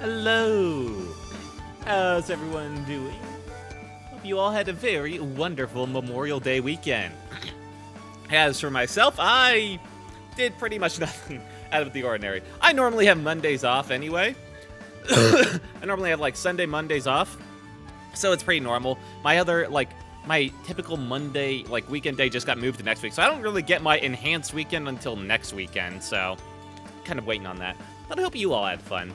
Hello! How's everyone doing? Hope you all had a very wonderful Memorial Day weekend. As for myself, I did pretty much nothing out of the ordinary. I normally have Mondays off anyway. I normally have like Sunday, Mondays off. So it's pretty normal. My typical Monday, weekend day just got moved to next week. So I don't really get my enhanced weekend until next weekend. So kind of waiting on that. But I hope you all had fun.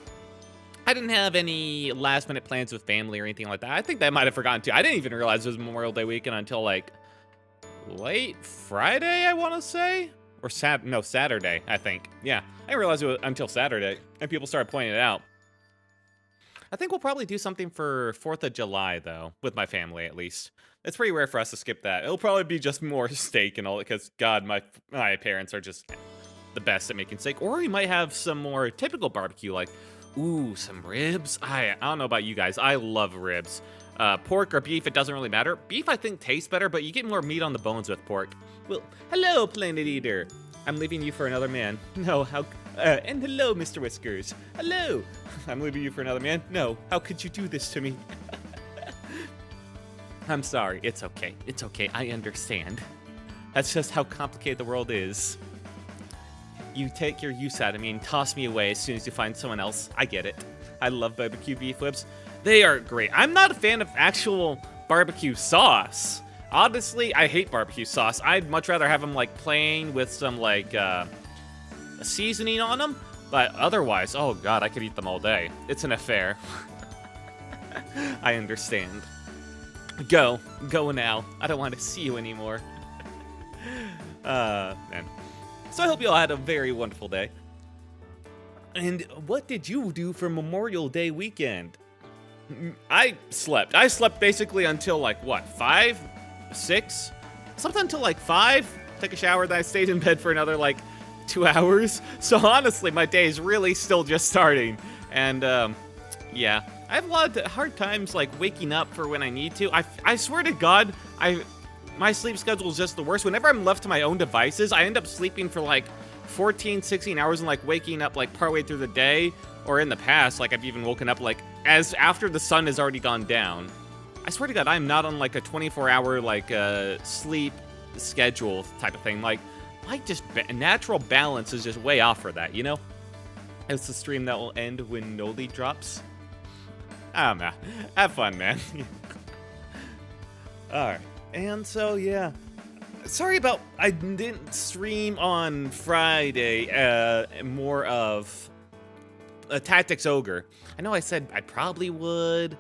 I didn't have any last-minute plans with family or anything like that. I think that I might have forgotten too. I didn't even realize it was Memorial Day weekend until late Friday, I want to say, or Saturday, I think. Yeah, I didn't realize it was until Saturday, and people started pointing it out. I think we'll probably do something for 4th of July though, with my family at least. It's pretty rare for us to skip that. It'll probably be just more steak and all, because God, my parents are just the best at making steak. Or we might have some more typical barbecue, like. Ooh, some ribs? I don't know about you guys. I love ribs. Pork or beef, it doesn't really matter. Beef, I think, tastes better, but you get more meat on the bones with pork. Well, hello, Planet Eater. I'm leaving you for another man. No, how... and hello, Mr. Whiskers. Hello. I'm leaving you for another man. No, how could you do this to me? I'm sorry. It's okay. It's okay. I understand. That's just how complicated the world is. You take your use out of me and toss me away as soon as you find someone else. I get it. I love barbecue beef ribs. They are great. I'm not a fan of actual barbecue sauce. Honestly, I hate barbecue sauce. I'd much rather have them plain with some seasoning on them. But otherwise, oh god, I could eat them all day. It's an affair. I understand. Go now. I don't want to see you anymore. Man. So I hope you all had a very wonderful day. And what did you do for Memorial Day weekend? I slept. I slept basically until 5, 6? Slept until 5. Took a shower, then I stayed in bed for another 2 hours. So honestly, my day is really still just starting. And yeah, I have a lot of hard times waking up for when I need to. I swear to God, my sleep schedule is just the worst. Whenever I'm left to my own devices, I end up sleeping for 14, 16 hours and waking up partway through the day. Or in the past, I've even woken up as after the sun has already gone down. I swear to God, I'm not on a 24-hour sleep schedule type of thing. Just natural balance is just way off for that, you know? It's the stream that will end when Noli drops. Ah, man. Have fun, man. Alright. And so, yeah, sorry about I didn't stream on Friday. More of a Tactics Ogre. I know I said I probably would,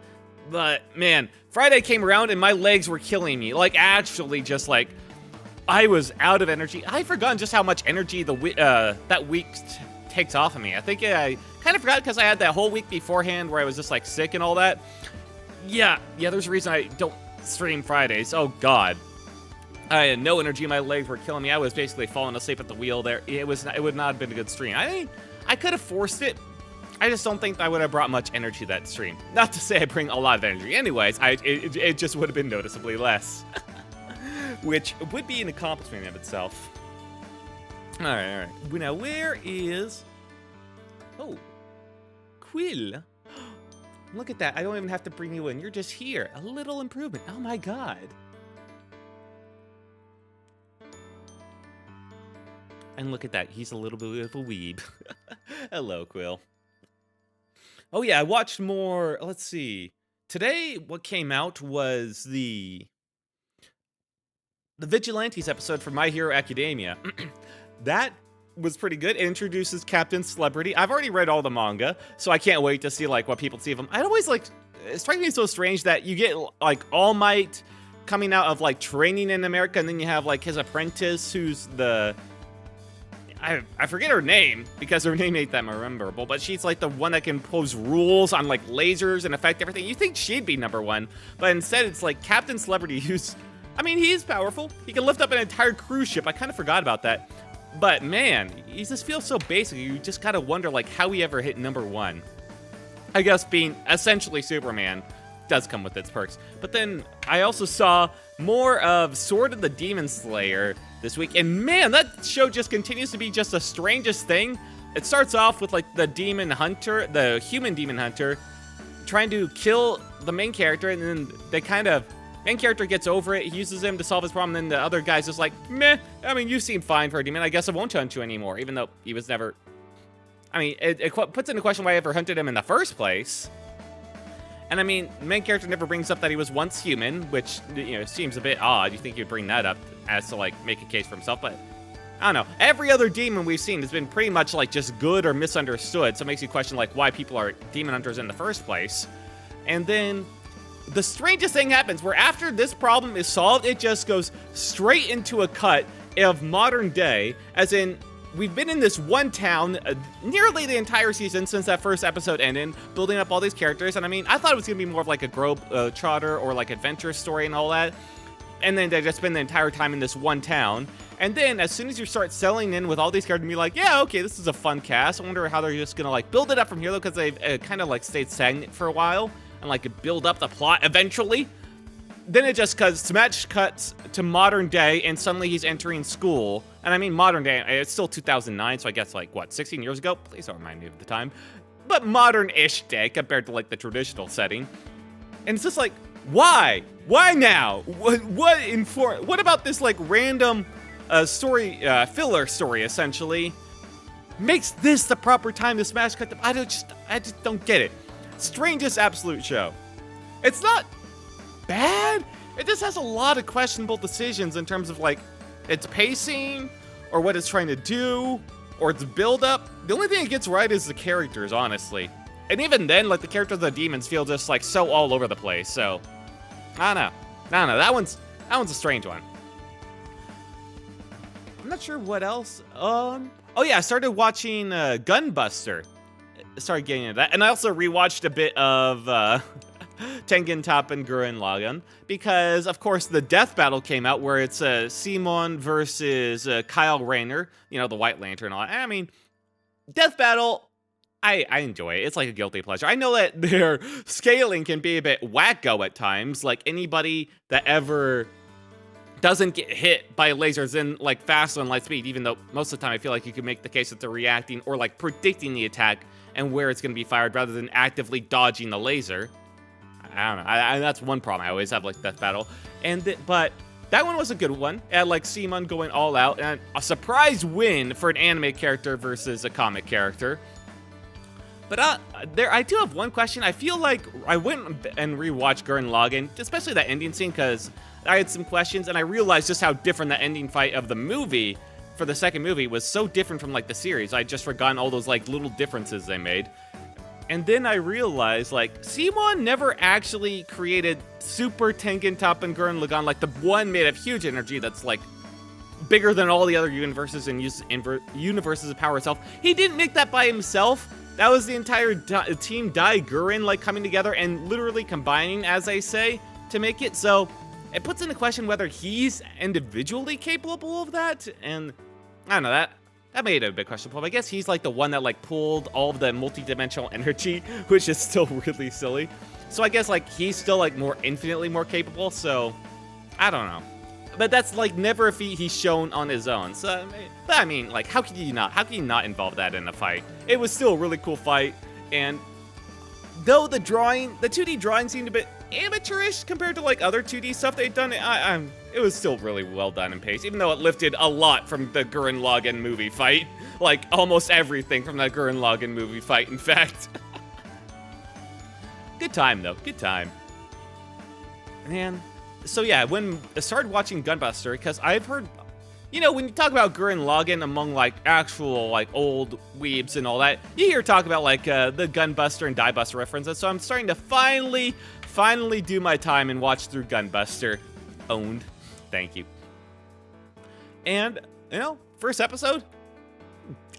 but man, Friday came around and my legs were killing me. Like, actually, just like I was out of energy. I forgot just how much energy that week takes off of me. I think I kind of forgot because I had that whole week beforehand where I was just like sick and all that. Yeah, there's a reason I don't stream Fridays. Oh God, I had no energy. My legs were killing me. I was basically falling asleep at the wheel there. It would not have been a good stream. I could have forced it. I just don't think I would have brought much energy to that stream. Not to say I bring a lot of energy. Anyways, it just would have been noticeably less. Which would be an accomplishment in of itself. Alright. Now, where is... Oh. Quill. Look at that. I don't even have to bring you in. You're just here. A little improvement. Oh my god. And look at that. He's a little bit of a weeb. Hello, Quill. Oh yeah, I watched more... Let's see. Today, what came out was the Vigilantes episode from My Hero Academia. That was pretty good. It introduces Captain Celebrity. I've already read all the manga, so I can't wait to see like what people see of him. I'd always like... It strikes me so strange that you get like All Might coming out of like training in America, and then you have like his apprentice who's the... I forget her name, because her name ain't that memorable, but she's like the one that can pose rules on like lasers and affect everything. You think she'd be number one, but instead it's like Captain Celebrity, who's, I mean, he's powerful. He can lift up an entire cruise ship. I kind of forgot about that. But man, he just feels so basic. You just gotta wonder like how he ever hit number one. I guess being essentially Superman does come with its perks. But then I also saw more of Sword of the Demon Slayer this week, and man, that show just continues to be just the strangest thing. It starts off with like the demon hunter, the human demon hunter, trying to kill the main character, and then they kind of, main character gets over it, he uses him to solve his problem, and then the other guy's just like, meh, I mean, you seem fine for a demon, I guess I won't hunt you anymore, even though he was never, I mean, it puts into question why I ever hunted him in the first place. And I mean, the main character never brings up that he was once human, which, you know, seems a bit odd. You think he'd bring that up as to, like, make a case for himself, but I don't know. Every other demon we've seen has been pretty much, like, just good or misunderstood, so it makes you question, like, why people are demon hunters in the first place. And then the strangest thing happens, where after this problem is solved, it just goes straight into a cut of modern day, as in... We've been in this one town nearly the entire season since that first episode ended, building up all these characters, and I mean, I thought it was going to be more of like a Trotter or like adventure story and all that, and then they just spend the entire time in this one town, and then as soon as you start selling in with all these characters, and be like, yeah, okay, this is a fun cast. I wonder how they're just going to like build it up from here, though, because they've kind of like stayed stagnant for a while, and like build up the plot eventually. Then it just smash cuts to modern day, and suddenly he's entering school. And I mean, modern day, it's still 2009, so I guess, like, what, 16 years ago? Please don't remind me of the time. But modern-ish day compared to, like, the traditional setting. And it's just like, why? Why now? What about this, like, random story, filler story, essentially, makes this the proper time to smash cut? I just don't get it. Strangest absolute show. It's not bad. It just has a lot of questionable decisions in terms of like its pacing or what it's trying to do or its build up. The only thing it gets right is the characters, honestly. And even then, like the characters of the demons feel just like so all over the place. So I don't know. That one's a strange one. I'm not sure what else. Oh yeah, I started watching Gunbuster. Started getting into that, and I also rewatched a bit of Tengen Toppa Gurren Lagann, because of course the death battle came out where it's Simon versus Kyle Rayner, you know, the White Lantern and all that. I mean, death battle, I enjoy it. It's like a guilty pleasure. I know that their scaling can be a bit wacko at times, like anybody that ever doesn't get hit by lasers in like faster than light speed, even though most of the time I feel like you could make the case that they're reacting or like predicting the attack and where it's going to be fired rather than actively dodging the laser. I don't know. That's one problem I always have, like Death Battle. But that one was a good one. It had like Simon going all out, and a surprise win for an anime character versus a comic character. But I do have one question. I feel like I went and rewatched Gurren Lagann, especially that ending scene, because I had some questions, and I realized just how different the ending fight of the movie for the second movie was so different from like the series. I'd just forgotten all those like little differences they made. And then I realized, like, Simon never actually created Super Tengen Toppa Gurren Lagann, like the one made of huge energy that's like bigger than all the other universes and universes of power itself. He didn't make that by himself. That was the entire team Dai Gurren like coming together and literally combining, as I say, to make it. So it puts into question whether he's individually capable of that. And I don't know, that made it a bit questionable. But I guess he's like the one that like pulled all of the multi-dimensional energy, which is still really silly. So I guess like he's still like infinitely more capable. So I don't know. But that's like never a feat he's shown on his own. So, but I mean, like, how can you not involve that in a fight? It was still a really cool fight, and though the 2D drawing seemed a bit amateurish compared to like other 2D stuff they'd done, it was still really well done and paced, even though it lifted a lot from the Gurren Lagann movie fight, like almost everything from the Gurren Lagann movie fight, in fact. Good time though, good time. Man. So yeah, when I started watching Gunbuster, because I've heard, you know, when you talk about Gurren Lagann among like actual like old weebs and all that, you hear talk about like the Gunbuster and Diebuster references. So I'm starting to finally do my time and watch through Gunbuster. Owned. Thank you. And, you know, first episode,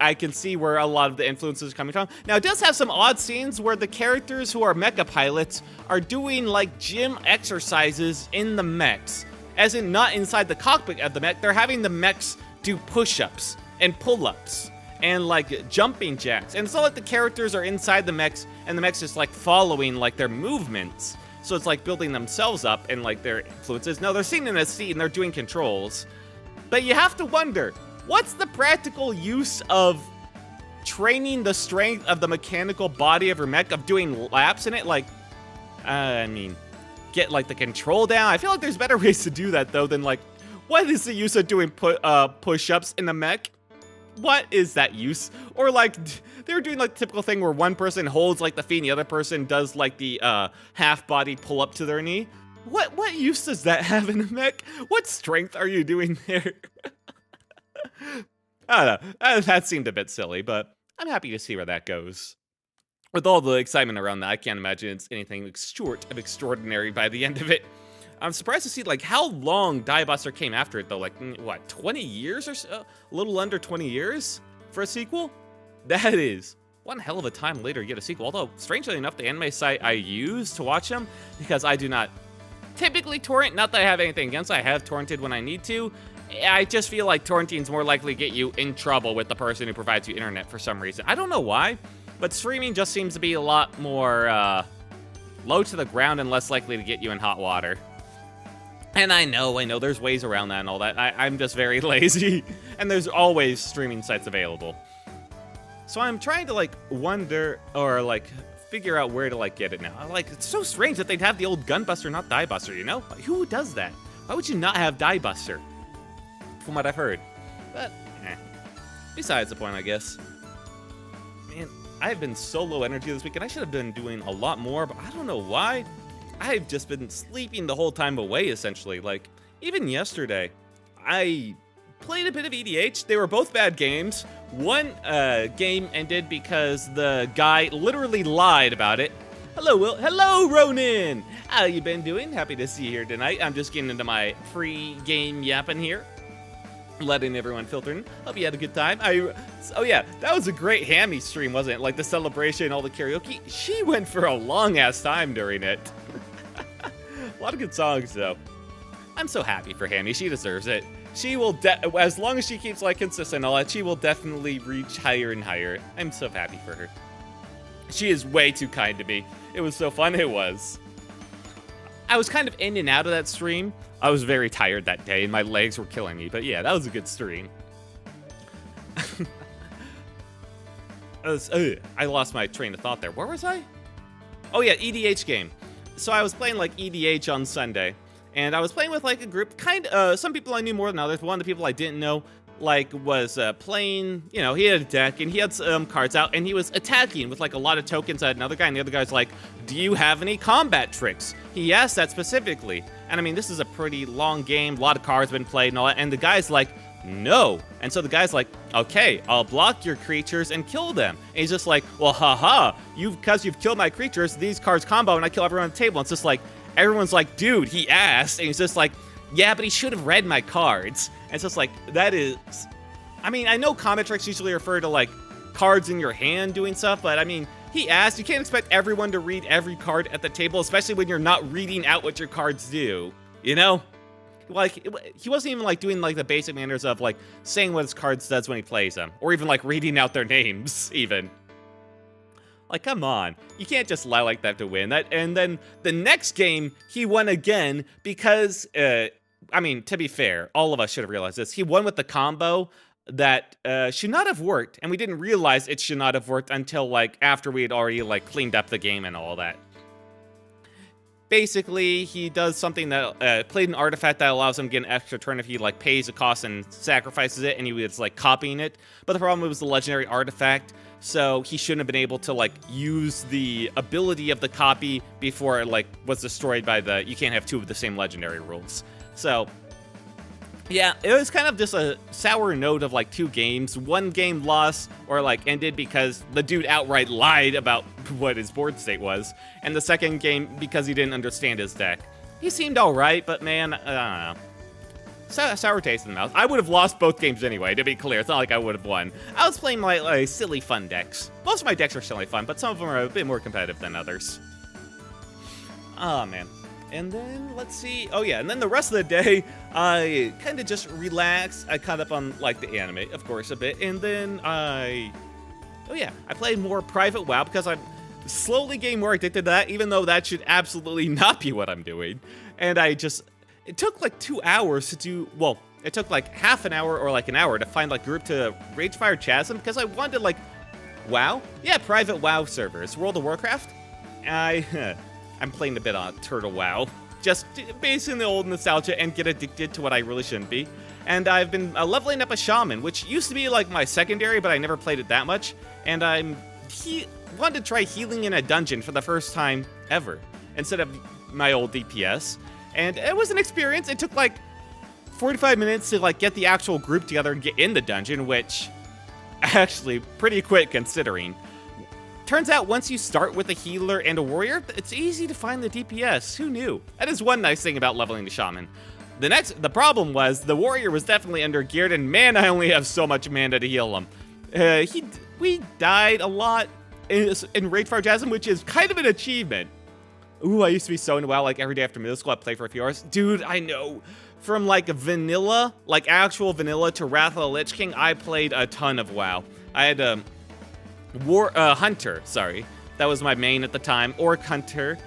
I can see where a lot of the influences are coming from. Now, it does have some odd scenes where the characters who are mecha pilots are doing like gym exercises in the mechs. As in, not inside the cockpit of the mech, they're having the mechs do push-ups and pull-ups and like jumping jacks. And it's not like the characters are inside the mechs and the mechs just like following like their movements. So it's like building themselves up and like their influences. No, they're sitting in a seat and they're doing controls. But you have to wonder, what's the practical use of training the strength of the mechanical body of your mech, of doing laps in it? Like, I mean, get like the control down. I feel like there's better ways to do that though than like, what is the use of doing push-ups in the mech? What is that use? Or like, they were doing like the typical thing where one person holds like the feet and the other person does like the half-body pull-up to their knee. What use does that have in a mech? What strength are you doing there? I don't know. That seemed a bit silly, but I'm happy to see where that goes. With all the excitement around that, I can't imagine it's anything short of extraordinary by the end of it. I'm surprised to see like how long Diebuster came after it though. Like, what, 20 years or so? A little under 20 years for a sequel? That is one hell of a time later to get a sequel. Although, strangely enough, the anime site I use to watch them, because I do not typically torrent, not that I have anything against, I have torrented when I need to. I just feel like torrenting is more likely to get you in trouble with the person who provides you internet for some reason. I don't know why, but streaming just seems to be a lot more low to the ground and less likely to get you in hot water. And I know, there's ways around that and all that. I'm just very lazy, and there's always streaming sites available. So I'm trying to like wonder or like figure out where to like get it now. Like, it's so strange that they'd have the old Gunbuster, not Diebuster, you know? Like, who does that? Why would you not have Diebuster? From what I've heard. But, besides the point, I guess. Man, I've been so low energy this week, and I should have been doing a lot more, but I don't know why. I've just been sleeping the whole time away, essentially. Like, even yesterday, I played a bit of EDH. They were both bad games. One game ended because the guy literally lied about it. Hello, Will. Hello, Ronin! How you been doing? Happy to see you here tonight. I'm just getting into my free game yapping here. Letting everyone filter in. Hope you had a good time. Oh yeah, that was a great Hammy stream, wasn't it? Like the celebration, all the karaoke. She went for a long ass time during it. A lot of good songs though. I'm so happy for Hammy. She deserves it. She will, as long as she keeps like consistent, all that, she will definitely reach higher and higher. I'm so happy for her. She is way too kind to me. It was so fun. It was. I was kind of in and out of that stream. I was very tired that day, and my legs were killing me. But yeah, that was a good stream. I lost my train of thought there. Where was I? Oh yeah, EDH game. So I was playing like EDH on Sunday, and I was playing with like a group, some people I knew more than others. One of the people I didn't know like was playing, you know, he had a deck and he had some cards out and he was attacking with like a lot of tokens at another guy, and the other guy's like, do you have any combat tricks? He asked that specifically. And I mean, this is a pretty long game, a lot of cards been played and all that, and the guy's like, no. And so the guy's like, okay, I'll block your creatures and kill them. And he's just like, well, haha, because you've killed my creatures, these cards combo and I kill everyone on the table. And it's just like, everyone's like, dude, he asked. And he's just like, yeah, but he should have read my cards. And it's just like, that is, I mean, I know combat tricks usually refer to like cards in your hand doing stuff, but I mean, he asked. You can't expect everyone to read every card at the table, especially when you're not reading out what your cards do, you know? Like, he wasn't even like doing like the basic manners of like saying what his cards does when he plays them, or even like reading out their names, even. Like, come on. You can't just lie like that to win. And then the next game, he won again because, I mean, to be fair, all of us should have realized this. He won with the combo that should not have worked, and we didn't realize it should not have worked until like after we had already like cleaned up the game and all that. Basically, he does something that played an artifact that allows him to get an extra turn if he like pays a cost and sacrifices it, and he was like copying it. But the problem was the legendary artifact, so he shouldn't have been able to like use the ability of the copy before it like was destroyed by the you can't have two of the same legendary rules. So yeah, it was kind of just a sour note of like two games. One game lost or like ended because the dude outright lied about what his board state was. And the second game because he didn't understand his deck. He seemed alright, but man, I don't know. Sour taste in the mouth. I would have lost both games anyway, to be clear. It's not like I would have won. I was playing like silly fun decks. Most of my decks are silly fun, but some of them are a bit more competitive than others. Oh man. And then, let's see, oh yeah, and then the rest of the day, I kind of just relaxed. I caught up on, like, the anime, of course, a bit, and then I played more Private WoW, because I'm slowly getting more addicted to that, even though that should absolutely not be what I'm doing. And it took, like, 2 hours to do, well, it took, like, half an hour or, like, an hour to find, like, group to Ragefire Chasm, because I wanted, like, WoW? Yeah, Private WoW servers. World of Warcraft? I'm playing a bit on Turtle WoW, just based in the old nostalgia and get addicted to what I really shouldn't be. And I've been leveling up a shaman, which used to be like my secondary, but I never played it that much. And wanted to try healing in a dungeon for the first time ever, instead of my old DPS. And it was an experience. It took like 45 minutes to like get the actual group together and get in the dungeon, which actually pretty quick considering. Turns out once you start with a healer and a warrior, it's easy to find the DPS. Who knew? That is one nice thing about leveling the shaman. The problem was the warrior was definitely under-geared, and man, I only have so much mana to heal him. We died a lot in Ragefire Chasm, which is kind of an achievement. Ooh, I used to be so into WoW, like every day after middle school, I'd play for a few hours. Dude, I know. From like vanilla, like actual vanilla to Wrath of the Lich King, I played a ton of WoW. I had Hunter, sorry. That was my main at the time, Orc Hunter.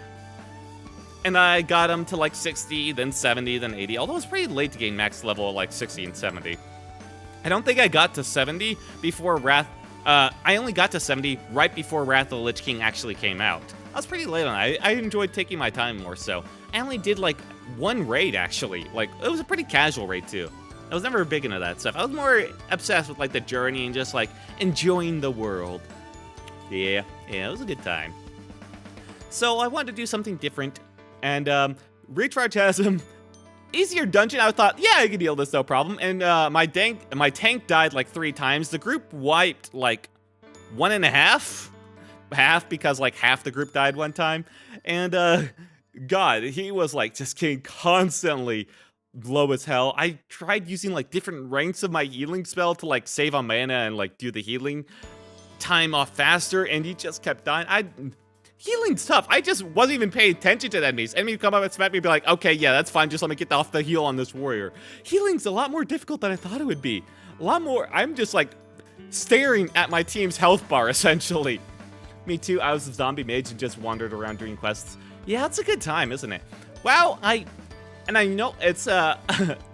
And I got him to like 60, then 70, then 80. Although it was pretty late to gain max level at like 60 and 70. I don't think I got to 70 before I only got to 70 right before Wrath of the Lich King actually came out. I was pretty late on that. I enjoyed taking my time more so. I only did like one raid actually. Like, it was a pretty casual raid too. I was never big into that stuff. I was more obsessed with like the journey and just like enjoying the world. Yeah, it was a good time. So I wanted to do something different, and Ragefire Chasm, easier dungeon. I thought, yeah, I could deal with this no problem. And my tank died like 3 times. The group wiped like 1.5, half because like half the group died one time. And God, he was like just getting constantly low as hell. I tried using like different ranks of my healing spell to like save on mana and like do the healing time off faster, and he just kept dying. Healing's tough. I just wasn't even paying attention to the enemies. Enemies would come up and smack me and be like, okay, yeah, that's fine. Just let me get off the heal on this warrior. Healing's a lot more difficult than I thought it would be. A lot more. I'm just like staring at my team's health bar, essentially. Me too. I was a zombie mage and just wandered around doing quests. Yeah, it's a good time, isn't it? Wow, I know it's a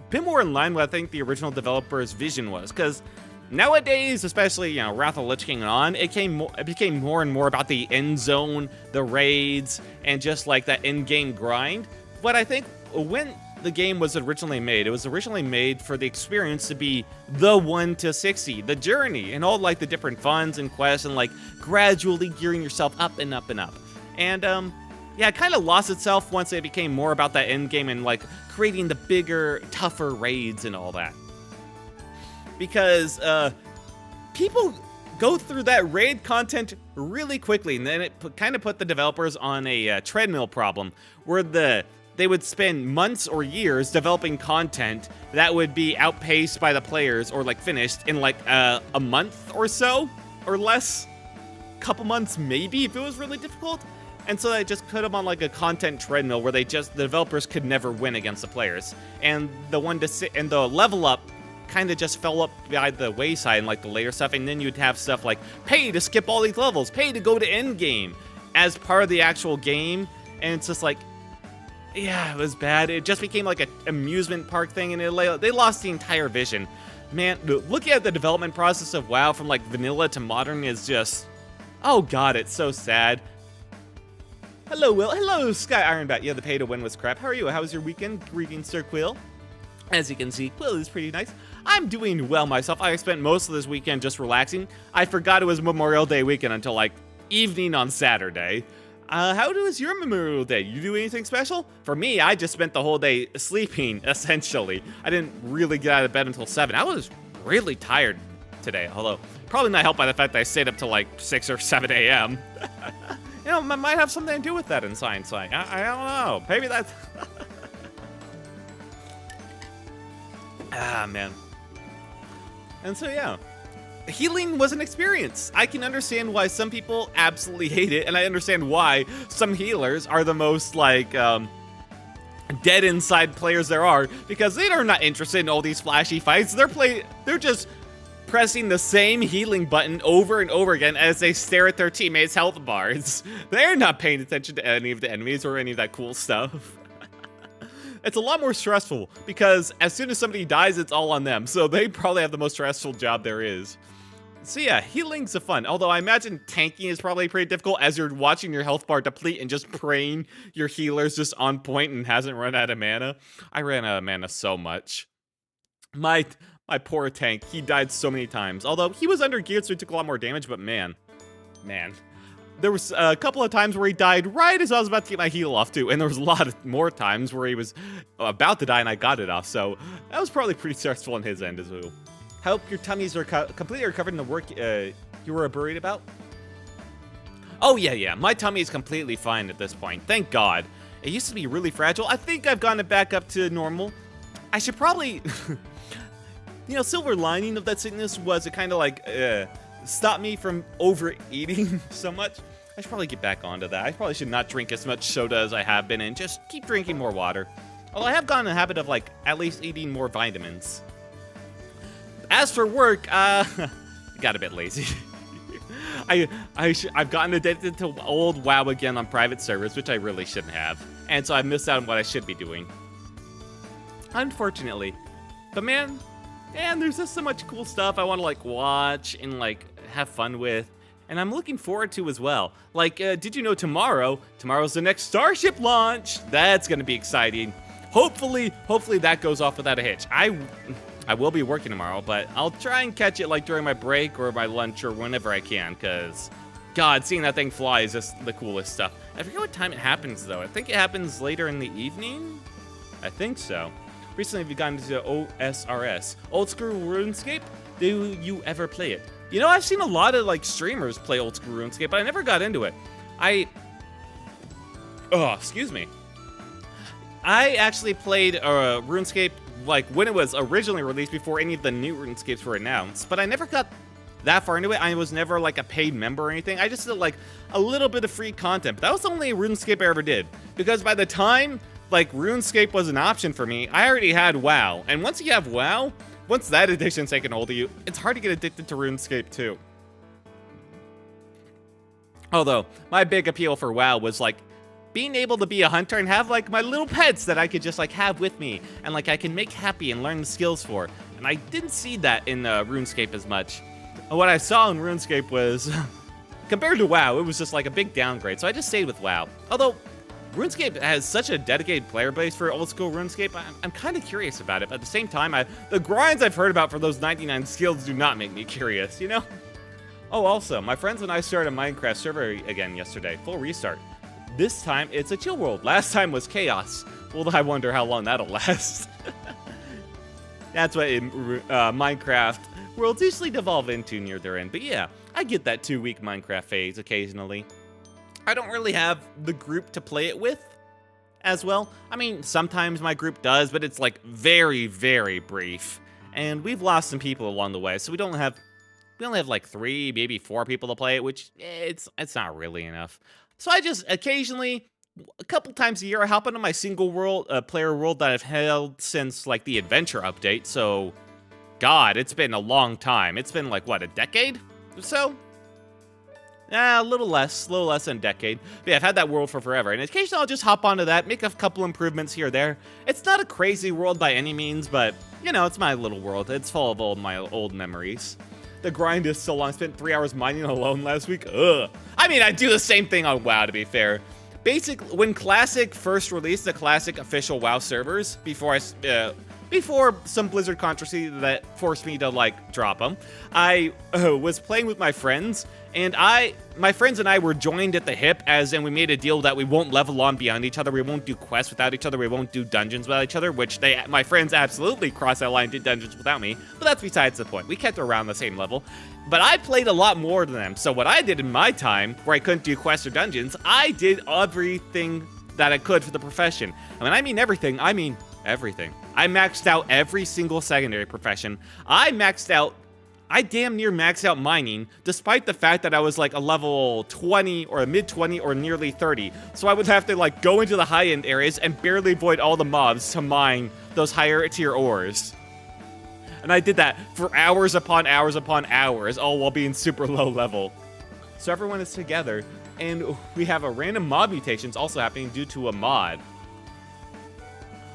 bit more in line with what I think the original developer's vision was, because nowadays, especially, you know, Wrath of the Lich King and on, it became more and more about the end zone, the raids, and just like that end game grind. But I think when the game was originally made. It was originally made for the experience to be the 1 to 60, the journey, and all like the different funds and quests and like gradually gearing yourself up and up and up. And yeah, it kind of lost itself once it became more about that end game and like creating the bigger, tougher raids and all that. Because people go through that raid content really quickly, and then it kind of put the developers on a treadmill problem where they would spend months or years developing content that would be outpaced by the players or like finished in like a month or so or less, couple months maybe if it was really difficult. And so they just put them on like a content treadmill where the developers could never win against the players, and the level up kind of just fell up by the wayside and like the later stuff. And then you'd have stuff like pay to skip all these levels, pay to go to end game as part of the actual game, and it's just like, yeah, it was bad. It just became like an amusement park thing, and they lost the entire vision. Man, looking at the development process of WoW from like vanilla to modern is just, oh god, it's so sad. Hello, Will. Hello, Sky Ironbat. Yeah, the pay to win was crap. How are you? How was your weekend? Greetings, Sir Quill. As you can see, Quill is pretty nice. I'm doing well myself. I spent most of this weekend just relaxing. I forgot it was Memorial Day weekend until like evening on Saturday. How was your Memorial Day? You do anything special? For me, I just spent the whole day sleeping, essentially. I didn't really get out of bed until 7. I was really tired today, although probably not helped by the fact that I stayed up till like 6 or 7 a.m. You know, it might have something to do with that in science. Like, I don't know. Maybe that's... ah, man. And so, yeah. Healing was an experience. I can understand why some people absolutely hate it, and I understand why some healers are the most, like, dead inside players there are, because they are not interested in all these flashy fights. They're just pressing the same healing button over and over again as they stare at their teammates' health bars. They're not paying attention to any of the enemies or any of that cool stuff. It's a lot more stressful because as soon as somebody dies, it's all on them. So they probably have the most stressful job there is. So yeah, healing's a fun. Although I imagine tanking is probably pretty difficult as you're watching your health bar deplete and just praying your healer's just on point and hasn't run out of mana. I ran out of mana so much. My poor tank, he died so many times. Although he was under geared, so he took a lot more damage, but man. There was a couple of times where he died right as I was about to get my heal off too, and there was a lot of more times where he was about to die and I got it off, so that was probably pretty stressful on his end as well. Hope your tummies are completely recovered in the work you were worried about. Oh yeah, my tummy is completely fine at this point, thank God. It used to be really fragile. I think I've gotten it back up to normal. I should probably... You know, silver lining of that sickness was it kind of like stopped me from overeating so much. I should probably get back onto that. I probably should not drink as much soda as I have been and just keep drinking more water. Although I have gotten in the habit of like at least eating more vitamins. As for work, I got a bit lazy. I've gotten addicted to old WoW again on private servers, which I really shouldn't have. And so I've missed out on what I should be doing. Unfortunately. But man, there's just so much cool stuff I want to like watch and like have fun with, and I'm looking forward to as well. Like, did you know tomorrow's the next Starship launch? That's gonna be exciting. Hopefully that goes off without a hitch. I will be working tomorrow, but I'll try and catch it like during my break or my lunch or whenever I can, because God, seeing that thing fly is just the coolest stuff. I forget what time it happens though. I think it happens later in the evening. I think so. Recently, we've gotten into OSRS, Old School RuneScape. Do you ever play it? You know, I've seen a lot of like streamers play Old School RuneScape, but I never got into it. Excuse me. I actually played RuneScape like when it was originally released before any of the new RuneScapes were announced, but I never got that far into it. I was never like a paid member or anything. I just did like a little bit of free content. But that was the only RuneScape I ever did, because by the time like RuneScape was an option for me, I already had WoW. And once you have WoW, once that addiction's taken hold of you, it's hard to get addicted to RuneScape too. Although, my big appeal for WoW was like being able to be a hunter and have like my little pets that I could just like have with me and like I can make happy and learn the skills for. And I didn't see that in RuneScape as much. What I saw in RuneScape was, compared to WoW, it was just like a big downgrade. So I just stayed with WoW. Although, RuneScape has such a dedicated player base for old school RuneScape. I'm kind of curious about it, but at the same time, the grinds I've heard about for those 99 skills do not make me curious, you know? Oh, also, my friends and I started a Minecraft server again yesterday. Full restart. This time, it's a chill world. Last time was chaos. Well, I wonder how long that'll last. That's what Minecraft worlds usually devolve into near their end. But yeah, I get that 2-week Minecraft phase occasionally. I don't really have the group to play it with as well. I mean, sometimes my group does, but it's like very, very brief. And we've lost some people along the way, so we only have like 3, maybe 4 people to play it, which it's not really enough. So I just occasionally, a couple times a year, I hop into my single world player world that I've held since like the adventure update. So, God, it's been a long time. It's been like what, a decade or so? A little less than a decade. But yeah, I've had that world for forever, and occasionally I'll just hop onto that, make a couple improvements here or there. It's not a crazy world by any means, but, you know, it's my little world. It's full of my old memories. The grind is so long. I spent 3 hours mining alone last week. Ugh. I mean, I do the same thing on WoW, to be fair. Basically, when Classic first released the Classic official WoW servers, before some Blizzard controversy that forced me to, like, drop them, I was playing with my friends, and my friends and I were joined at the hip, as in we made a deal that we won't level on beyond each other, we won't do quests without each other, we won't do dungeons without each other, which my friends absolutely crossed that line and did dungeons without me, but that's besides the point. We kept around the same level, but I played a lot more than them, so what I did in my time, where I couldn't do quests or dungeons, I did everything that I could for the profession. And when I mean everything, I mean everything. I maxed out every single secondary profession. I damn near maxed out mining, despite the fact that I was like a level 20 or a mid 20 or nearly 30. So I would have to like go into the high end areas and barely avoid all the mobs to mine those higher tier ores. And I did that for hours upon hours upon hours, all while being super low level. So everyone is together, and we have a random mob mutations also happening due to a mod.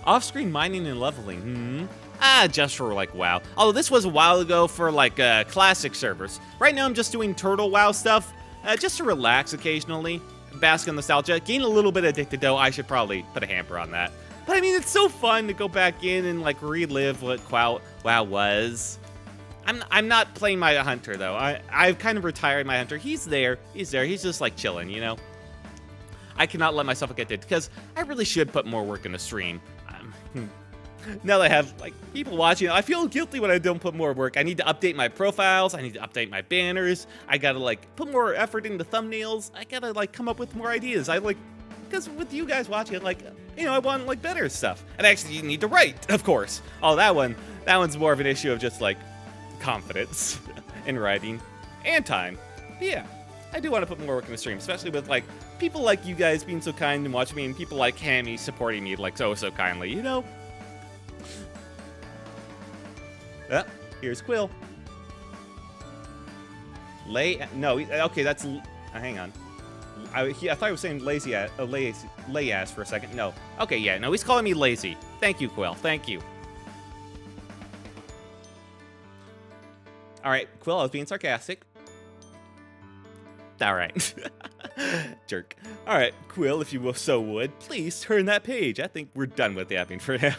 Off-screen mining and leveling, just for like WoW. Although this was a while ago for like classic servers. Right now I'm just doing turtle WoW stuff, just to relax occasionally, bask in nostalgia. Getting a little bit addicted though, I should probably put a hamper on that. But I mean, it's so fun to go back in and like relive what WoW was. I'm not playing my hunter though. I've kind of retired my hunter. He's there. He's just like chilling, you know? I cannot let myself get addicted because I really should put more work in the stream. Now that I have like people watching, I feel guilty when I don't put more work. I need to update my profiles. I need to update my banners. I gotta like put more effort into thumbnails. I gotta like come up with more ideas. Because with you guys watching, like, you know, I want like better stuff. And actually, you need to write, of course. Oh, that one's more of an issue of just like confidence in writing and time. But yeah, I do want to put more work in the stream, especially with like people like you guys being so kind and watching me, and people like Hammy supporting me like so kindly, you know. Here's Quill. Okay, that's hang on. I thought he was saying lay ass for a second. No. Okay, yeah, no, he's calling me lazy. Thank you, Quill. Thank you. All right, Quill, I was being sarcastic. All right. Jerk. All right, Quill, if you would, please turn that page. I think we're done with yapping for now.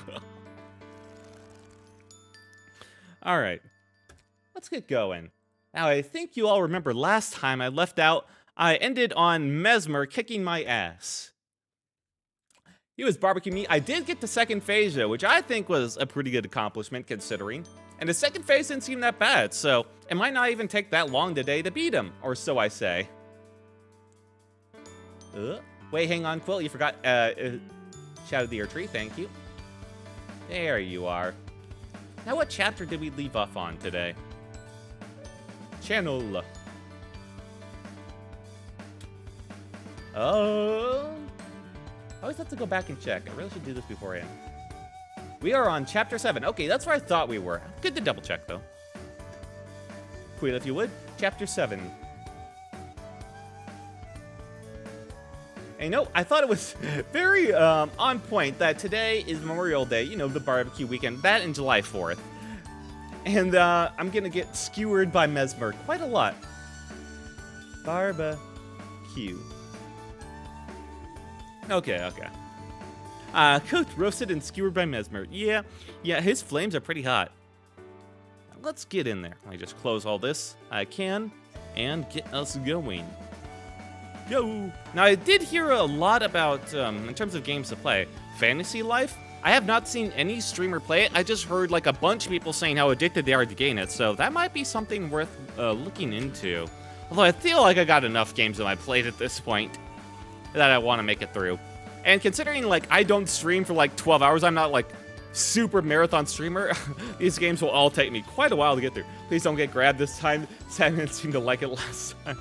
All right, let's get going. Now, I think you all remember last time I ended on Messmer kicking my ass. He was barbecuing me. I did get the second phase, though, which I think was a pretty good accomplishment considering. And the second phase didn't seem that bad, so it might not even take that long today to beat him, or so I say. Wait, hang on, Quill, you forgot, Shadow the Ear Tree, thank you. There you are. Now, what chapter did we leave off on today? Channel. Oh. I always have to go back and check. I really should do this beforehand. We are on chapter 7. Okay, that's where I thought we were. Good to double check, though. Quill, if you would. Chapter 7. And you know, I thought it was very on point that today is Memorial Day, you know, the barbecue weekend, that and July 4th. And I'm going to get skewered by Messmer quite a lot. Barbecue. Okay. Cooked, roasted, and skewered by Messmer. Yeah, his flames are pretty hot. Let's get in there. Let me just close all this I can and get us going. Go! Now, I did hear a lot about, in terms of games to play, Fantasy Life. I have not seen any streamer play it. I just heard like a bunch of people saying how addicted they are to game it, so that might be something worth looking into. Although I feel like I got enough games on my plate at this point that I want to make it through. And considering like I don't stream for like 12 hours, I'm not like super marathon streamer, these games will all take me quite a while to get through. Please don't get grabbed this time. Sandman seemed to like it last time.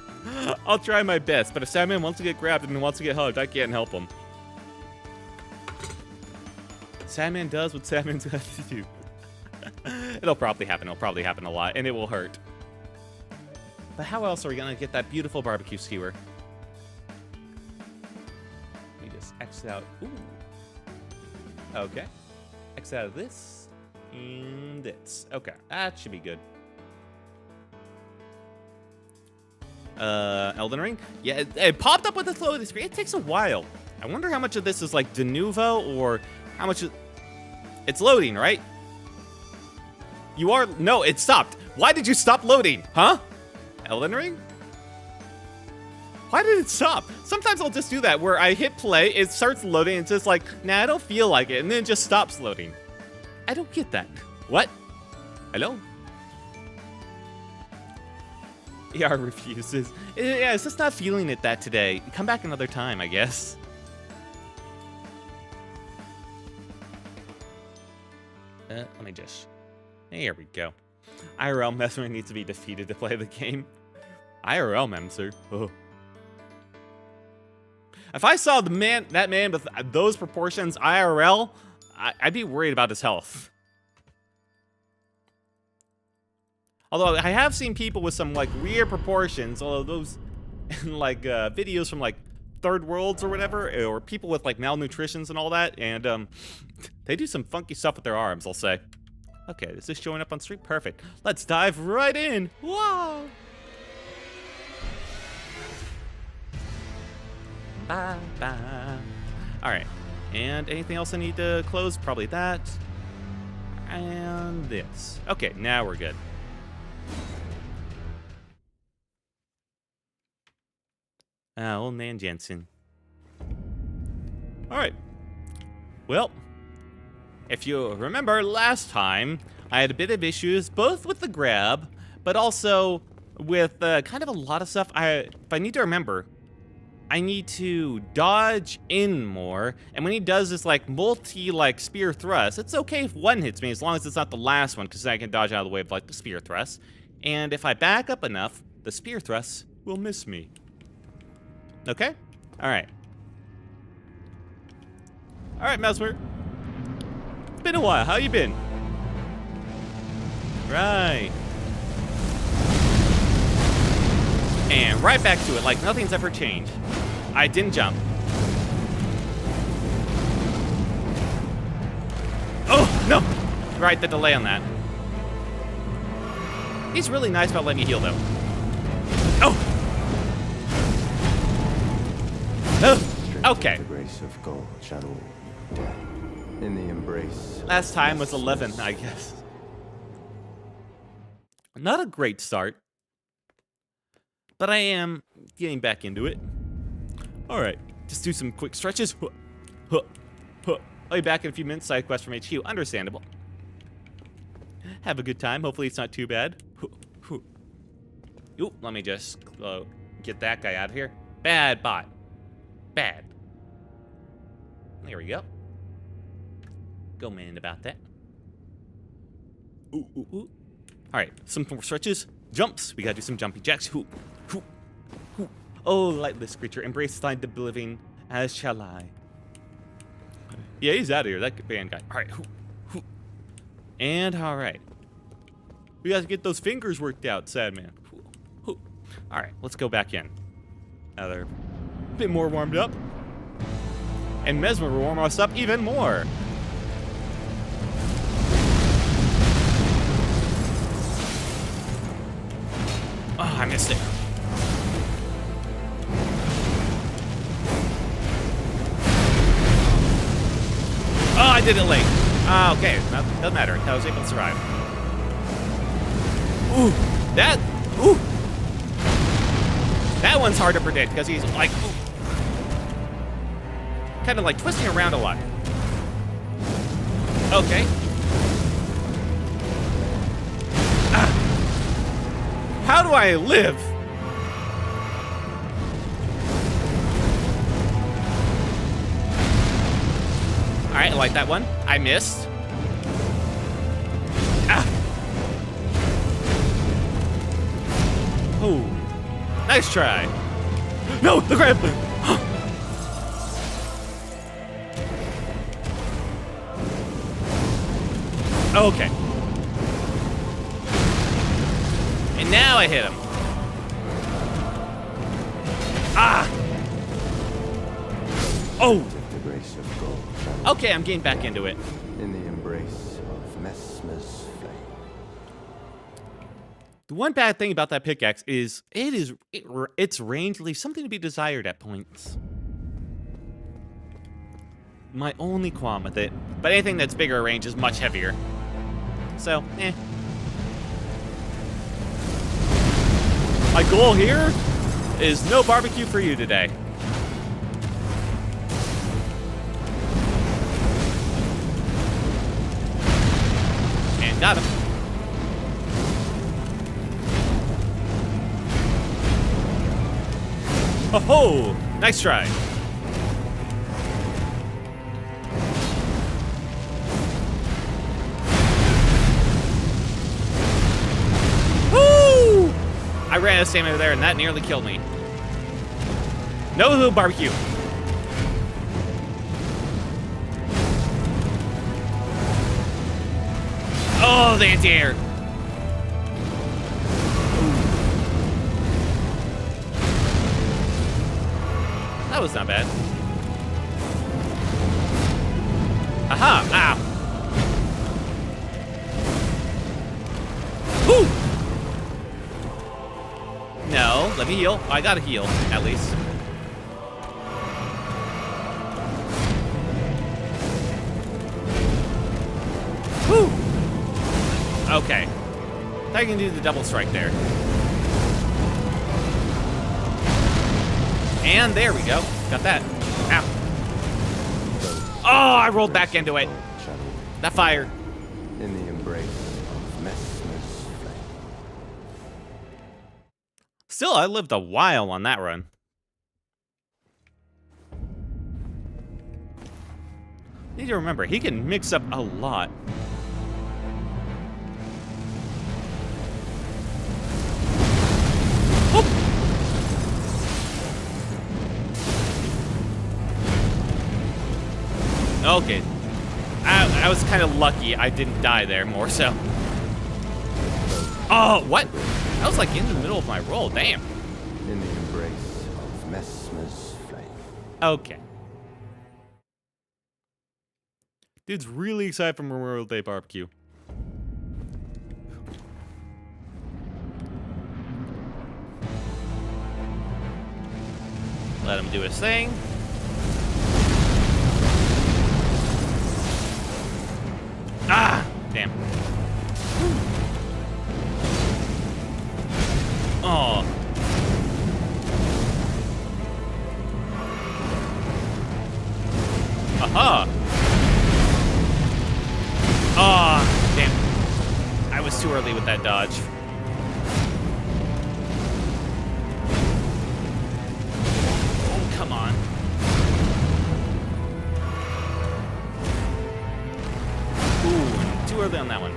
I'll try my best, but if Sandman wants to get grabbed and wants to get hugged, I can't help him. Sandman does what Sandman's got to do. It'll probably happen a lot, and it will hurt. But how else are we gonna get that beautiful barbecue skewer? Let me just X out. Ooh. Okay. X out of this and this. Okay, that should be good. Elden Ring? Yeah, it popped up with the loading screen. It takes a while. I wonder how much of this is like de novo or how much it's loading, right? No, it stopped. Why did you stop loading? Huh? Elden Ring? Why did it stop? Sometimes I'll just do that where I hit play, it starts loading, and it's just like, nah, I don't feel like it, and then it just stops loading. I don't get that. What? Hello? ER refuses. Yeah, it's just not feeling it that today. Come back another time, I guess. Let me just... Here we go. IRL Messmer needs to be defeated to play the game. IRL Messmer. Oh. If I saw that man with those proportions IRL, I'd be worried about his health. Although I have seen people with some like weird proportions, although those like videos from like third worlds or whatever, or people with like malnutritions and all that, and they do some funky stuff with their arms, I'll say. Okay, is this showing up on stream? Perfect. Let's dive right in. Whoa! Bye. All right, and anything else I need to close? Probably that. And this. Okay, now we're good. Old man Jensen. All right. Well, if you remember last time, I had a bit of issues, both with the grab, but also with kind of a lot of stuff. If I need to remember, I need to dodge in more, and when he does this like spear thrust, it's okay if one hits me as long as it's not the last one, because I can dodge out of the way of like the spear thrust. And if I back up enough, the spear thrusts will miss me. Okay? Alright. Alright, Messmer. It's been a while. How you been? Right. And right back to it, like nothing's ever changed. I didn't jump. Oh, no! Right, the delay on that. He's really nice about letting me heal, though. Oh! Oh! Okay. The grace of gold, shadow, death, in the embrace. Last time was 11, I guess. Not a great start. But I am getting back into it. All right, just do some quick stretches. I'll be back in a few minutes. Side quest from HQ. Understandable. Have a good time. Hopefully it's not too bad. Ooh, let me just get that guy out of here. Bad bot. Bad. There we go. Go man about that. Ooh. All right, some more stretches. Jumps. We gotta do some jumpy jacks. Oh, lightless creature, embrace the living, as shall I. Yeah, he's out of here, that band guy. All right, and all right. We got to get those fingers worked out, sad man. All right, let's go back in. Now they're a bit more warmed up. And Messmer will warm us up even more. Oh, I missed it. Oh, I did it late. Okay, doesn't matter. I was able to survive. Ooh, ooh. That one's hard to predict because he's like, kind of like twisting around a lot. Okay. How do I live? All right, I like that one. I missed. Oh, nice try. No, the grappling. Okay. And now I hit him. Oh. The grace of gold. Okay, I'm getting back into it. In the embrace of Messmer's flame. The one bad thing about that pickaxe is its range leaves something to be desired at points. My only qualm with it, but anything that's bigger range is much heavier. So, eh. My goal here is no barbecue for you today. And got him. Oh-ho! Nice try. Woo! I ran out of stamina there, and that nearly killed me. No barbecue. Oh, the anti-air. That was not bad. Aha! Ow! Woo! No, let me heal. I gotta heal, at least. Woo! Okay. I can do the double strike there. And there we go. Got that. Ow. Oh, I rolled back into it. That fire. In the embrace of Messmer's flame. Still, I lived a while on that run. Need to remember, he can mix up a lot. Okay. I was kind of lucky I didn't die there, more so. Oh, what? I was like in the middle of my roll, damn. In the embrace of Messmer's flame. Okay. Dude's really excited for Memorial Day barbecue. Let him do his thing. Ah! Damn. Oh. Aha! Oh, damn. I was too early with that dodge. Oh, come on. Ooh, too early on that one.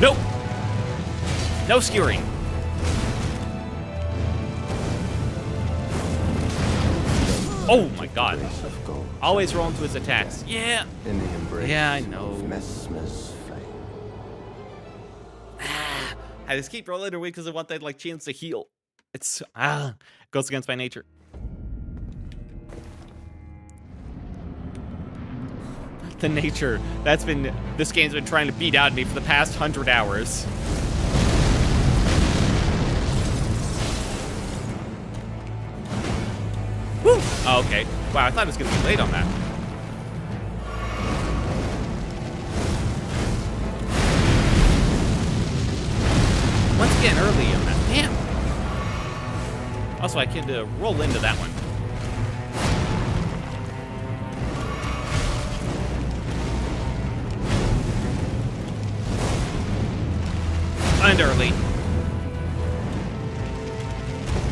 Nope. No skewering. Oh my god. Always roll into his attacks. Yeah. In the embrace I know. of Messmer's flame. I just keep rolling away because I want that like chance to heal. It's goes against my nature. The nature this game's been trying to beat out of me for the past 100 hours. Woo! okay. Wow, I thought it was gonna be late on that. Once again, early on that. Damn. Also, I can roll into that one. And early.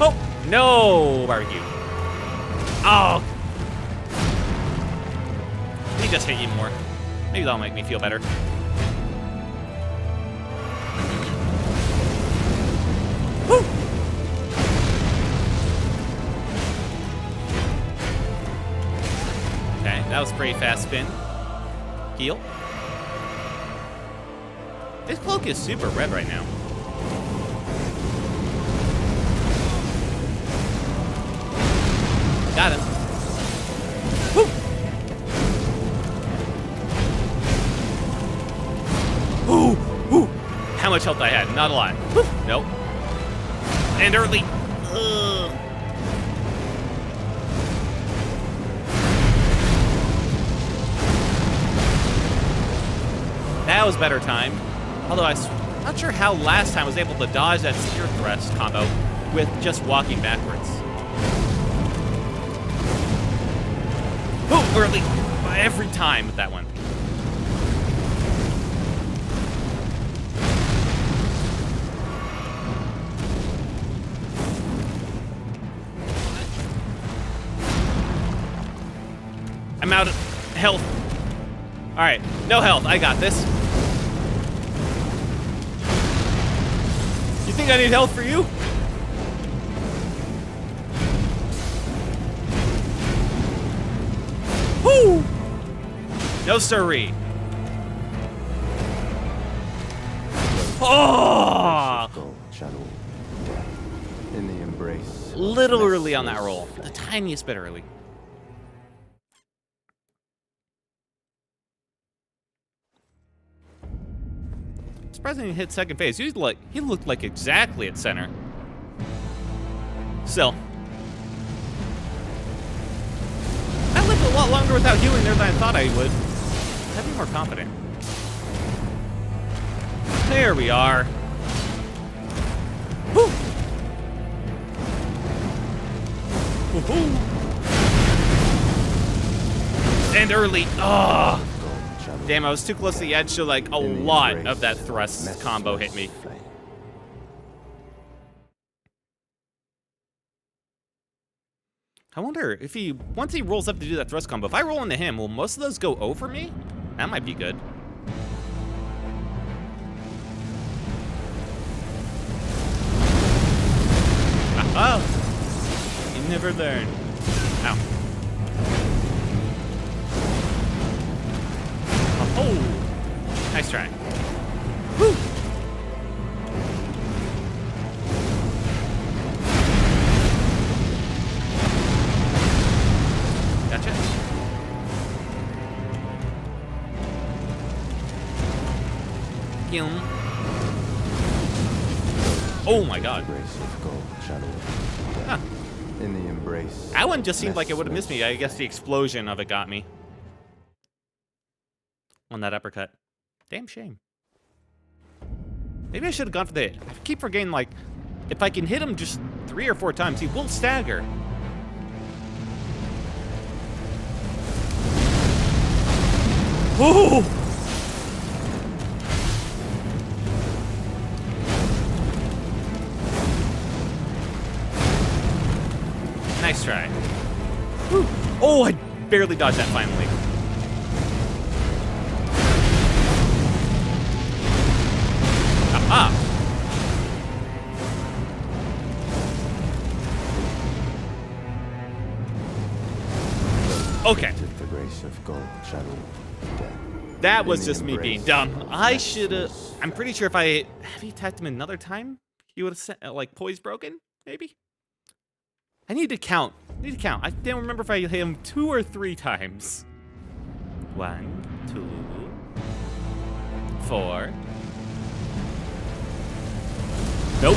Oh, no, barbecue. Oh. He just hit you more. Maybe that'll make me feel better. Woo! Okay, that was a pretty fast spin. Heal. This cloak is super red right now. Got him. Woo! Ooh, ooh. How much health I had? Not a lot. Woo. Nope. And early. Ugh. That was better time. Although I'm not sure how last time I was able to dodge that spear thrust combo with just walking backwards. Oh, early. Every time with that one. I'm out of health. All right, no health. I got this. You think I need health for you? Woo! No siree. Oh! Channel death in the embrace. Little early on that roll. The tiniest bit early. Surprisingly, he hit second phase. He looked like exactly at center. Still. I lived a lot longer without healing there than I thought I would. I'd be more confident. There we are. Woo! Woohoo! And early. Oh! Damn, I was too close to the edge, so like a lot of that thrust combo hit me. I wonder if once he rolls up to do that thrust combo, if I roll into him, will most of those go over me? That might be good. Oh! You never learn. Ow. Oh! Nice try. Woo! Gotcha. Yum. Oh my god. Huh. In the embrace. That one just seemed like it would have missed me. I guess the explosion of it got me. On that uppercut. Damn shame. Maybe I should have gone for the hit. I keep forgetting, like, if I can hit him just 3 or 4 times, he will stagger. Ooh! Nice try. Whew. Oh, I barely dodged that finally. Ah. Okay. That was just me being dumb. I should have. I'm pretty sure if I heavy attacked him another time, he would have like poise broken. Maybe. I need to count. I don't remember if I hit him 2 or 3 times. 1, 2, 4. Nope.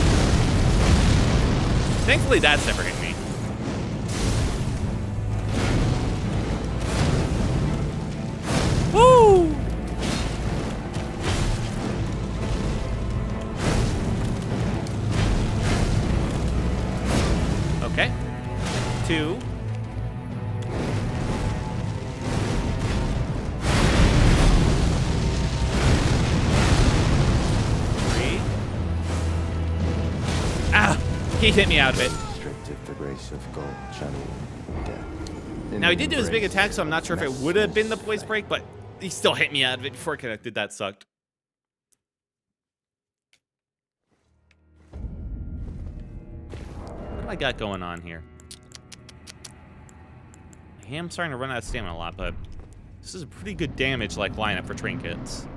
Thankfully, that's never hit me. He hit me out of it. Restrictive the grace of God channel death. In Now, he the did do his big embrace attack, so I'm not sure if it would have been the Messmer's voice flame. break, but he still hit me out of it before it connected. That sucked. What do I got going on here? I am starting to run out of stamina a lot, but this is a pretty good damage-like lineup for trinkets.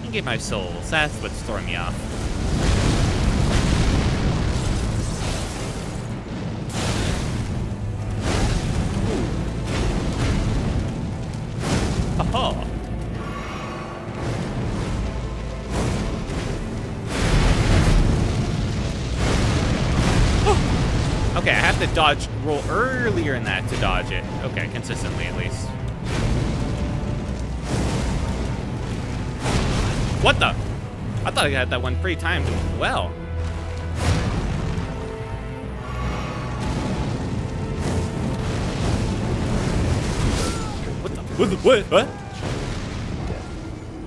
And get my souls. That's what's throwing me off. Oh. Okay, I have to dodge, roll earlier in that to dodge it. Okay, consistently at least. What the? I thought I had that one pretty timed well. What? Death.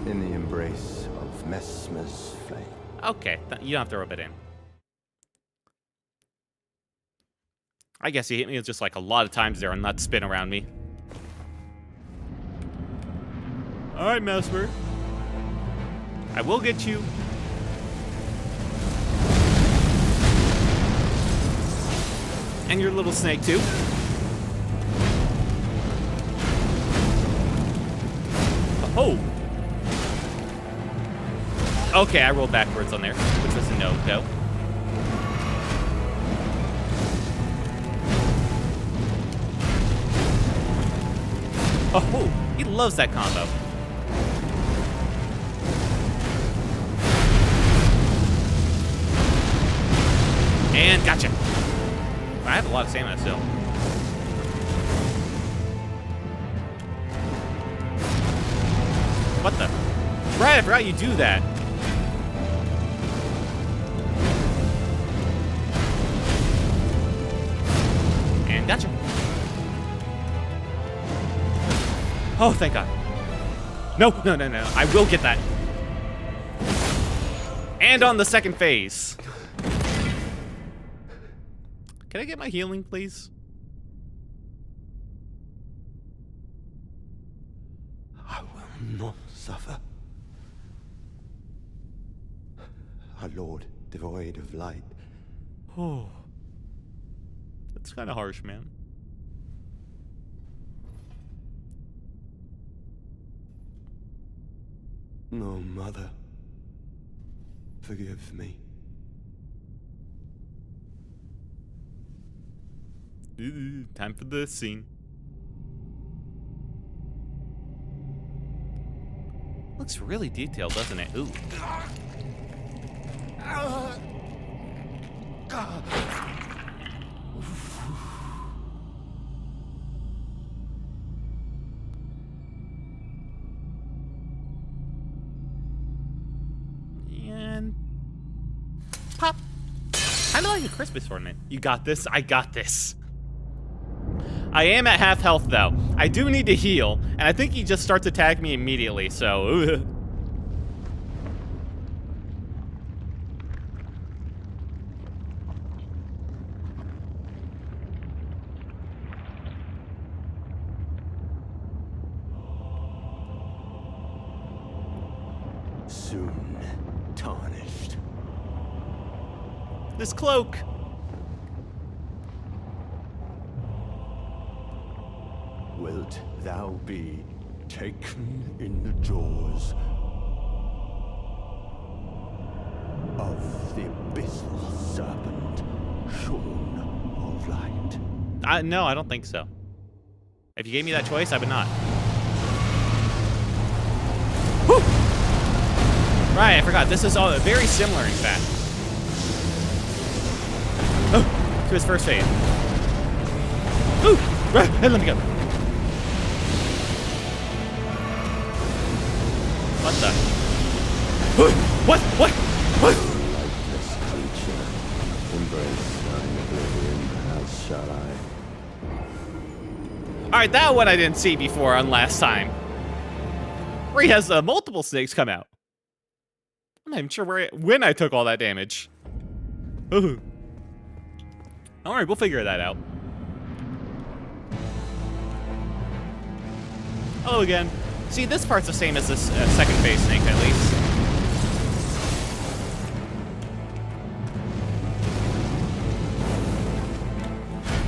In the embrace of Messmer's flame. Okay, you don't have to rub it in. I guess he hit me with just like a lot of times there and not spin around me. Alright, Messmer. I will get you. And your little snake too. Oh. Okay, I rolled backwards on there, which was a no-go. Oh, he loves that combo. And gotcha. I have a lot of stamina still. What the? Right, I forgot you do that. And gotcha. Oh, thank God. No. I will get that. And on the second phase. Can I get my healing, please? I will not suffer. Our Lord, devoid of light. Oh. That's kind of harsh, man. No, Mother. Forgive me. Time for the scene. Looks really detailed, doesn't it? Ooh. And pop. Kind of like a Christmas ornament. You got this. I got this. I am at half health, though. I do need to heal, and I think he just starts attacking me immediately, so... Soon tarnished. This cloak! Wilt thou be taken in the jaws of the abyssal serpent, shorn of light? No, I don't think so. If you gave me that choice, I would not. Whew! Right, I forgot. This is all very similar, in fact. Oh, to his first phase. Ooh! Right, hey, let me go. What the? What? Lifeless creature, embrace thine oblivion, as shall I. Alright, that one I didn't see before on last time. Where he has multiple snakes come out. I'm not even sure when I took all that damage. Don't worry, we'll figure that out. Oh, again. See, this part's the same as this second phase snake, at least.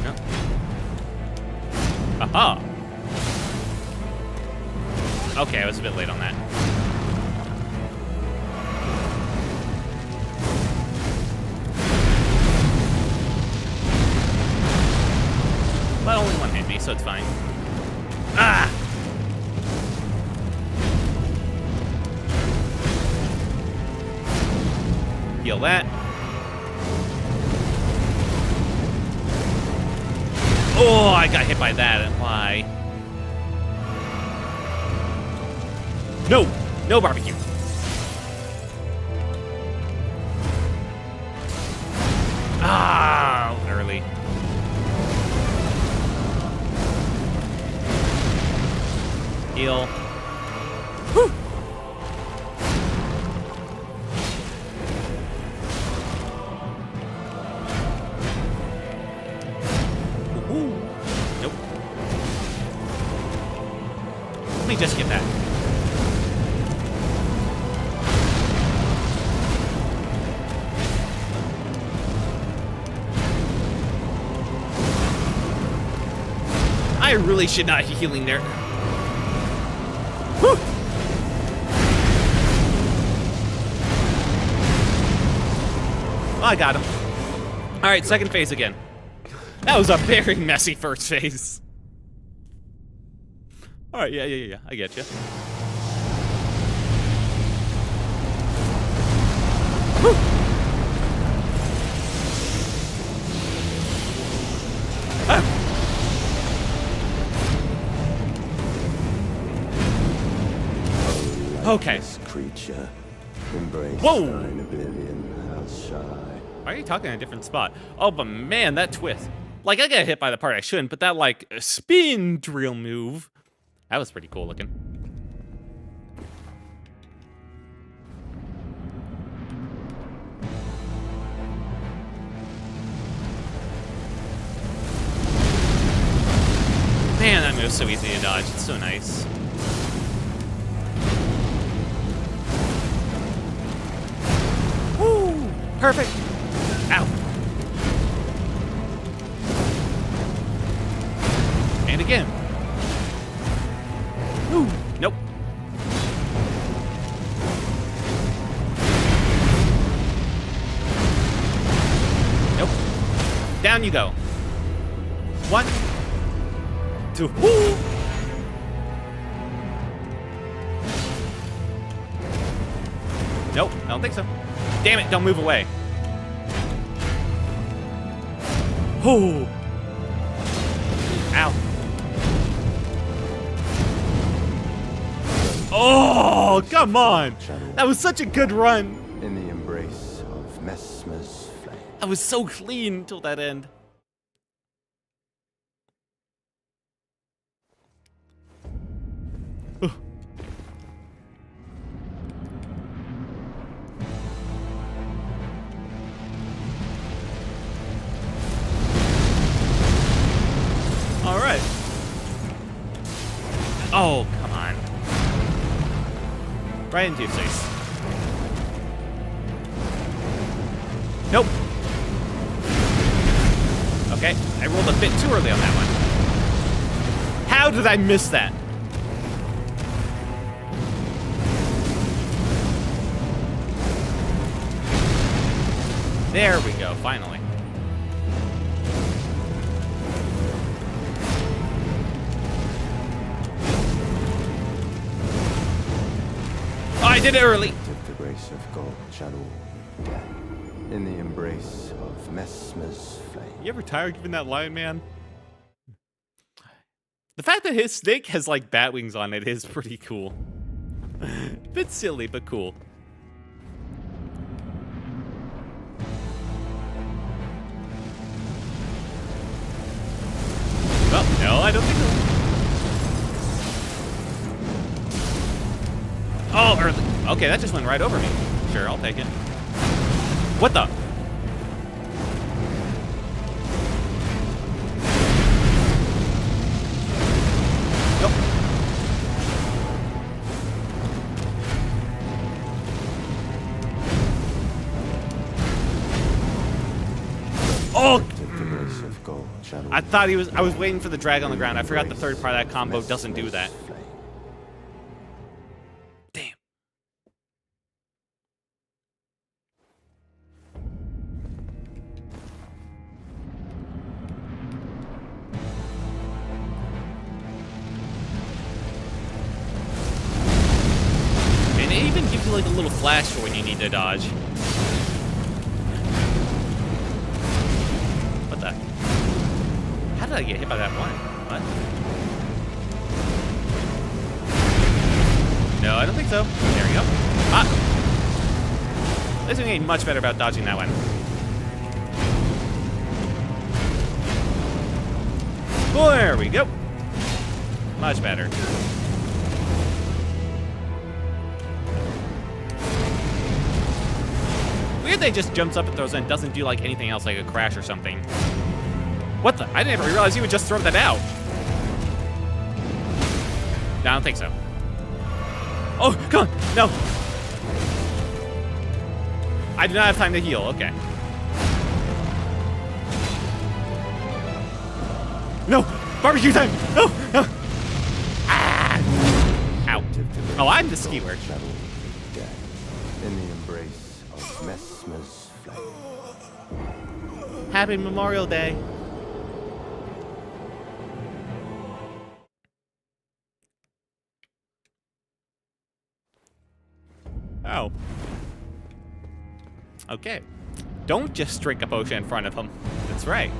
Yep. Aha! Okay, I was a bit late on that. But only one hit me, so it's fine. Ah! Heal that. Oh, I got hit by that. Why? No! No barbecue. Ah, early. Heal. Whew. Ooh. Nope. Let me just get that. I really should not be healing there. Whew. Oh, I got him. All right, second phase again. That was a very messy first phase. All right, yeah. I get you. Ah. Okay. This creature embraced Whoa. thine oblivion, how shy. Why are you talking in a different spot? Oh, but man, that twist. Like, I got hit by the part I shouldn't, but that, like, spin drill move, that was pretty cool looking. Man, that move's so easy to dodge. It's so nice. Woo! Perfect. Ow. And again. Woo! Nope. Nope. Down you go. 1, 2. Woo! Nope, I don't think so. Damn it, don't move away. Oh. Ow. Oh, come on. That was such a good run. In the embrace of Messmer's flame. I was so clean until that end. Ugh. All right. Oh, come on. Right into your face. Nope. Okay, I rolled a bit too early on that one. How did I miss that? There we go, finally. Oh, I did it early. Took the grace of God, shadow, death. In the embrace of Messmer's flame. You ever tired giving that lion man? The fact that his snake has like bat wings on it is pretty cool. Bit silly, but cool. Well, no, I don't think so. Oh, early. Okay, that just went right over me. Sure, I'll take it. What the? I thought he was. I was waiting for the drag on the ground. I forgot the third part of that combo doesn't do that. Damn. And it even gives you like a little flash for when you need to dodge. What the? How did I get hit by that one? What? No, I don't think so. There we go. Ah! At least I'm getting much better about dodging that one. There we go. Much better. Weird they just jumps up and throws in, doesn't do like anything else like a crash or something. What the? I didn't ever realize you would just throw that out. No, I don't think so. Oh, come on! No! I do not have time to heal, okay. No! Barbecue time! No! No! Ah! Ow. Oh, I'm the skewer. In the embrace of Messmer's flame. Happy Memorial Day. Oh. Okay. Don't just drink a potion in front of him. That's right.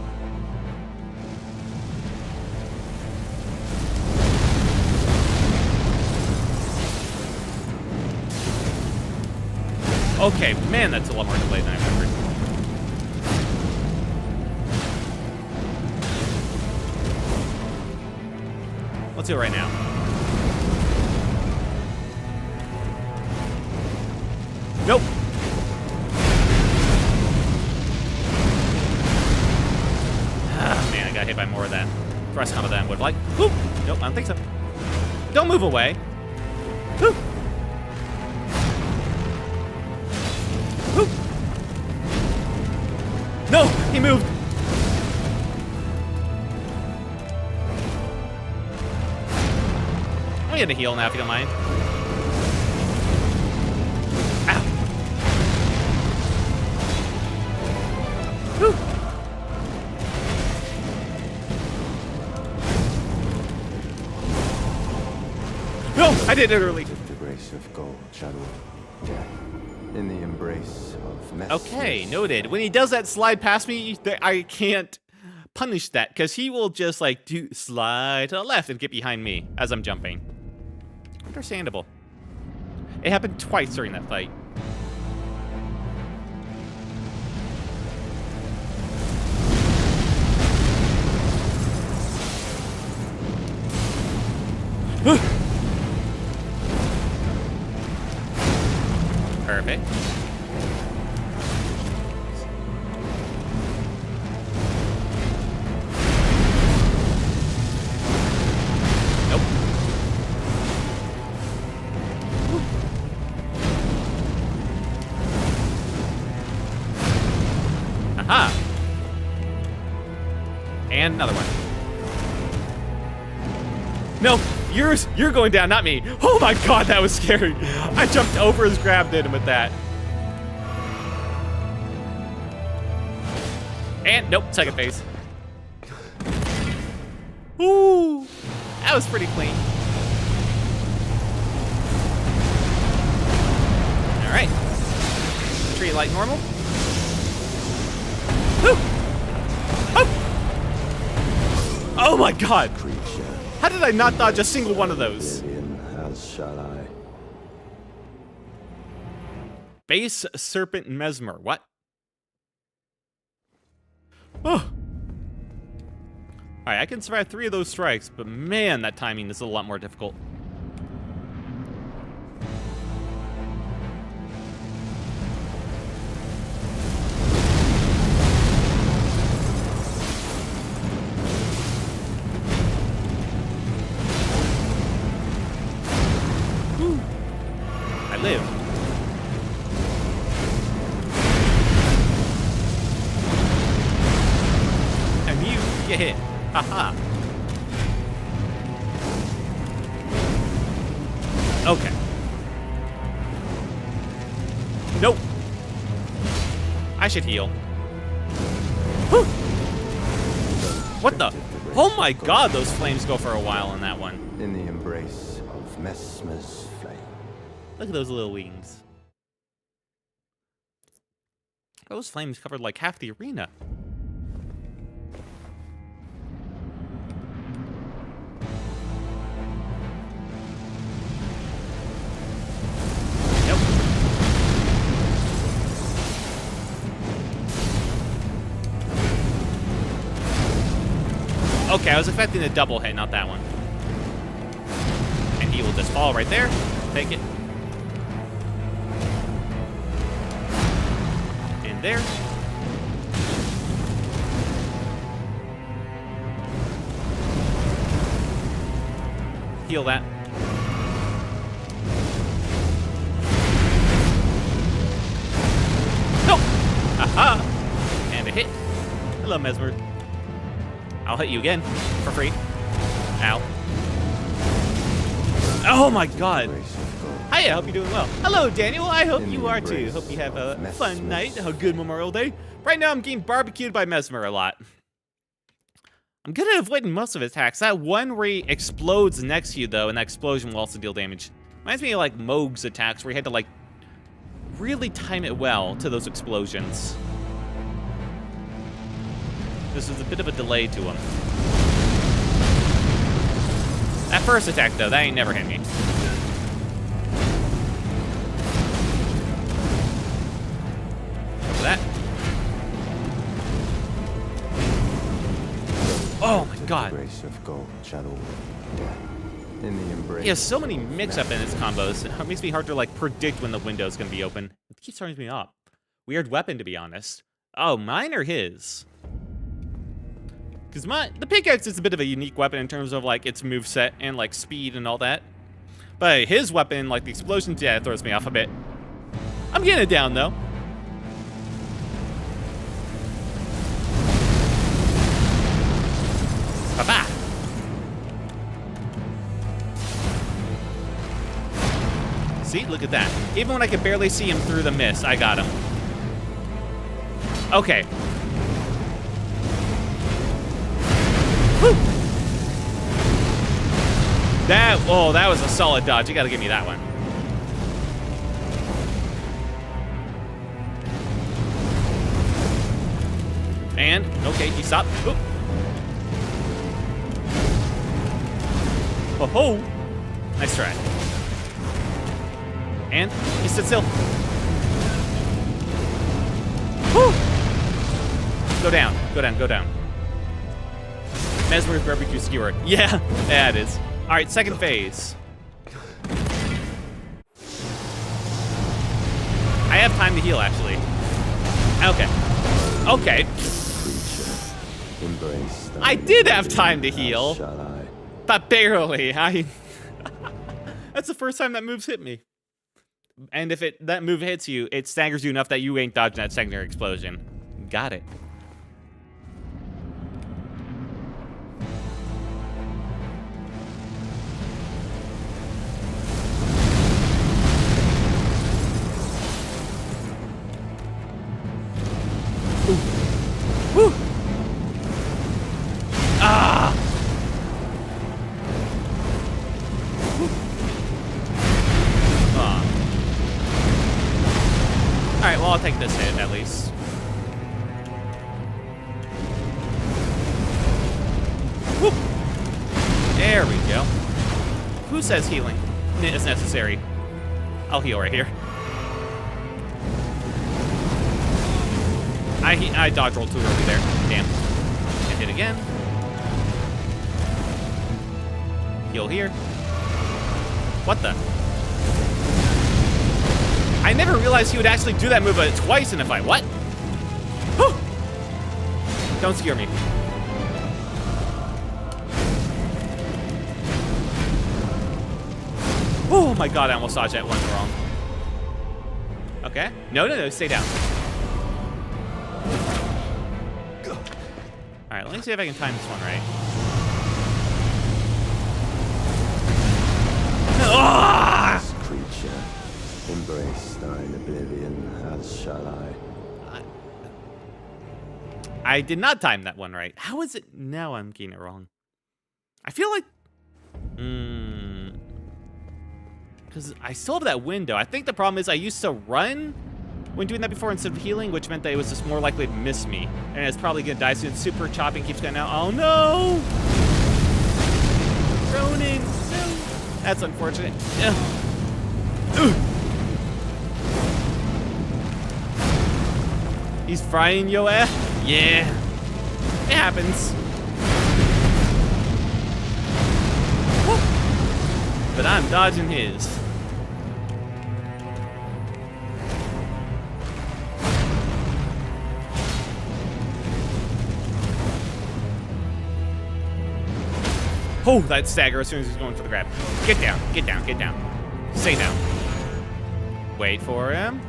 Okay, man, that's a lot more delayed than I remembered. Let's do it right now. Nope. Ah, man, I got hit by more of that thrust combo than I would like. Whoop. Nope, I don't think so. Don't move away. Whoop. Whoop. No, he moved. I'm gonna heal now if you don't mind. Ow. Whew. No, I did it early. The grace of gold, shadow of death. In the embrace of Messmer. Okay, noted. When he does that slide past me, I can't punish that because he will just like do slide to the left and get behind me as I'm jumping. Understandable. It happened twice during that fight. Perfect. Nope. Aha. And another one. No, you're going down, not me. Oh my god, that was scary. I jumped over his grab, did him with that. And nope, second phase. Ooh, that was pretty clean. All right, treat it like normal. Woo. Oh. Oh my god. How did I not dodge a single one of those? As shall I. Base Serpent Messmer. What? Oh. Alright, I can survive 3 of those strikes, but man, that timing is a lot more difficult. Live. And you get hit. Haha. Okay. Nope. I should heal. Whew. What the? Oh my god, those flames go for a while in that one. In the embrace of Messmer's flame. Look at those little wings. Those flames covered like half the arena. Nope. Okay, I was expecting a double hit, not that one. And he will just fall right there. Take it. In there. Heal that. Nope. Aha. And a hit. Hello, Messmer. I'll hit you again for free. Ow. Oh my god. Hi, I hope you're doing well. Hello, Daniel. I hope you are too. Hope you have a fun night, a good Memorial Day. Right now, I'm getting barbecued by Messmer a lot. I'm good at avoiding most of his attacks. That one where he explodes next to you, though, and that explosion will also deal damage. Reminds me of, like, Moog's attacks, where he had to, like, really time it well to those explosions. This was a bit of a delay to him. That first attack, though, that ain't never hit me. That. Oh my god. He has so many mix-up in his combos. It makes me hard to like predict when the window's gonna be open. It keeps turning me off. Weird weapon, to be honest. Oh, mine or his? Because the pickaxe is a bit of a unique weapon in terms of like its moveset and like speed and all that. But his weapon, like the explosions, yeah, it throws me off a bit. I'm getting it down though. Bye-bye. See, look at that. Even when I could barely see him through the mist, I got him. Okay. Woo! That was a solid dodge. You gotta give me that one. And, okay, he stopped. Oop. Oh ho! Nice try. And he stood still. Woo! Go down, go down, go down. Messmer's barbecue skewer. Yeah, it is. All right, second phase. I have time to heal, actually. Okay. Okay. I did have time to heal. But barely. That's the first time that move's hit me. And if that move hits you, it staggers you enough that you ain't dodging that secondary explosion. Got it. Ooh. Woo! Ah! Alright, well, I'll take this hit, at least. Whoop. There we go. Who says healing is necessary? I'll heal right here. I dodge rolled too early there. Damn. And hit again. Heal here. What the? I never realized he would actually do that move twice in a fight. What? Don't scare me. Oh my god, I almost dodged that one wrong. Okay. No, stay down. Alright, Let me see if I can time this one right. Ah! This creature, embrace thine oblivion, as shall I. I did not time that one right. How is it now I'm getting it wrong? I feel like... Because I still have that window. I think the problem is I used to run when doing that before instead of healing, which meant that it was just more likely to miss me. And it's probably going to die soon. Super chopping keeps going out. Oh, no! Ronin! No! That's unfortunate. He's frying your ass? Yeah. It happens. Woo. But I'm dodging his. Oh, that stagger as soon as he's going for the grab. Get down, get down, get down. Stay down. Wait for him.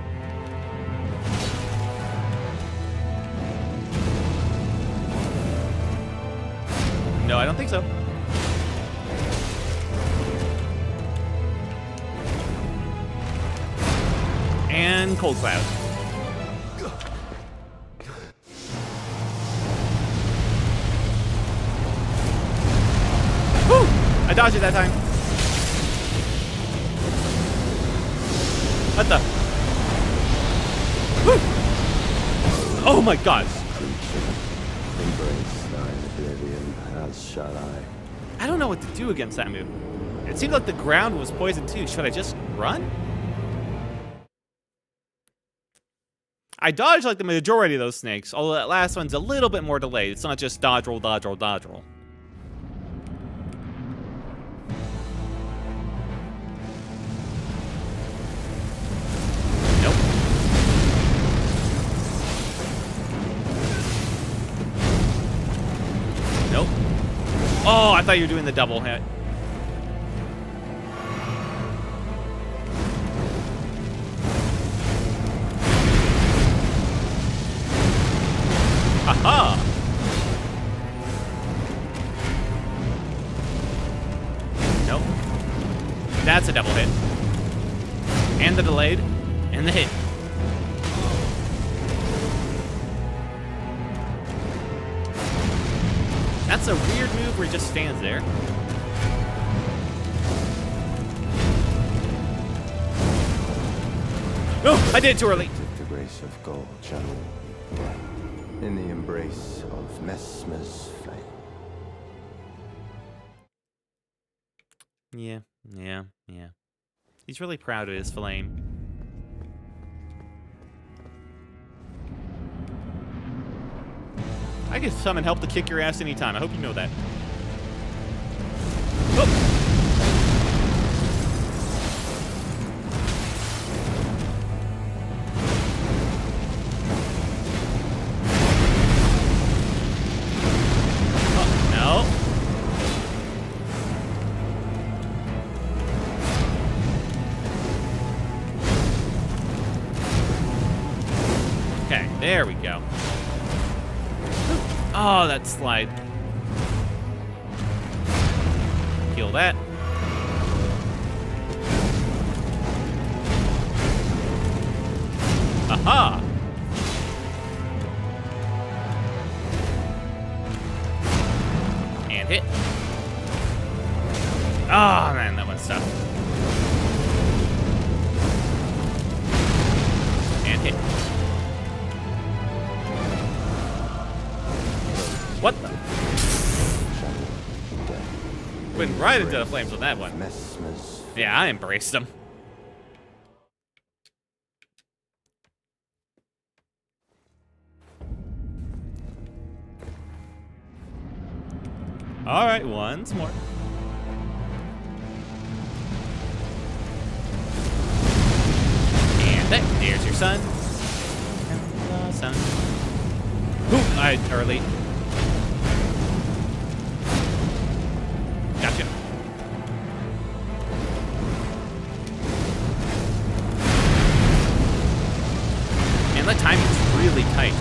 No, I don't think so. And Cold Cloud. Woo! I dodged it that time. What the? Woo! Oh my god. Embrace thine oblivion, as shall I. I don't know what to do against that move. It seemed like the ground was poisoned too. Should I just run? I dodged like the majority of those snakes, although that last one's a little bit more delayed. It's not just dodge roll, dodge roll, dodge roll. Nope. Nope. Oh, I thought you were doing the double hit. Aha! Nope. That's a double hit. And the delayed. And the hit. That's a weird move where he just stands there. No! I did it too early! With the grace of God shall all be dead. In the embrace of Messmer's flame. Yeah. He's really proud of his flame. I can summon help to kick your ass anytime. I hope you know that. Oh. There we go. Oh, that slide. Kill that. Aha! And hit. Oh, man, that one's tough. And hit. What the? Went right into the flames on that one. Yeah, I embraced them. All right, once more. And there's your son. And the son. Ooh, I early. Gotcha. And the timing's really tight.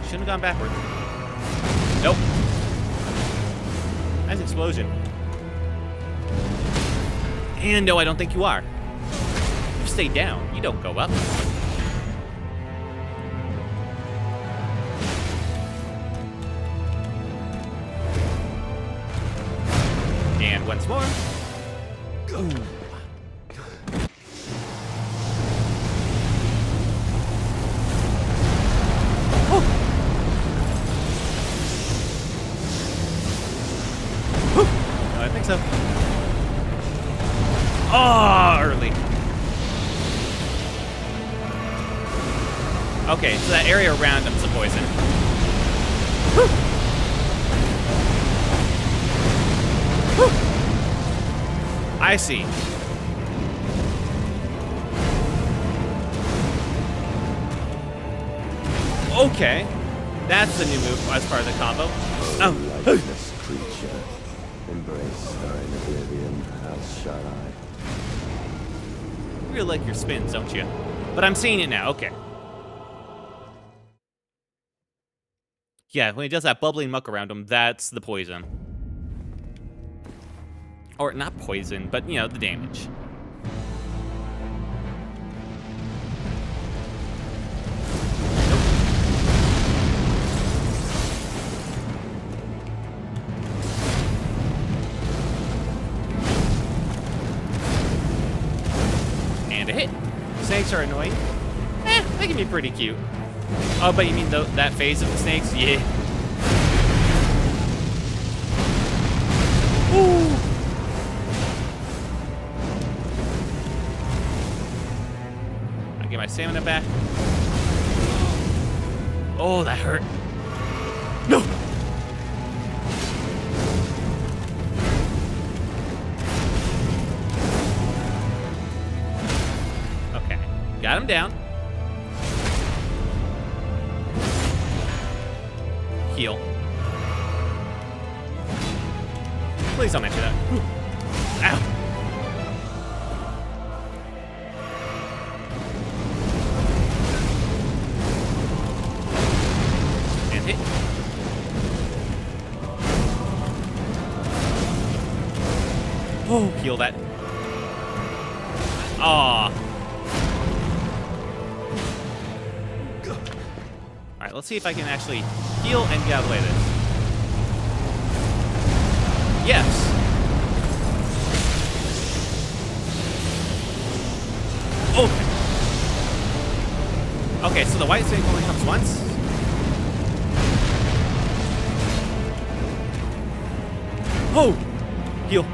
Shouldn't have gone backwards. Nope. Nice explosion. And no, I don't think you are. You stay down. You don't go up. And once more. Ooh. No, I think so. Oh, early. Okay, so that area around him's a poison. I see. Okay. That's the new move as part of the combo. Oh. Lifeless creature, embrace thine oblivion, as shall I. You really like your spins, don't you? But I'm seeing it now. Okay. Yeah, when he does that bubbling muck around him, that's the poison. Or not poison, but, you know, the damage. And a hit. Snakes are annoying. They can be pretty cute. Oh, but you mean that phase of the snakes? Yeah. Ooh. I get my stamina back. Oh, that hurt. No. Okay, got him down. Heal. Please don't enter that. Ow. And hit. Oh, heal that. Aw. Alright, let's see if I can actually heal and get out of the way of this. Yes. Okay. Okay, so the white snake only comes once. Oh! Heal.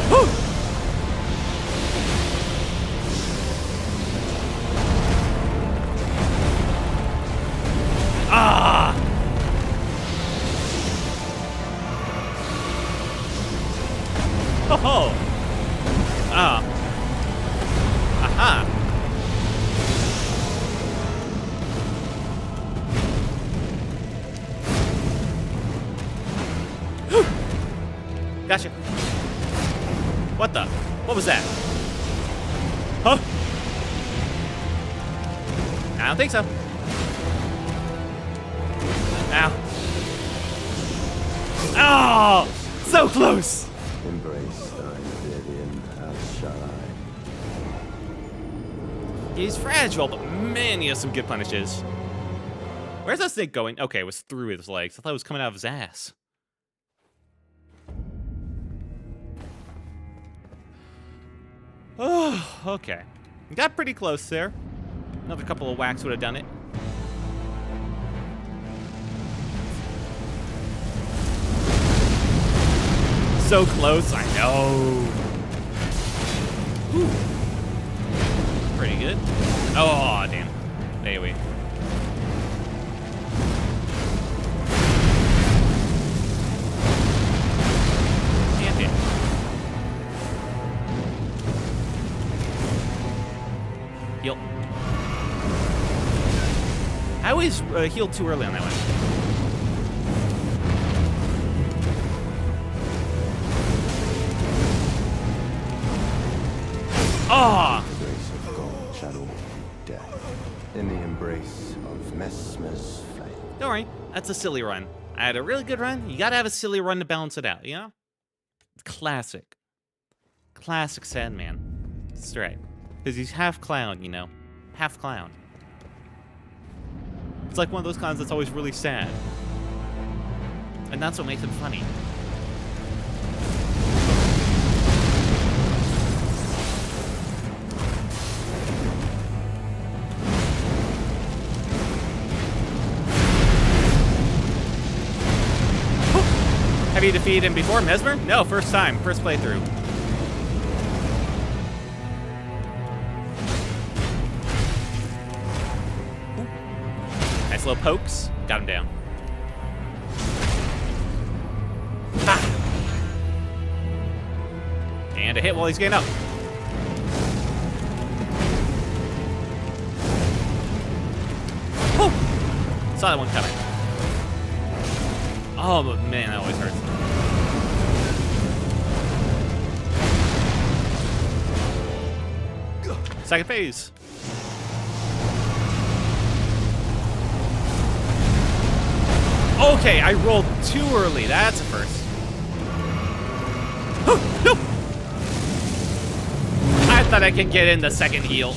Oh! Ah! Oh! Ah. Aha! Gotcha. What the? What was that? Huh? I don't think so. Ow. Oh! So close! Embrace thine oblivion, as shall I. He's fragile, but man, he has some good punishes. Where's that snake going? Okay, it was through his legs. I thought it was coming out of his ass. Oh, okay. Got pretty close there. Another couple of whacks would have done it. So close, I know. Whew. Pretty good. Oh, damn. Anyway. And hit. Heal. I always healed too early on that one. Ah! The grace of God shall all in the embrace of Messmer's flame. Don't worry, that's a silly run. I had a really good run. You gotta have a silly run to balance it out, you know? Classic. Classic Sandman. That's right. Because he's half clown, you know? Half clown. It's like one of those clowns that's always really sad. And that's what makes him funny. Have you defeated him before, Messmer? No, first time, first playthrough. Nice little pokes. Got him down. Ah. And a hit while he's getting up. Woo! Saw that one coming. Oh, but man, that always hurts. Second phase. Okay, I rolled too early. That's a first. Oh, no! I thought I could get in the second heal.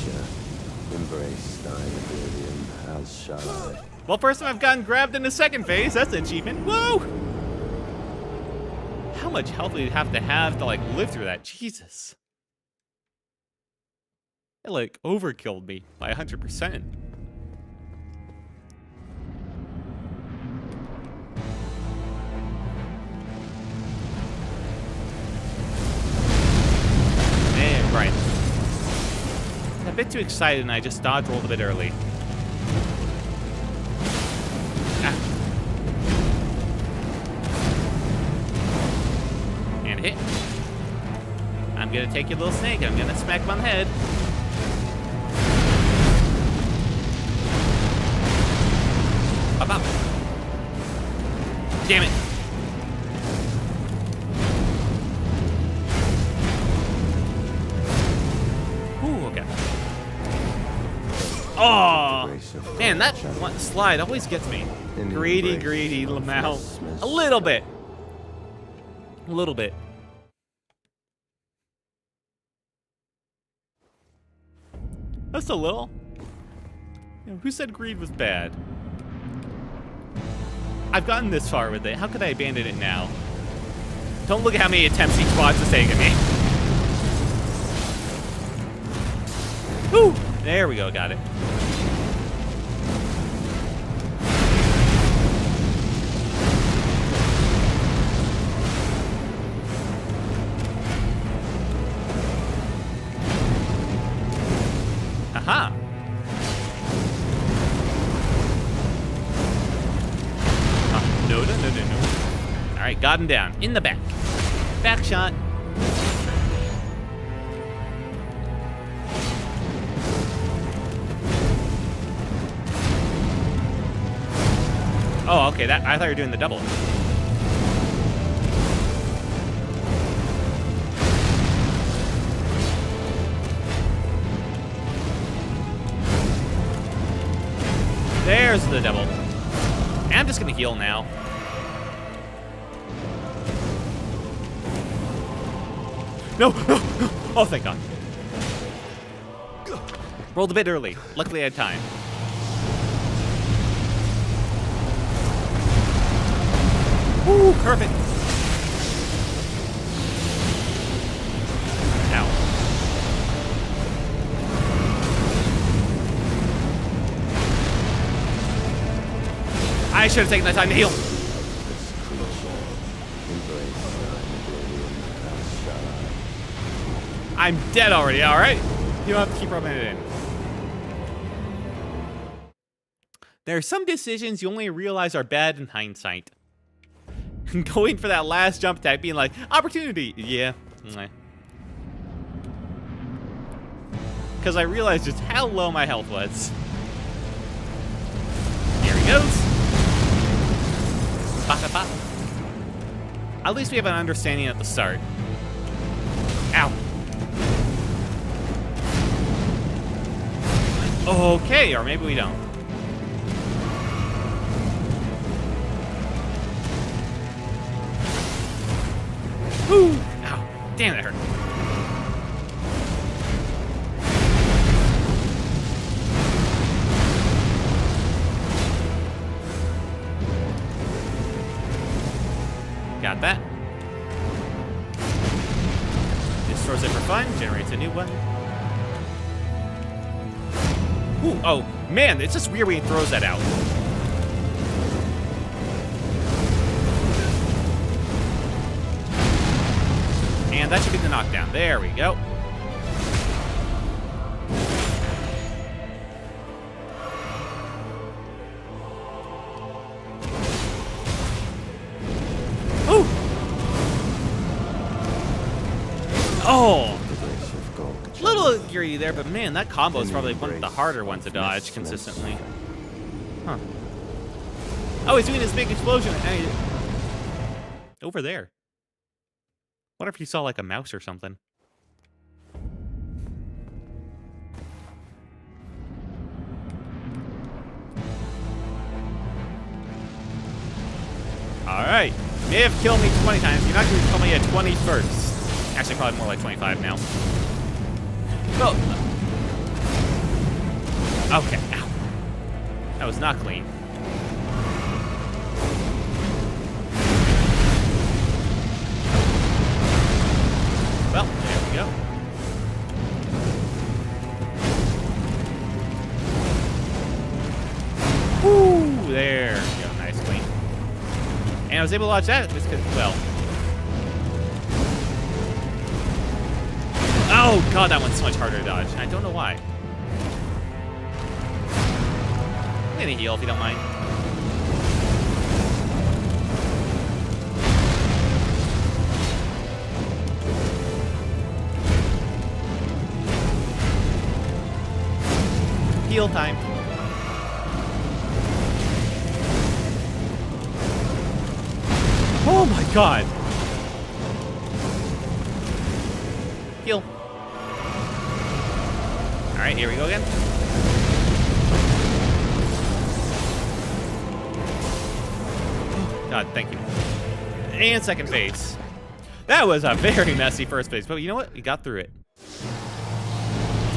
Embrace thine oblivion, as shall I. Well, first time I've gotten grabbed in the second phase. That's an achievement. Whoa! How much health would you have to like live through that? Jesus. It like overkilled me by 100%. Man, right. I'm a bit too excited and I just dodge rolled a bit early. And hit. I'm gonna take your little snake and I'm gonna smack him on the head. Up, up. Damn it. Ooh, okay. Oh, man, that one slide always gets me. Greedy, greedy Lamau. A little bit. A little bit. Just a little. You know, who said greed was bad? I've gotten this far with it. How could I abandon it now? Don't look at how many attempts each boss has taken me. Woo! There we go, got it. Aha! No. Alright, got him down. In the back. Back shot. Oh, okay, I thought you were doing the double. There's the double. And I'm just gonna heal now. No, no, no. Oh, thank God. Rolled a bit early. Luckily I had time. Woo, perfect. Ow. I should have taken that time to heal. I'm dead already, alright? You don't have to keep rubbing it in. There are some decisions you only realize are bad in hindsight. Going for that last jump attack, being like, opportunity! Yeah. Because I realized just how low my health was. Here he goes. Baka baka. At least we have an understanding at the start. Ow. Okay, or maybe we don't. Woo! Ow. Damn, that hurt. Got that. This throws it for fun, generates a new one. Ooh, oh, man, it's just weird when he throws that out. And that should be the knockdown. There we go. Ooh! Oh! Little greedy there, but man, that combo is probably one of the harder ones to dodge consistently. Huh. Oh, he's doing his big explosion. Hey, over there. What if you saw like a mouse or something? Alright. You may have killed me 20 times. You're not going to kill me at 21st. Actually, probably more like 25 now. Well. Okay. Ow. That was not clean. Well, there we go. Woo! There we go. Nice, clean. And I was able to watch that just because, well. Oh, God, that one's so much harder to dodge. I don't know why. I'm gonna heal if you don't mind. Heal time. Oh my God. Heal. All right, here we go again. God, thank you. And second phase. That was a very messy first phase, but you know what? We got through it.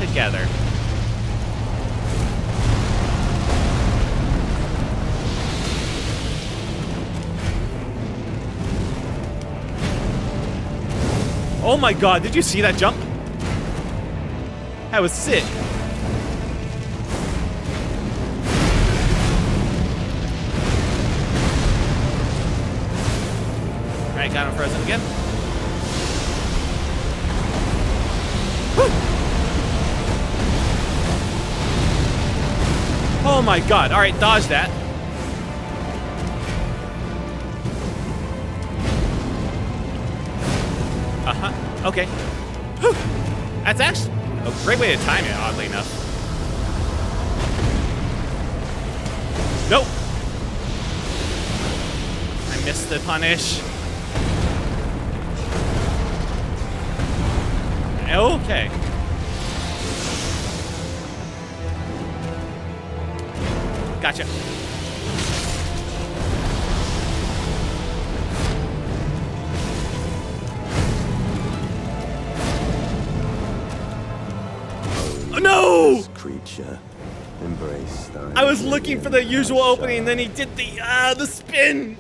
Together. Oh my God, did you see that jump? That was sick. All right, got him frozen again. Woo! Oh my God, all right, dodge that. Uh-huh, okay. Whew. That's actually a great way to time it, oddly enough. Nope. I missed the punish. Okay. Gotcha. No! Creature, embrace thine. I was looking for the usual opening, and then he did the spin.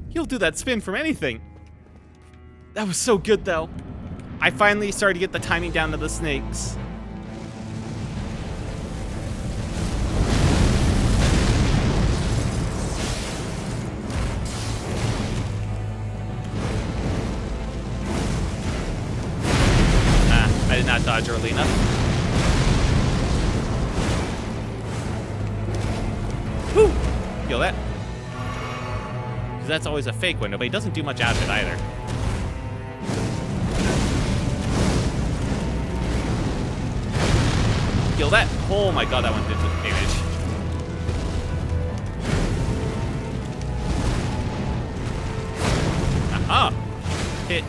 He'll do that spin from anything. That was so good, though. I finally started to get the timing down to the snakes. I did not dodge early enough. Whew! Feel that? Because that's always a fake window, but he doesn't do much out of it either. Feel that? Oh my God, that one did some damage. Aha! Hit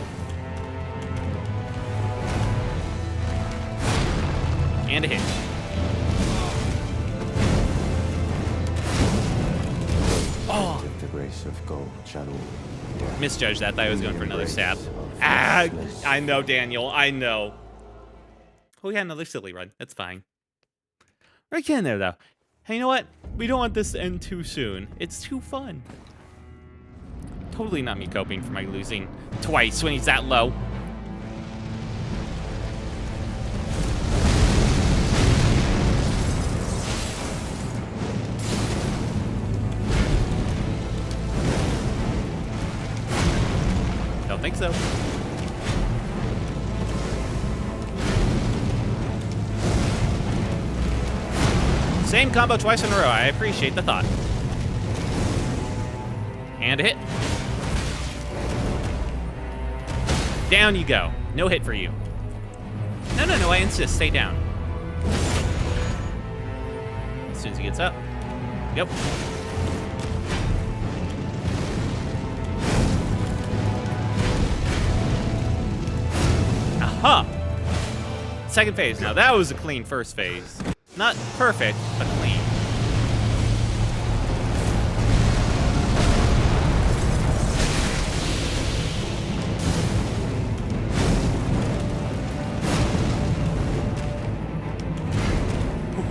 And a hit. Oh! The grace of gold shadow. Misjudged that. Thought I was going for another stab. Ah! I know, Daniel. I know. Oh, yeah, another silly run. That's fine. We're getting there, though. Hey, you know what? We don't want this to end too soon. It's too fun. Totally not me coping for my losing twice when he's that low. Don't think so. Same combo twice in a row. I appreciate the thought. And a hit. Down you go. No hit for you. No, no, no, I insist. Stay down. As soon as he gets up. Yep. Aha! Second phase. Now, that was a clean first phase. Not perfect, but clean.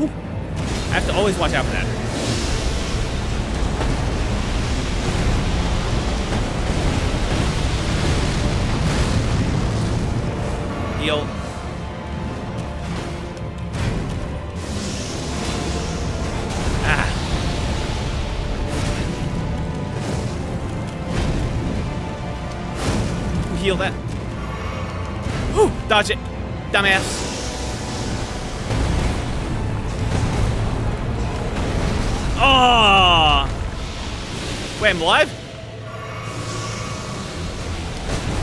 Ooh. I have to always watch out for that. Heal. Heal that. Ooh, dodge it, dumbass. Oh! Wait, I'm alive?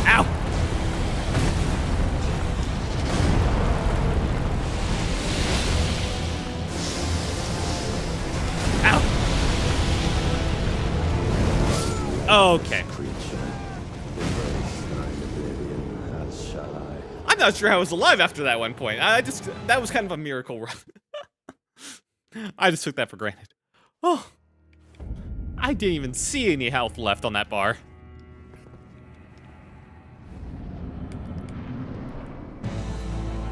Ow! Ow! Okay. I'm not sure I was alive after that one point. That was kind of a miracle run. I just took that for granted. Oh, I didn't even see any health left on that bar.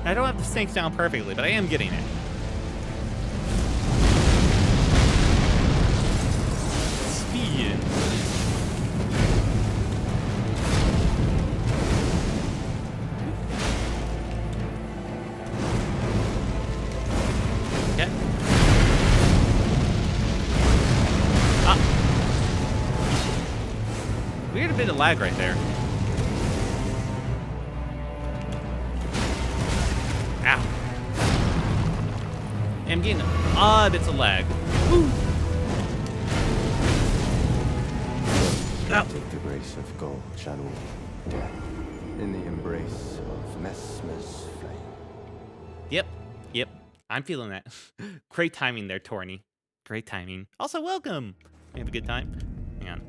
I don't have the snakes down perfectly, but I am getting it. Speed. Okay. Weird a bit of lag right there. Ow. I'm getting odd bits of lag. Woo. Take the grace of gold, shadow, death, in the embrace of Messmer's flame. Yep. I'm feeling that. Great timing there, Torny. Great timing. Also, welcome. You have a good time? Hang on.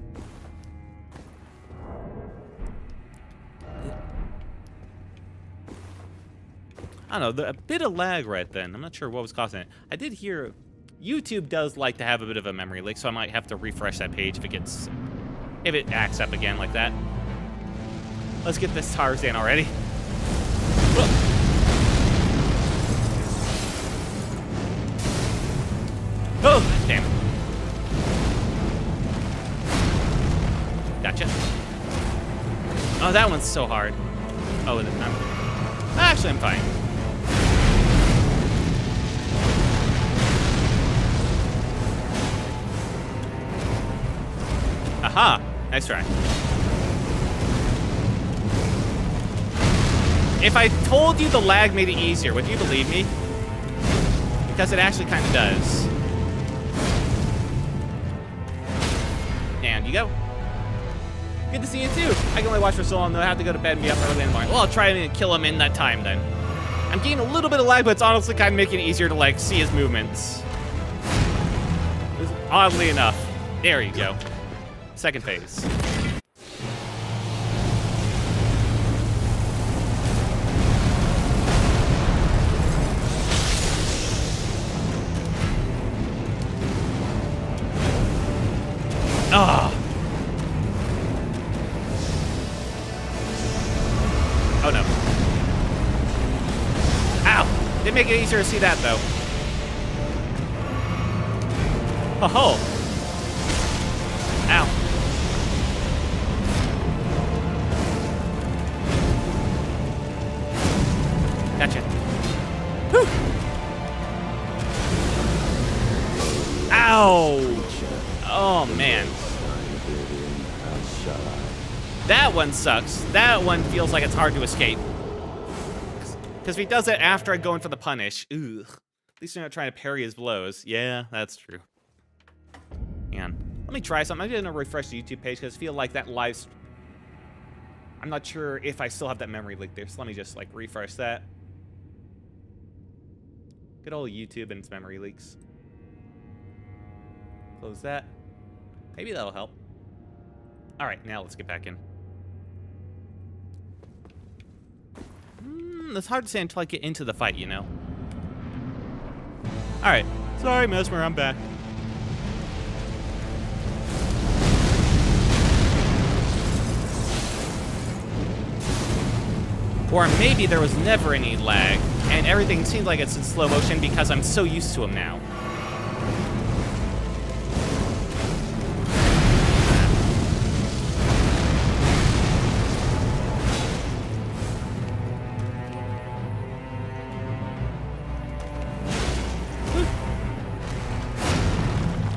I don't know, a bit of lag right then. I'm not sure what was causing it. I did hear YouTube does like to have a bit of a memory leak, so I might have to refresh that page if it acts up again like that. Let's get this Tarzan already. Oh, damn it. Gotcha. Oh, that one's so hard. Oh, actually, I'm fine. Aha! Nice try. If I told you the lag made it easier, would you believe me? Because it actually kind of does. And you go. Good to see you too. I can only watch for so long though. I have to go to bed and be up early in the morning. Well, I'll try and kill him in that time then. I'm getting a little bit of lag, but it's honestly kind of making it easier to like see his movements. Oddly enough. There you go. Second phase. Oh no. Ow! Didn't make it easier to see that though. Oh ho! Ow. Gotcha. Whew. Ow! Oh man. That one sucks. That one feels like it's hard to escape. Because if he does it after I go in for the punish, ugh. At least you're not trying to parry his blows. Yeah, that's true. Hang on. Let me try something. I'm going to refresh the YouTube page because I feel like that live... I'm not sure if I still have that memory leak there, so let me just, like, refresh that. Good old YouTube and its memory leaks. Close that. Maybe that'll help. Alright, now let's get back in. It's hard to say until I get into the fight, you know? Alright. Sorry, Messmer, I'm back. Or maybe there was never any lag, and everything seems like it's in slow motion because I'm so used to him now.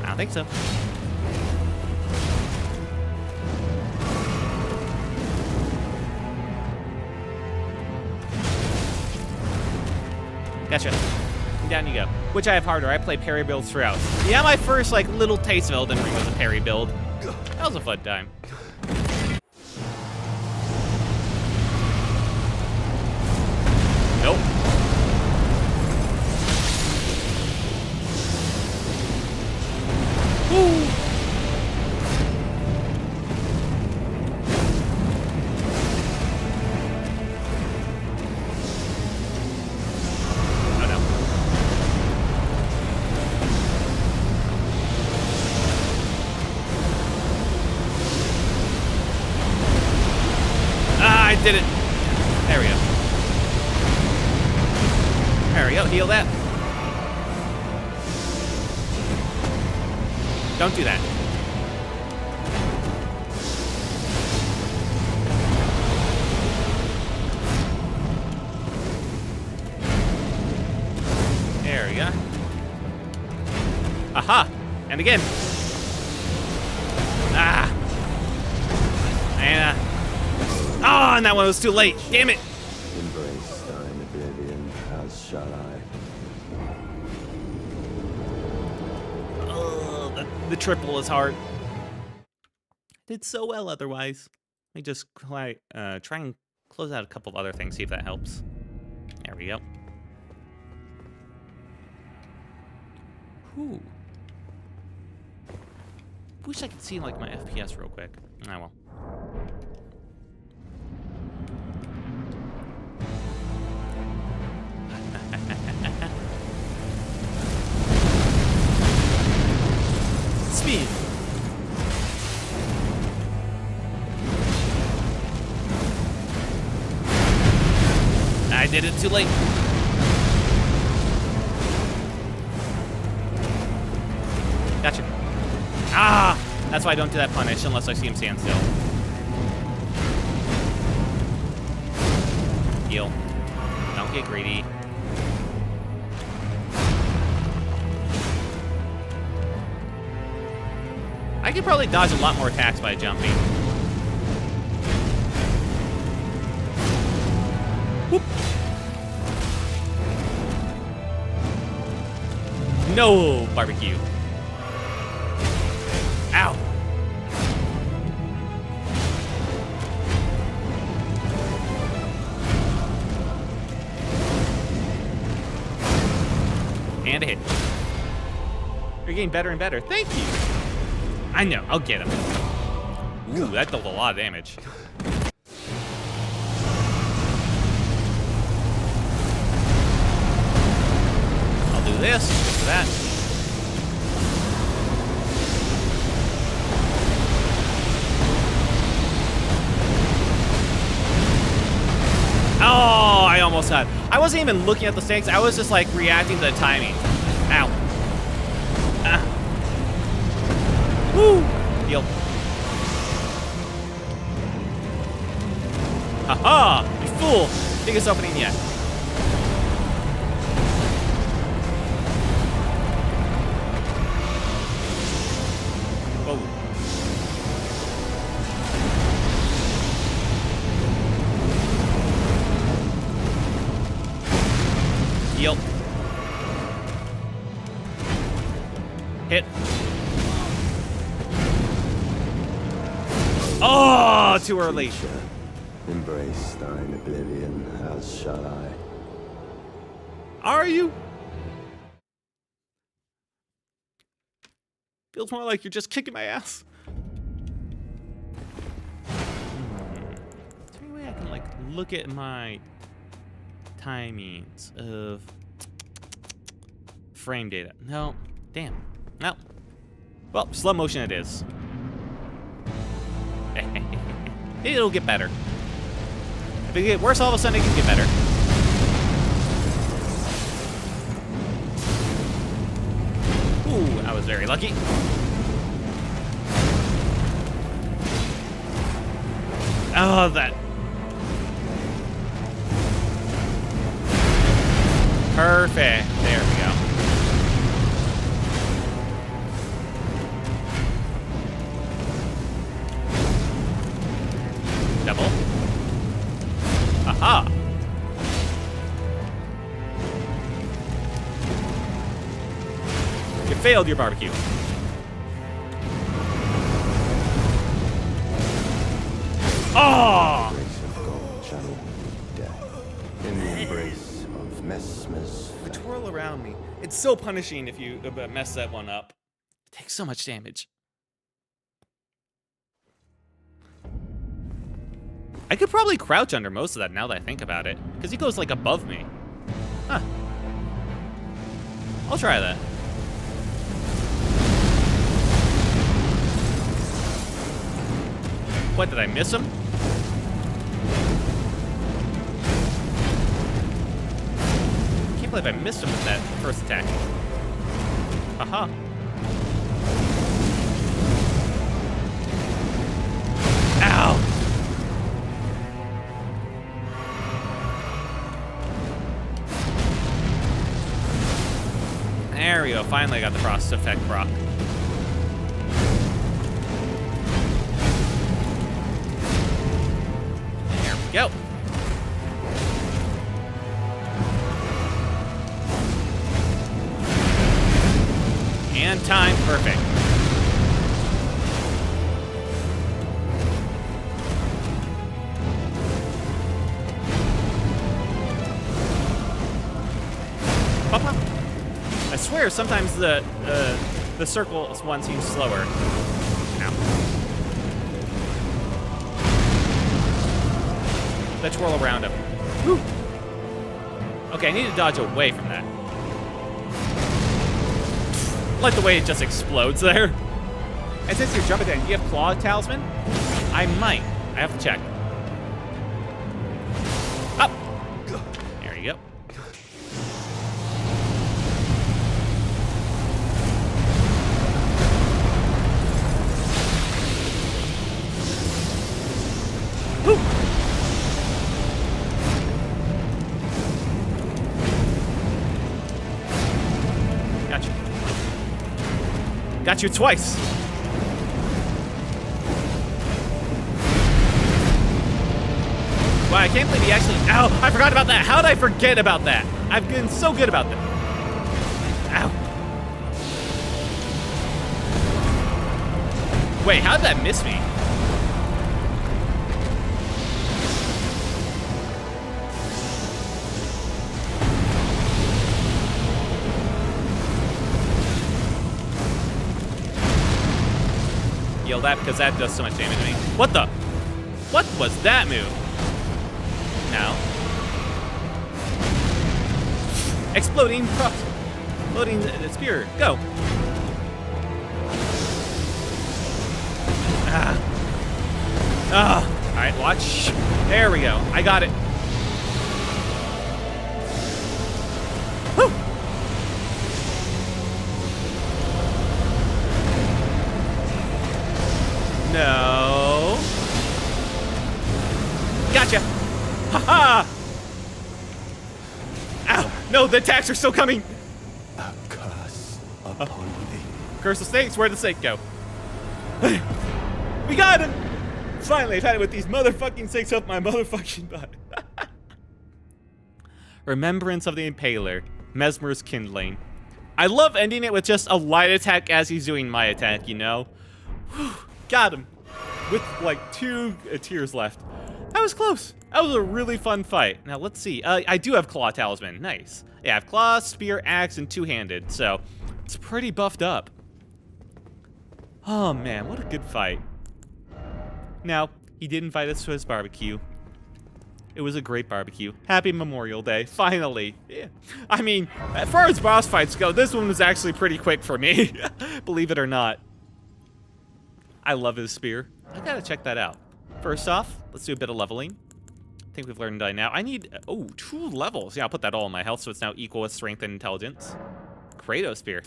I don't think so. Gotcha. And down you go. Which I have harder. I play parry builds throughout. Yeah, my first, like, little taste of Elden Ring was a parry build. That was a fun time. Nope. Woo! I did it. There we go. There we go. Heal that. Don't do that. There we go. Aha! And again. Ah! And oh, and that one was too late. Damn it. Embrace thine oblivion, as shall I. Oh, the triple is hard. Did so well otherwise. Let me just try and close out a couple of other things, see if that helps. There we go. Whew. Wish I could see like my FPS real quick. Ah well. Speed. I did it too late. Gotcha. Ah! That's why I don't do that punish unless I see him stand still. Heal. Don't get greedy. I could probably dodge a lot more attacks by jumping. Whoop. No barbecue. Ow. And a hit. You're getting better and better. Thank you. I know. I'll get him. Ooh, that dealt a lot of damage. I'll do this. Just for that. Oh, I almost had. I wasn't even looking at the stakes. I was just like reacting to the timing. Ow. Ah. Woo. Heal. Haha! You fool! Biggest opening yet. Oh. Heal. Hit. Oh, too early. Embrace thine oblivion, as shall I. Are you? Feels more like you're just kicking my ass. Is there any way I can like look at my timings of frame data? No. Damn. No. Well, slow motion it is. It'll get better. If it get worse all of a sudden, it can get better. Ooh, I was very lucky. Oh, that. Perfect. There we go. Double. Aha! You failed your barbecue. Oh! Grace of God shall all be death. In the embrace of Messmer's The twirl around me. It's so punishing if you mess that one up. It takes so much damage. I could probably crouch under most of that now that I think about it, because he goes like above me. Huh. I'll try that. What, did I miss him? I can't believe I missed him with that first attack. Aha. Ow! There we go. Finally, I got the frost effect proc. There we go. And time perfect. Papa. I swear, sometimes the circle one seems slower. Ow. The twirl around him. Whew. Okay, I need to dodge away from that. I like the way it just explodes there. And since you're jumping in, do you have Claw Talisman? I might. I have to check. Up. There you go. Woo. Gotcha. Got you twice. Wow, I can't believe he actually. Ow! I forgot about that. How did I forget about that? I've been so good about that. Ow. Wait, how did that miss me? Heal that because that does so much damage to me. What the? What was that move? No. Exploding spear. Go. Ah. Ah. All right, watch. There we go. I got it. Gotcha. Ha-ha! Ow! No, the attacks are still coming. A curse upon thee. Curse of snakes. Where'd the snake go? We got him! Finally, I've had it with these motherfucking snakes up my motherfucking butt. Remembrance of the Impaler. Messmer's kindling. I love ending it with just a light attack as he's doing my attack, you know? Whew, got him. With like 2 tears left. That was close. That was a really fun fight. Now let's see. I do have Claw Talisman. Nice. Yeah, I have Claw, Spear, Axe, and 2-handed. So it's pretty buffed up. Oh man, what a good fight. Now, he did invite us to his barbecue. It was a great barbecue. Happy Memorial Day, finally. Yeah. I mean, as far as boss fights go, this one was actually pretty quick for me. Believe it or not. I love his spear. I gotta check that out. First off, let's do a bit of leveling. I think we've learned now. I need, 2 levels. Yeah, I'll put that all in my health so it's now equal with strength and intelligence. Kratos spear.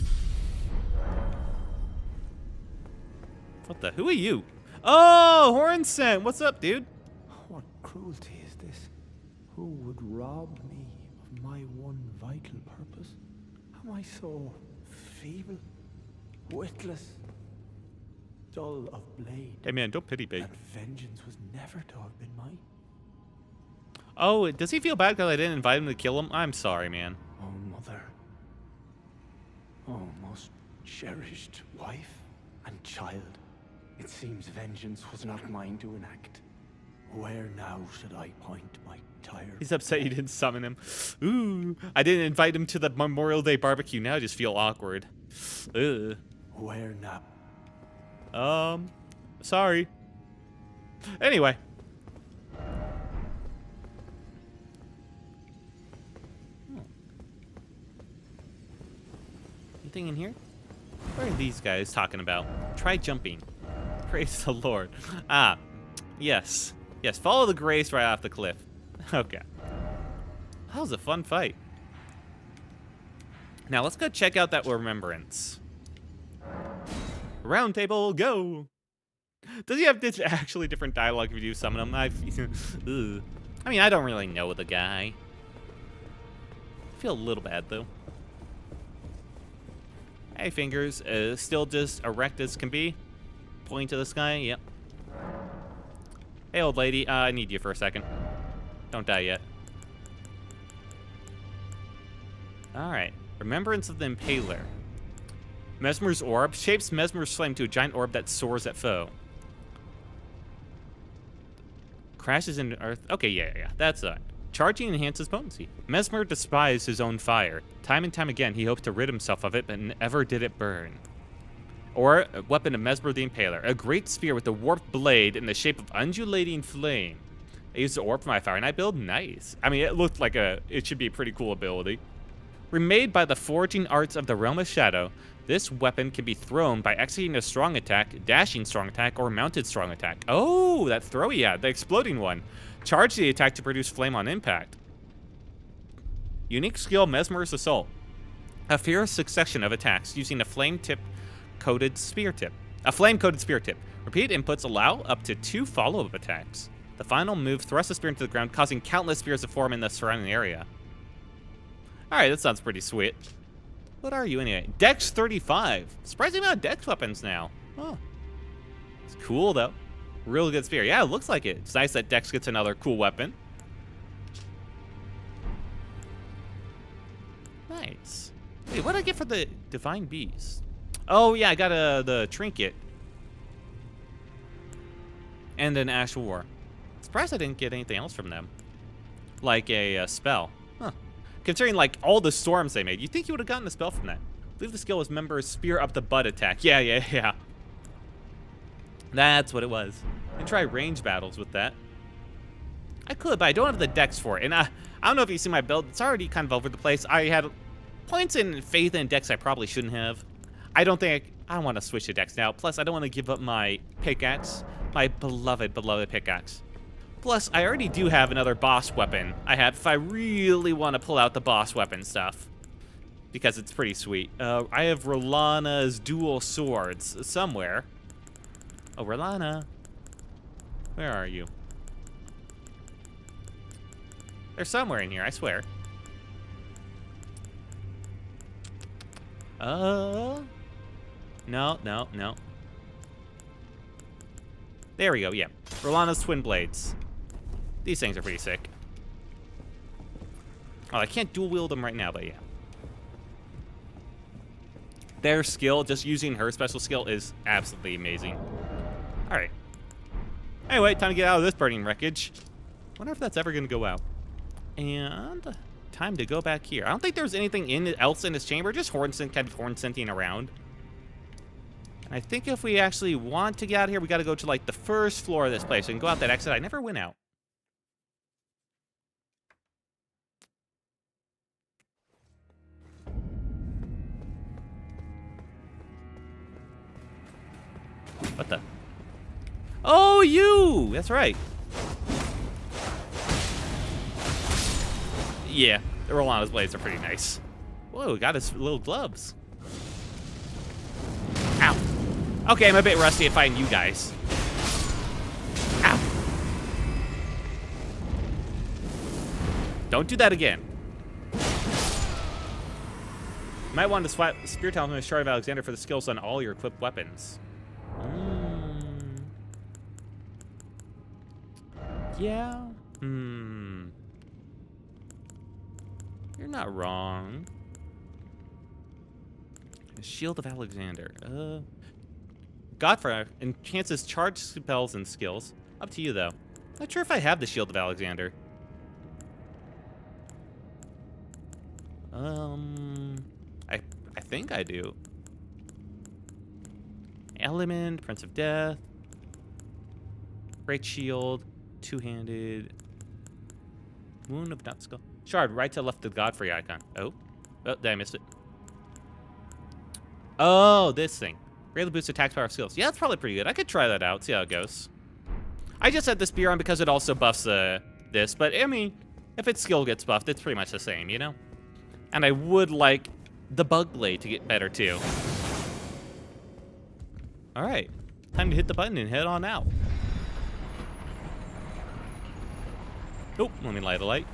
What the, who are you? Oh, Horn Scent, what's up, dude? What cruelty is this? Who would rob me of my one vital purpose? Am I so feeble, witless, dull of blade? Hey man, don't pity me. That vengeance was never to have been mine. Oh, does he feel bad because I didn't invite him to kill him? I'm sorry, man. Oh, mother. Oh, most cherished wife and child. It seems vengeance was not mine to enact. Where now should I point my tired... He's upset you didn't summon him. Ooh, I didn't invite him to the Memorial Day barbecue. Now I just feel awkward. Ugh. Where now? Sorry. Anyway. Anything in here? What are these guys talking about? Try jumping. Praise the Lord. Ah, yes. Yes, follow the grace right off the cliff. Okay. That was a fun fight. Now, let's go check out that remembrance. Round table, go! Does he have actually different dialogue if you do summon him? Ugh. I mean, I don't really know the guy. I feel a little bad, though. Hey, fingers. Still just erect as can be. Pointing to the sky, yep. Hey, old lady, I need you for a second. Don't die yet. Alright. Remembrance of the Impaler. Messmer's orb shapes Messmer's flame to a giant orb that soars at foe. Crashes into earth. Okay, yeah. That's charging enhances potency. Messmer despised his own fire. Time and time again, he hoped to rid himself of it, but never did it burn. Or a weapon of Messmer the Impaler, a great spear with a warped blade in the shape of undulating flame. I used the orb for my Fire Knight build. Nice. I mean, it looked like it should be a pretty cool ability. Remade by the forging arts of the Realm of Shadow, this weapon can be thrown by executing a strong attack, dashing strong attack, or mounted strong attack. Oh, that throw he had, the exploding one. Charge the attack to produce flame on impact. Unique skill, Messmer's Assault. A fierce succession of attacks using a flame-coated spear tip. Repeat inputs allow up to 2 follow-up attacks. The final move thrusts the spear into the ground, causing countless spears to form in the surrounding area. Alright, that sounds pretty sweet. What are you anyway? Dex 35. Surprising amount of Dex weapons now. Oh. It's cool though. Real good spear. Yeah, it looks like it. It's nice that Dex gets another cool weapon. Nice. Wait, what did I get for the Divine Beast? Oh yeah, I got the trinket. And an Ash War. Surprised I didn't get anything else from them. Like a spell. Huh. Considering like all the storms they made, you'd think you would have gotten a spell from that. I believe the skill was Member's Spear Up the Butt attack. Yeah. That's what it was. And try range battles with that. I could, but I don't have the dex for it. And I don't know if you see my build. It's already kind of over the place. I had points in faith and dex I probably shouldn't have. I don't want to switch to dex now. Plus, I don't want to give up my pickaxe. My beloved pickaxe. Plus, I already do have another boss weapon I have if I really want to pull out the boss weapon stuff. Because it's pretty sweet. I have Rolana's dual swords somewhere. Oh, Rolana. Where are you? They're somewhere in here, I swear. No, no, no. There we go, yeah. Rolana's twin blades. These things are pretty sick. Oh, I can't dual wield them right now, but yeah. Their skill, just using her special skill, is absolutely amazing. Alright. Anyway, time to get out of this burning wreckage. Wonder if that's ever going to go out. And time to go back here. I don't think there's anything else in this chamber, just kind of horn-scenting around. And I think if we actually want to get out of here, we got to go to, like, the first floor of this place and go out that exit I never went out. What the? Oh, you! That's right. Yeah, the Rolana's blades are pretty nice. Whoa, got his little gloves. Ow. Okay, I'm a bit rusty at fighting you guys. Ow. Don't do that again. You might want to swap Spear Talent with Shard of Alexander for the skills on all your equipped weapons. Yeah. You're not wrong. Shield of Alexander. Godfrey enhances charge spells and skills. Up to you, though. Not sure if I have the Shield of Alexander. I think I do. Element, Prince of Death, Great Shield, Two-handed, Wound of Not Skull. Shard, right to left of Godfrey icon. Oh, did I miss it? Oh, this thing. Greatly boosts attack power skills. Yeah, that's probably pretty good. I could try that out, see how it goes. I just had the spear on because it also buffs this, but I mean, if its skill gets buffed, it's pretty much the same, you know? And I would like the bug blade to get better too. All right, time to hit the button and head on out. Oh, let me light a light.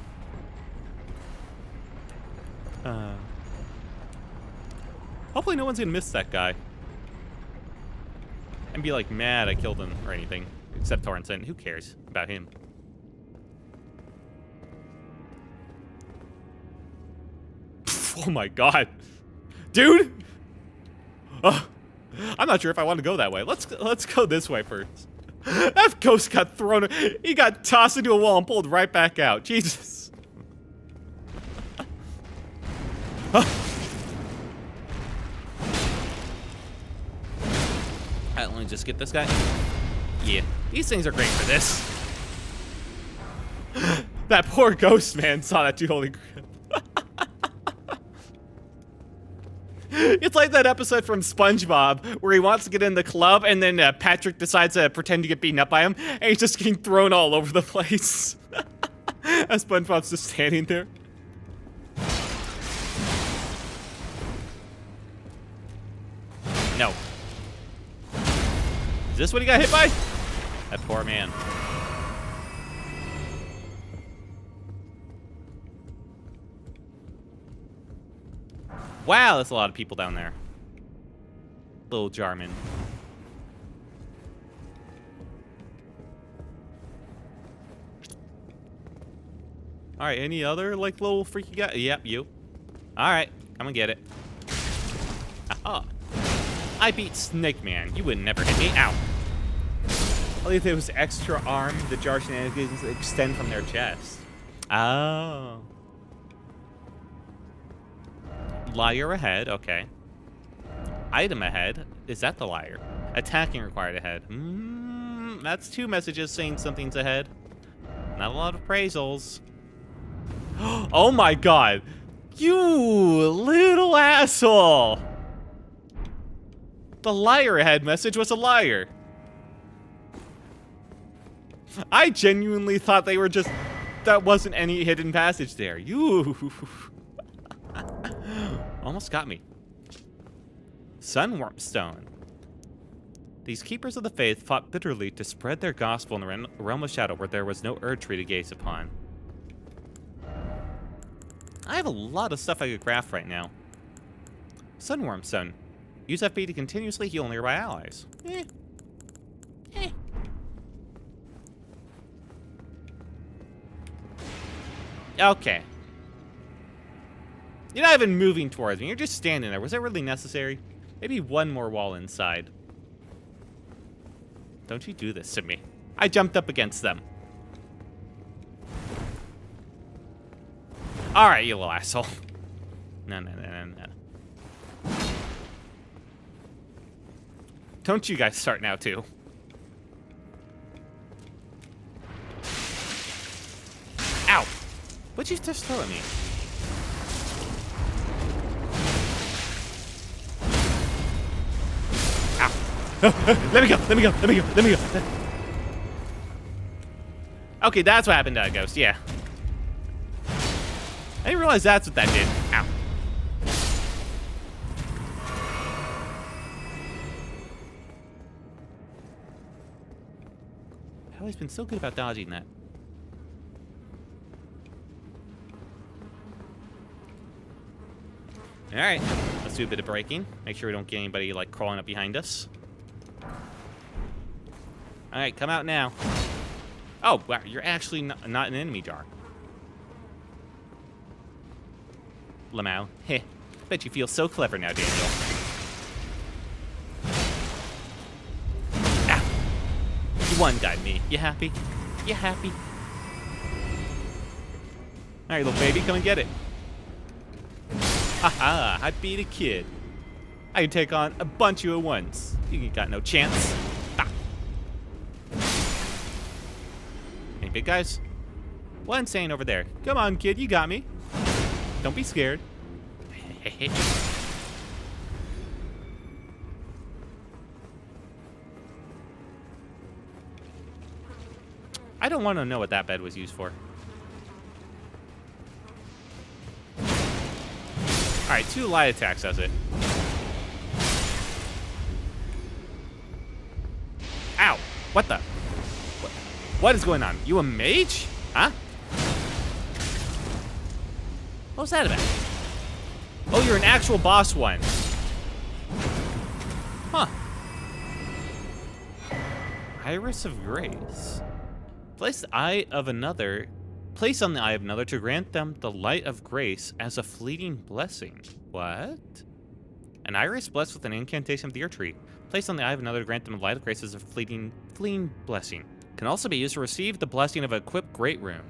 Hopefully no one's gonna miss that guy. And be like mad I killed him or anything. Except Torrenson, who cares about him? Oh my god. Dude! I'm not sure if I want to go that way. Let's go this way first. That ghost got thrown. He got tossed into a wall and pulled right back out. Jesus. Alright, let me just get this guy. Yeah, these things are great for this. That poor ghost man saw that dude holding grip. It's like that episode from SpongeBob where he wants to get in the club and then Patrick decides to pretend to get beaten up by him and he's just getting thrown all over the place. As SpongeBob's just standing there. No. Is this what he got hit by? That poor man. Wow, that's a lot of people down there. Little Jarman. Alright, any other, like, little freaky guy? Yep, you. Alright, come and get it. Aha. I beat Snake Man. You would never hit me. Ow. Only if it was extra arm, the jar shenanigans extend from their chest. Oh. Liar ahead, okay. Item ahead. Is that the liar? Attacking required ahead. That's two messages saying something's ahead. Not a lot of appraisals. Oh my god. You little asshole. The liar ahead message was a liar. I genuinely thought they were just... That wasn't any hidden passage there. You... Almost got me. Sunwarp Stone. These keepers of the faith fought bitterly to spread their gospel in the realm of shadow where there was no Erdtree to gaze upon. I have a lot of stuff I could craft right now. Sunworm Stone. Use FP to continuously heal nearby allies. Okay. You're not even moving towards me. You're just standing there. Was that really necessary? Maybe one more wall inside. Don't you do this to me. I jumped up against them. Alright, you little asshole. No. Don't you guys start now, too. Ow! What'd you just throw at me? Ow! Let me go. Okay, that's what happened to that ghost, yeah. I didn't realize that's what that did. Ow. Hell, he's been so good about dodging that. Alright, let's do a bit of braking. Make sure we don't get anybody, like, crawling up behind us. Alright, come out now. Oh, wow, you're actually not an enemy jar. Lamau. Heh. Bet you feel so clever now, Daniel. Ah. You one-guyed me. You happy? You happy? Alright, little baby, come and get it. Haha, I beat a kid. I can take on a bunch of you at once. You ain't got no chance. Ah. Any big guys? One saying over there. Come on, kid, you got me. Don't be scared. I don't want to know what that bed was used for. Alright, 2 light attacks does it. Ow! What the? What is going on? You a mage? Huh? What was that about? Oh, you're an actual boss one. Huh. Iris of Grace. Place on the eye of another to grant them the light of grace as a fleeting blessing. What? An iris blessed with an incantation of the earth tree. Placed on the eye of another to grant them the light of grace as a fleeting blessing. Can also be used to receive the blessing of an equipped great rune.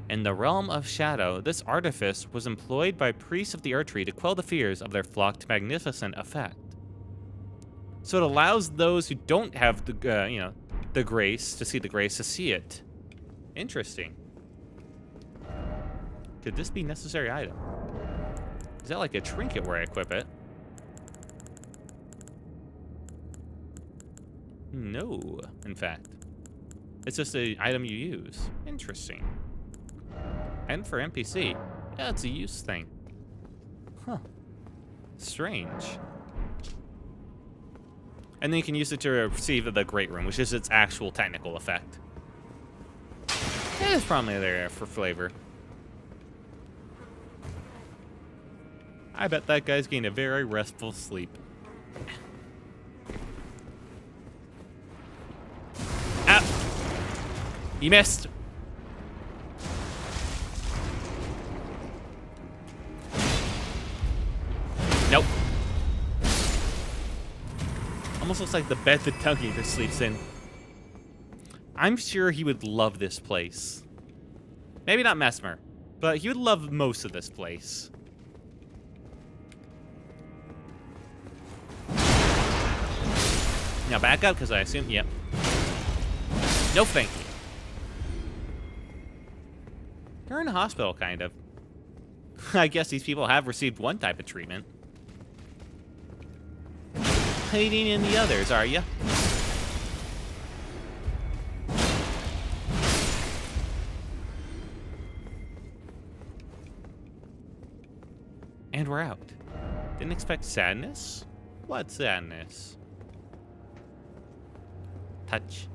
In the realm of shadow, this artifice was employed by priests of the earth tree to quell the fears of their flock to magnificent effect. So it allows those who don't have the, the grace to see it. Interesting. Could this be a necessary item? Is that like a trinket where I equip it? No, in fact. It's just an item you use. Interesting. And for NPC, yeah, it's a use thing. Huh. Strange. And then you can use it to receive the Great Rune, which is its actual technical effect. It's probably there for flavor. I bet that guy's getting a very restful sleep. Ah! You missed! Nope. Almost looks like the bed the Tongue Eater sleeps in. I'm sure he would love this place. Maybe not Messmer, but he would love most of this place. Now back up, because I assume, yep. No thank you. They're in a hospital, kind of. I guess these people have received one type of treatment. Hiding in the others, are you? And we're out. Didn't expect sadness? What sadness? Touch.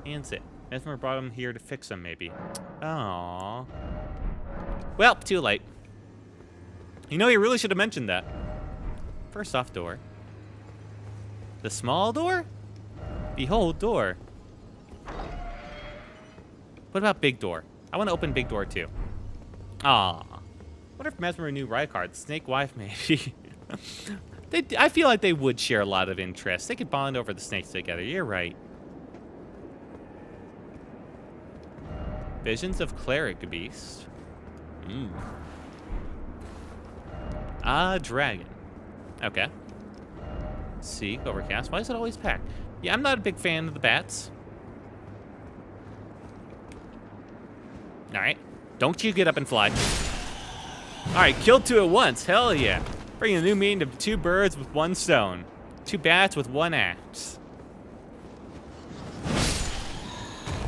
And sit. Messmer brought him here to fix him, maybe. Aww. Well, too late. You know, you really should have mentioned that. First off, door. The small door? Behold, door. What about big door? I want to open big door, too. Aw. What if Messmer knew Rykard? Snake wife, maybe. I feel like they would share a lot of interests. They could bond over the snakes together. You're right. Visions of Cleric Beast. Dragon. Okay. Seek, overcast. Why is it always packed? Yeah, I'm not a big fan of the bats. Alright. Don't you get up and fly. Alright, kill two at once. Hell yeah. Bringing a new meaning to two birds with one stone. Two bats with one axe.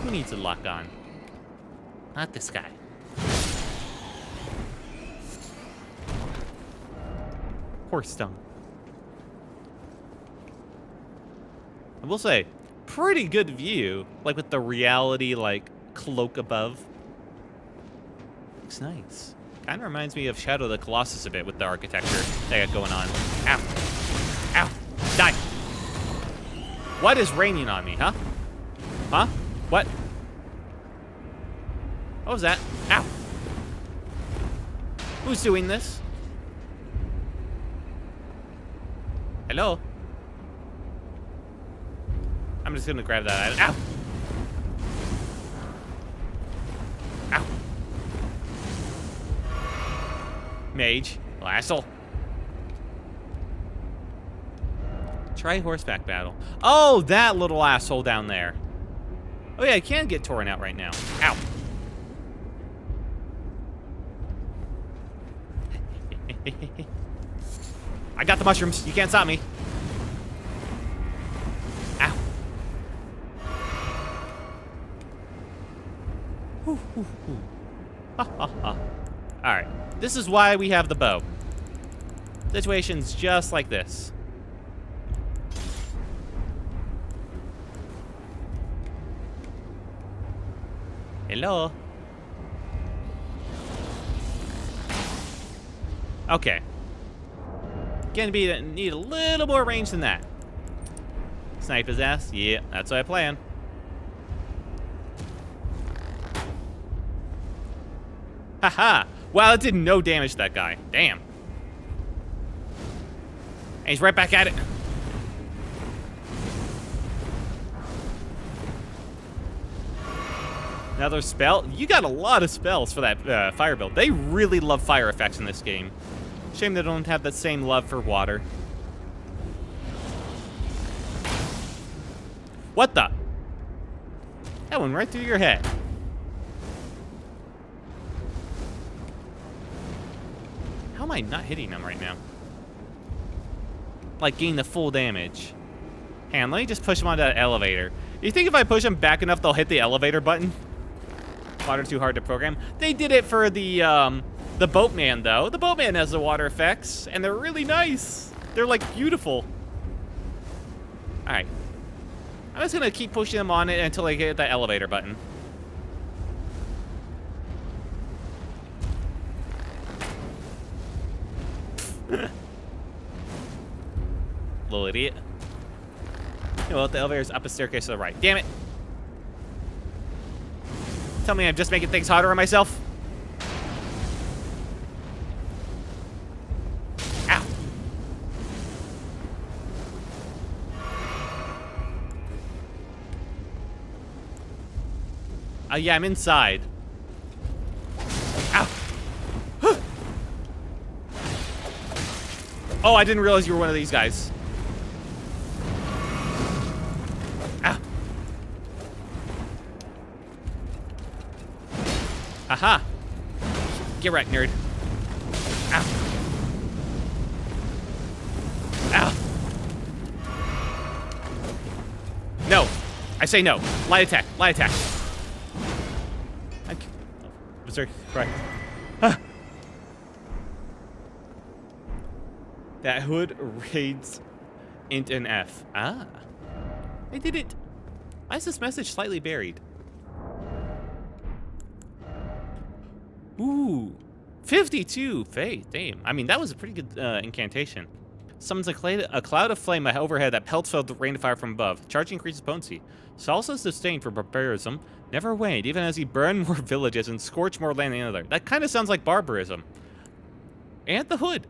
Who needs a lock on? Not this guy. Poor stone. I will say, pretty good view. Like with the reality, like, cloak above. Looks nice. Kind of reminds me of Shadow of the Colossus a bit with the architecture they got going on. Ow. Ow. Die. What is raining on me, huh? Huh? What? What was that? Ow. Who's doing this? Hello? I'm just gonna grab that item. Ow! Ow! Mage. Little asshole. Try horseback battle. Oh, that little asshole down there. Oh yeah, I can get torn out right now. Ow! I got the mushrooms. You can't stop me. Ow. Ha ha ha. Alright. This is why we have the bow. Situations just like this. Hello? Okay. Gonna need a little more range than that. Snipe his ass? Yeah, that's what I plan. Haha! Wow, that did no damage to that guy. Damn. And he's right back at it. Another spell? You got a lot of spells for that fire build. They really love fire effects in this game. Shame they don't have that same love for water. What the? That went right through your head. How am I not hitting him right now? Like, getting the full damage. Hang on, let me just push him onto that elevator. You think if I push him back enough, they'll hit the elevator button? Water too hard to program. They did it for the boatman, though. The boatman has the water effects, and they're really nice. They're, like, beautiful. Alright. I'm just gonna keep pushing them on it until I hit that elevator button. Little idiot. You know what? The elevator's up a staircase to the right. Damn it. Tell me I'm just making things harder on myself. Ow. Yeah, I'm inside. Ow. Oh, I didn't realize you were one of these guys. Ow. Aha. Get wrecked, nerd. Ow. Ow. No. I say no. Light attack. Light attack. Berserk. Right. Huh. That hood raids int and F. Ah. I did it. Why is this message slightly buried? Ooh, 52 faith. Damn. I mean, that was a pretty good incantation. Summons a cloud of flame overhead that pelts out the rain of fire from above. Charge increases potency. Salsa's disdain for barbarism never waned, even as he burned more villages and scorched more land than another. That kind of sounds like barbarism. And the hood.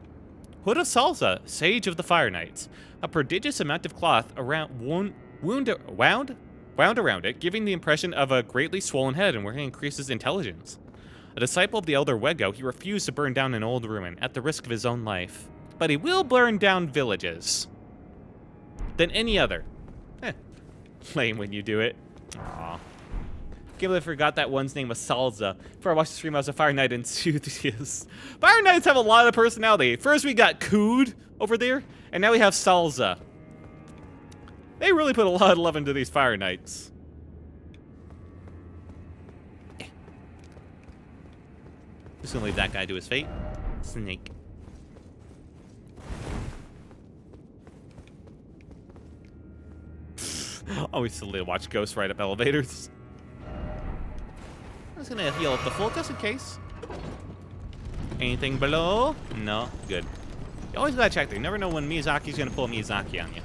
Hood of Salsa, Sage of the Fire Knights. A prodigious amount of cloth wound around it, giving the impression of a greatly swollen head and where he increases intelligence. A disciple of the Elder Wego, he refused to burn down an old ruin at the risk of his own life. But he will burn down villages. Than any other. Lame when you do it. Aww. Can't believe I forgot that one's name was Salsa. Before I watched the stream, I was a Fire Knight enthusiast. Fire Knights have a lot of personality. First we got Cood over there, and now we have Salsa. They really put a lot of love into these Fire Knights. Just gonna leave that guy to his fate. Snake. Always silly to watch ghosts ride up elevators. I'm just gonna heal up the full just in case. Anything below? No. Good. You always gotta check there. You never know when Miyazaki's gonna pull Miyazaki on you.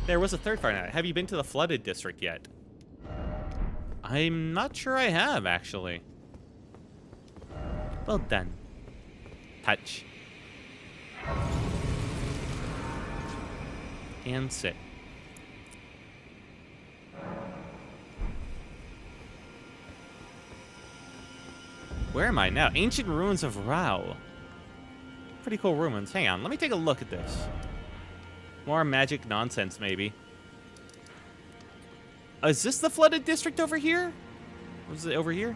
There was a third Fire Knight. Have you been to the flooded district yet? I'm not sure I have, actually. Well done. Touch. And sit. Where am I now? Ancient Ruins of Rao. Pretty cool ruins. Hang on, let me take a look at this. More magic nonsense, maybe. Is this the flooded district over here? Was it over here?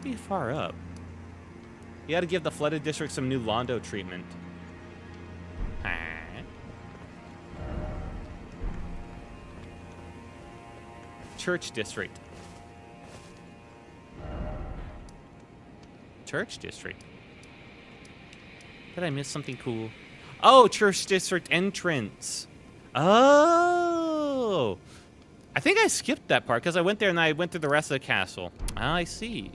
Pretty far up. You gotta give the flooded district some new Londo treatment. Church district. Church district. Did I miss something cool? Oh, church district entrance. Oh. I think I skipped that part because I went there and I went through the rest of the castle. I see.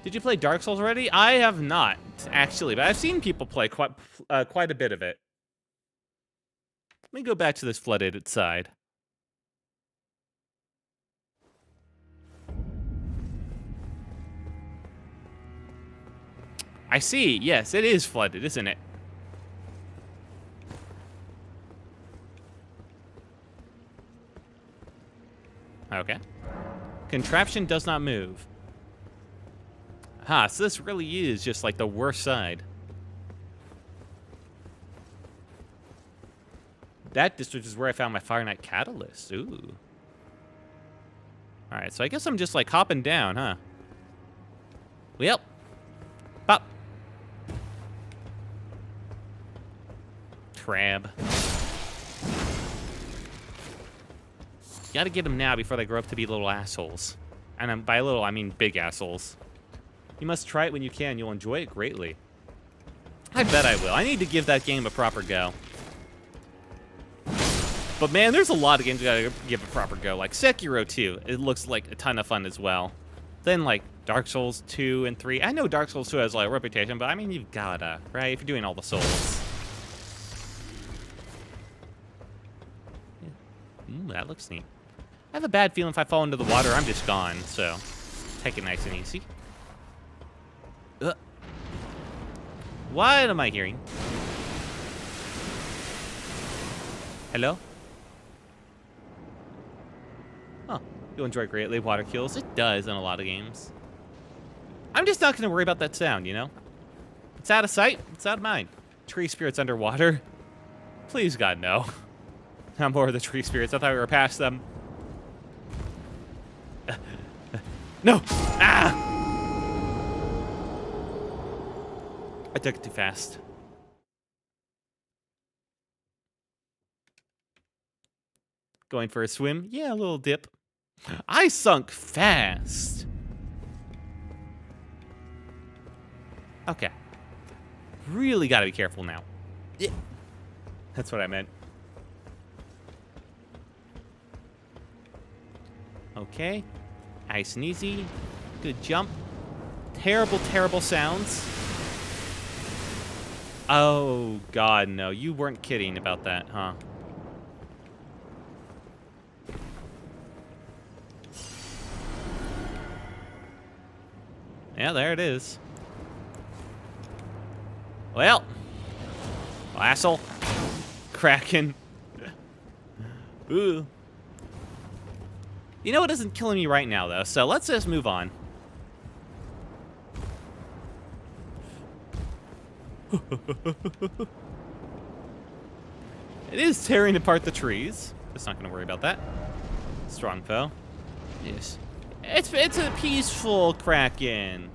Did you play Dark Souls already? I have not, actually, but I've seen people play quite a bit of it. Let me go back to this flooded side. I see. Yes, it is flooded, isn't it? Okay. Contraption does not move. So this really is just like the worst side. That district is where I found my Fire Knight Catalyst. Ooh. Alright, so I guess I'm just like hopping down, huh? Well. Pop. Crab. Gotta get them now before they grow up to be little assholes. And by little, I mean big assholes. You must try it when you can. You'll enjoy it greatly. I bet I will. I need to give that game a proper go. But man, there's a lot of games you gotta give a proper go. Like Sekiro 2, it looks like a ton of fun as well. Then like Dark Souls 2 and 3. I know Dark Souls 2 has like a reputation, but I mean you've gotta, right? If you're doing all the Souls. Yeah. Ooh, that looks neat. I have a bad feeling if I fall into the water, I'm just gone. So take it nice and easy. What am I hearing? Hello? Oh, you'll enjoy greatly water kills. It does in a lot of games. I'm just not going to worry about that sound, you know? It's out of sight, it's out of mind. Tree spirits underwater? Please, God, no. Not more of the tree spirits. I thought we were past them. No! Ah! I took it too fast. Going for a swim? Yeah, a little dip. I sunk fast. Okay. Really gotta be careful now. Yeah. That's what I meant. Okay. Nice and easy. Good jump. Terrible, terrible sounds. Oh, God, no. You weren't kidding about that, huh? Yeah, there it is. Well. Asshole. Kraken. Ooh. You know, it isn't killing me right now, though, so let's just move on. It is tearing apart the trees. Just not going to worry about that. Strong foe. Yes. It's a peaceful Kraken.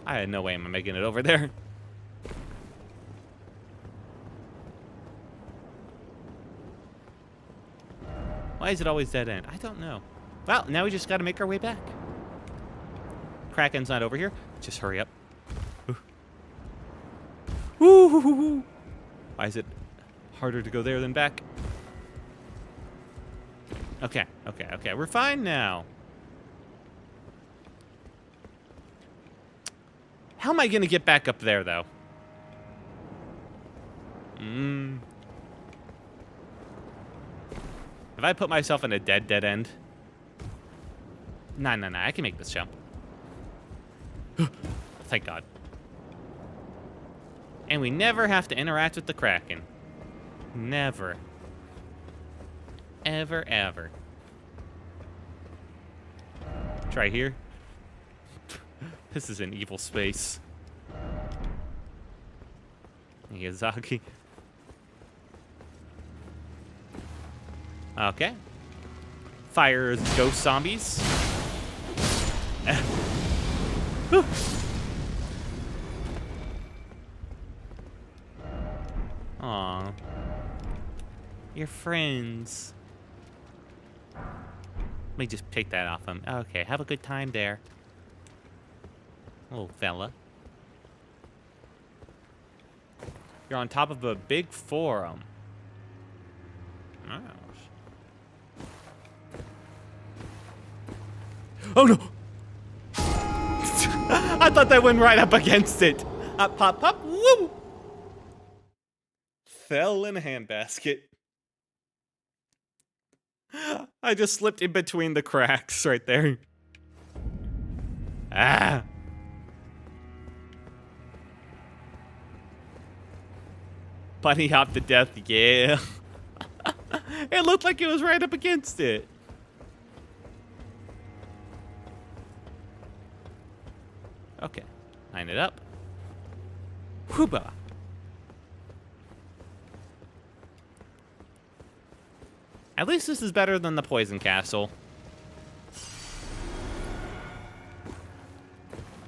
I had no way am I making it over there. Why is it always dead end? I don't know. Well, now we just got to make our way back. Kraken's not over here. Just hurry up. Woo! Why is it harder to go there than back? Okay. We're fine now. How am I going to get back up there, though? Have I put myself in a dead end? Nah. I can make this jump. Thank God. And we never have to interact with the Kraken. Never. Ever. Try here. This is an evil space. Miyazaki. Okay. Fires ghost zombies. Aw. Your friends. Let me just take that off him. Okay, have a good time there. Little fella. You're on top of a big forum. Oh no! I thought that went right up against it. Up, pop, pop, woo! Fell in a handbasket. I just slipped in between the cracks right there. Ah! Bunny hop to death, yeah. It looked like it was right up against it. Okay, line it up. Whooba. At least this is better than the poison castle.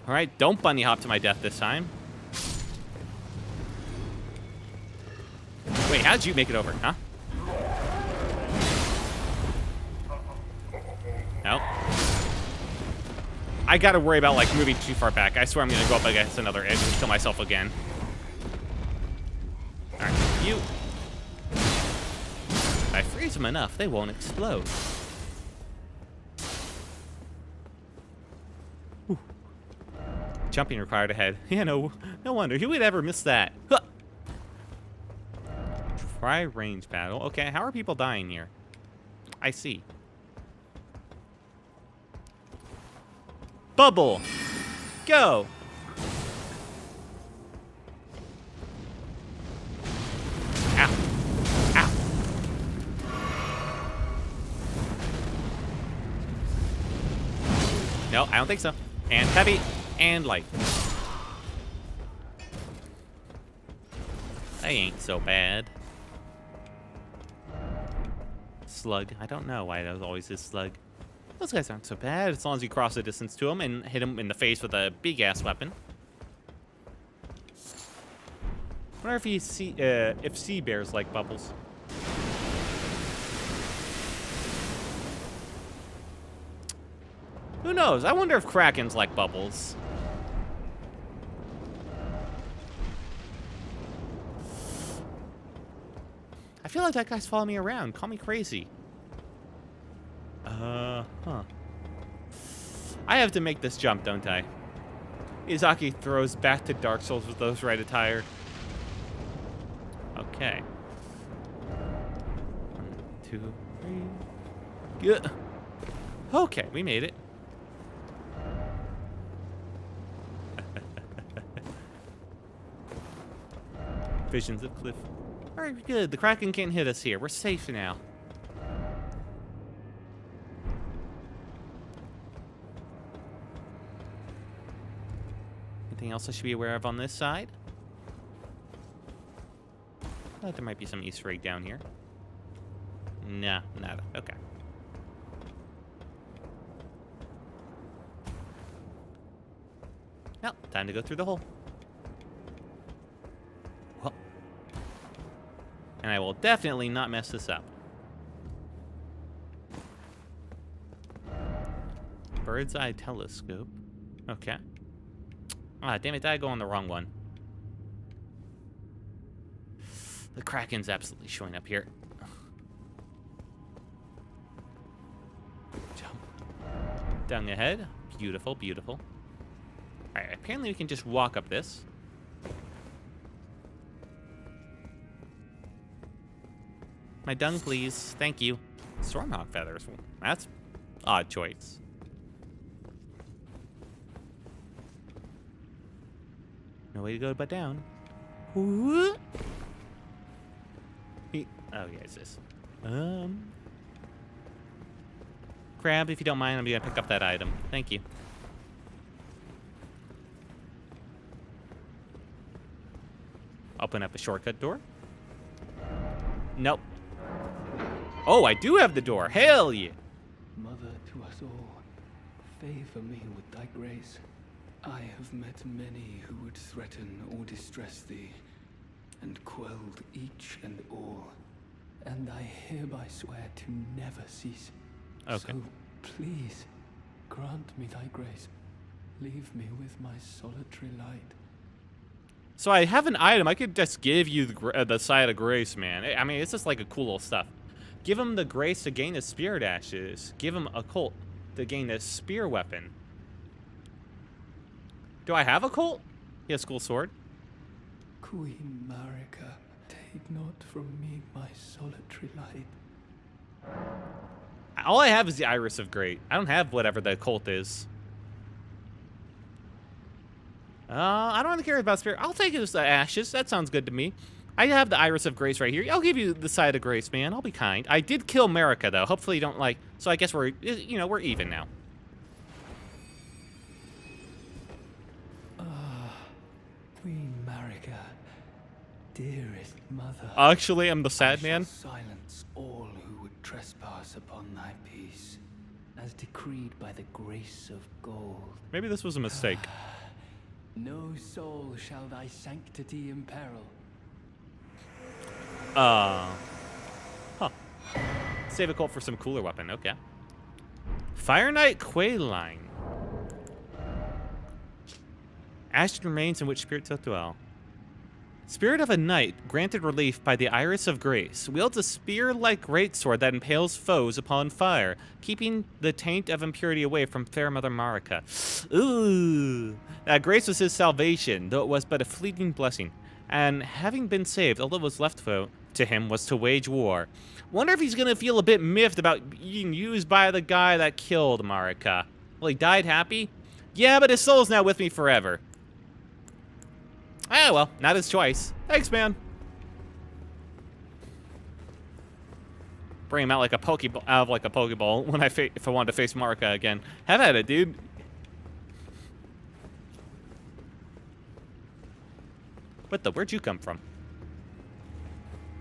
All right, don't bunny hop to my death this time. Wait, how'd you make it over, huh? No. I gotta worry about, like, moving too far back. I swear I'm gonna go up against another edge and kill myself again. Alright, you. If I freeze them enough, they won't explode. Whew. Jumping required ahead. Yeah, no wonder. Who would ever miss that? Huh. Try range battle. Okay, how are people dying here? I see. Bubble. Go. Ow. Ow. No, I don't think so. And heavy and light. They ain't so bad. Slug. I don't know why there's always this slug. Those guys aren't so bad as long as you cross the distance to them and hit them in the face with a big-ass weapon. I wonder if sea bears like bubbles. Who knows? I wonder if krakens like bubbles. feel like that guy's following me around. Call me crazy. Huh. I have to make this jump, don't I? Izaki throws back to Dark Souls with those right attire. Okay. 1, 2, 3. Good. Okay, we made it. Visions of cliff. Alright, good. The Kraken can't hit us here. We're safe now. Anything else I should be aware of on this side? Oh, there might be some Easter egg down here. Nah, nada. Okay. Well, time to go through the hole. Well. And I will definitely not mess this up. Bird's eye telescope. Okay. Ah, damn it, did I go on the wrong one? The Kraken's absolutely showing up here. Jump. Down ahead. Beautiful, beautiful. Alright, apparently we can just walk up this. My dung, please. Thank you. Stormhawk feathers. That's odd choice. No way to go but down. What? Oh, yeah, it's this. Crab, if you don't mind, I'm gonna pick up that item. Thank you. Open up a shortcut door. Nope. Oh, I do have the door. Hell yeah. Mother to us all, favor me with thy grace. I have met many who would threaten or distress thee, and quelled each and all. And I hereby swear to never cease. Okay. So please, grant me thy grace. Leave me with my solitary light. So I have an item. I could just give you the side of grace, man. I mean, it's just like a cool little stuff. Give him the grace to gain his spirit ashes. Give him a colt to gain a spear weapon. Do I have a colt? He has a cool sword. Queen Marika, take not from me my solitary light. All I have is the Iris of Great. I don't have whatever the colt is. I don't want to care about spirit. I'll take his ashes. That sounds good to me. I have the Iris of Grace right here. I'll give you the side of grace, man. I'll be kind. I did kill Marika, though. Hopefully you don't like... So I guess we're, you know, we're even now. Queen Marika, dearest mother. Actually, I'm the sad man. Silence all who would trespass upon thy peace, as decreed by the grace of gold. Maybe this was a mistake. No soul shall thy sanctity imperil. Huh. Save a colt for some cooler weapon. Okay. Fire Knight Quayline. Ashen remains in which spirits shall dwell. Spirit of a knight, granted relief by the Iris of Grace, wields a spear-like greatsword that impales foes upon fire, keeping the taint of impurity away from fair Mother Marika. Ooh. That grace was his salvation, though it was but a fleeting blessing. And having been saved, all that was left to him was to wage war. Wonder if he's gonna feel a bit miffed about being used by the guy that killed Marika. Well, he died happy? Yeah, but his soul's now with me forever. Ah, well, not his choice. Thanks, man. Bring him out like a Pokeball when if I wanted to face Marika again. Have at it, dude. What the? Where'd you come from?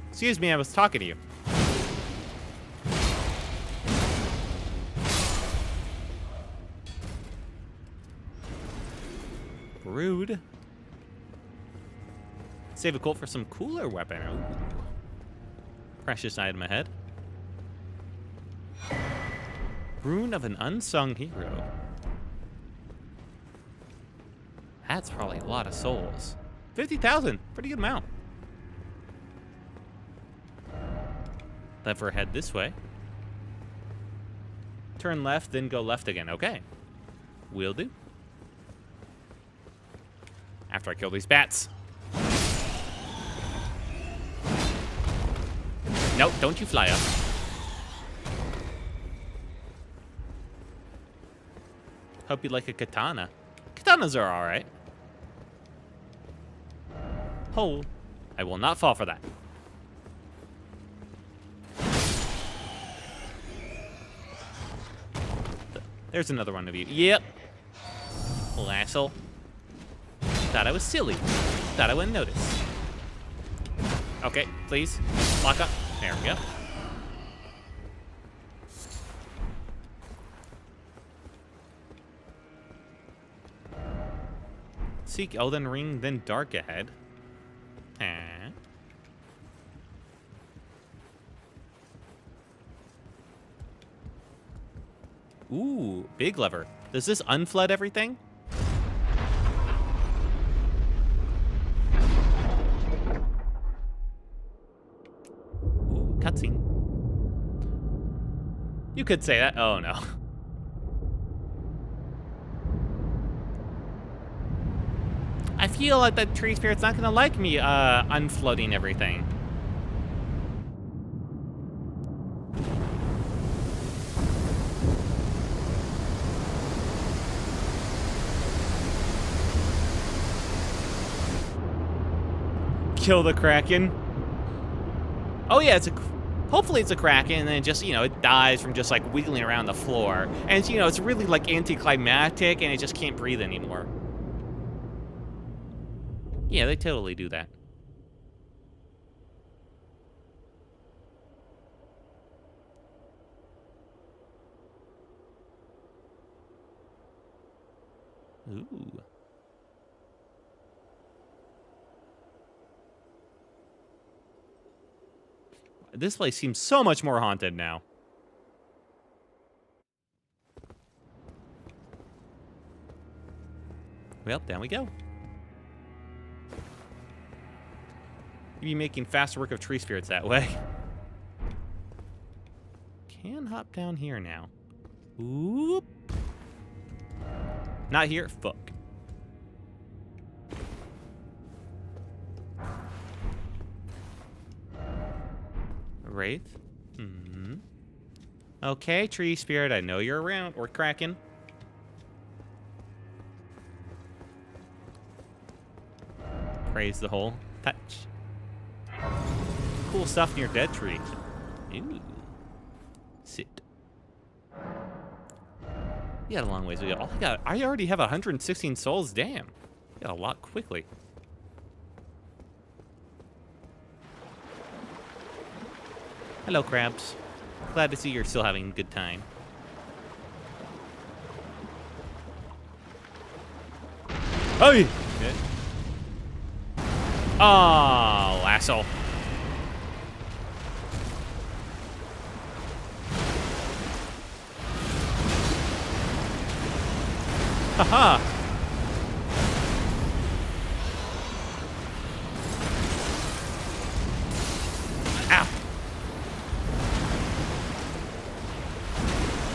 Excuse me, I was talking to you. Rude. Save a colt for some cooler weapon. Ooh. Precious item ahead. Rune of an unsung hero. That's probably a lot of souls. 50,000. Pretty good amount. Lever head this way. Turn left, then go left again. Okay. Will do. After I kill these bats. Nope, don't you fly up. Hope you like a katana. Katanas are alright. Oh, I will not fall for that. There's another one of you. Yep. Little asshole. Thought I was silly. Thought I wouldn't notice. Okay, please. Lock up. There we go. Seek Elden Ring, then dark ahead. Huh? Ooh, big lever. Does this unflood everything? Ooh, cutscene. You could say that. Oh, no. I feel like that tree spirit's not gonna like me unflooding everything. Kill the Kraken. Oh yeah, hopefully it's a Kraken, and then it just, it dies from just like wiggling around the floor. And it's really like anticlimactic, and it just can't breathe anymore. Yeah, they totally do that. Ooh. This place seems so much more haunted now. Well, down we go. You'd be making fast work of tree spirits that way. Can hop down here now. Oop. Not here? Fuck. Wraith? Hmm. Okay, tree spirit, I know you're around. Or Kraken. Praise the whole touch. Cool stuff near dead tree. Ooh. Sit. You got a long ways to go. Oh, I already have 116 souls. Damn. You got a lot quickly. Hello, crabs. Glad to see you're still having a good time. Oh, yeah. Oh, asshole. Haha. Ow.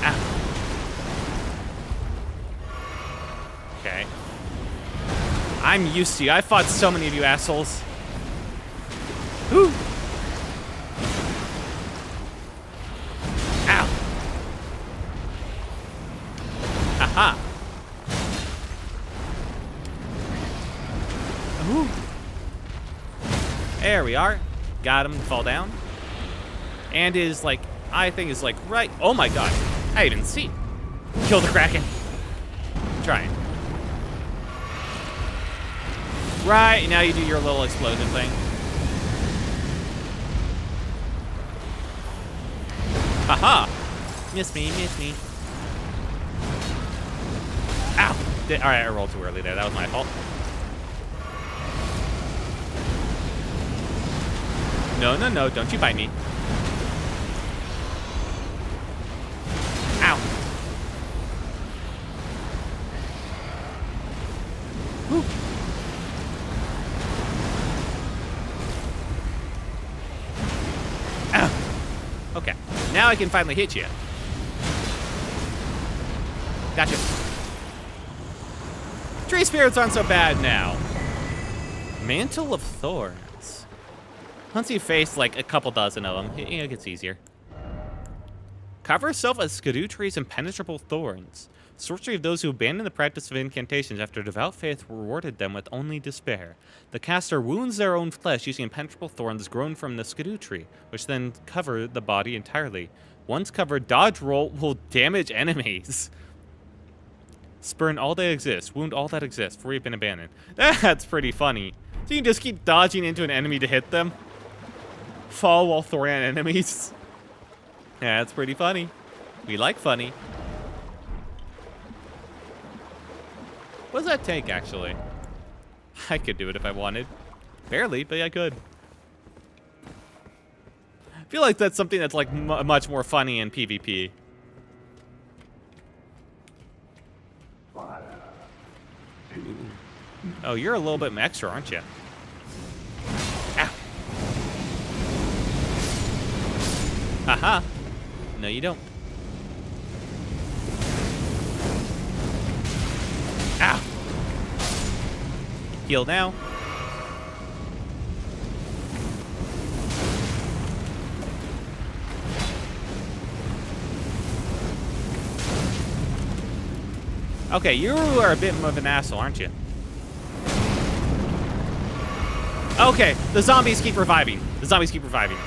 Ow. Okay. I'm used to you. I fought so many of you assholes. Woo. Ow. Haha. Ooh. There we are. Got him. Fall down. And is like, I think is like right. Oh my god. I didn't see. Kill the Kraken. Trying. Right. Now you do your little explosion thing. Haha. Miss me. Miss me. Ow. Alright, I rolled too early there. That was my fault. No, no, no, don't you bite me. Ow. Whew. Ow. now I can finally hit you. Gotcha. Tree spirits aren't so bad now. Mantle of Thorns. Once you face like a couple dozen of them, it gets easier. Cover yourself with skidoo trees and impenetrable thorns. Sorcery of those who abandon the practice of incantations after devout faith rewarded them with only despair. The caster wounds their own flesh using impenetrable thorns grown from the skidoo tree, which then cover the body entirely. Once covered, dodge roll will damage enemies. Spurn all that exists. Wound all that exists before you've been abandoned. That's pretty funny. So you can just keep dodging into an enemy to hit them. Fall while throwing at enemies. Yeah, that's pretty funny. We like funny. What does that take, actually? I could do it if I wanted. Barely, but I could. I feel like that's something that's like much more funny in PvP. Oh, you're a little bit extra, aren't you? Ow. Haha. No, you don't. Ow. Heal now. Okay, you are a bit of an asshole, aren't you? Okay, the zombies keep reviving. The zombies keep reviving.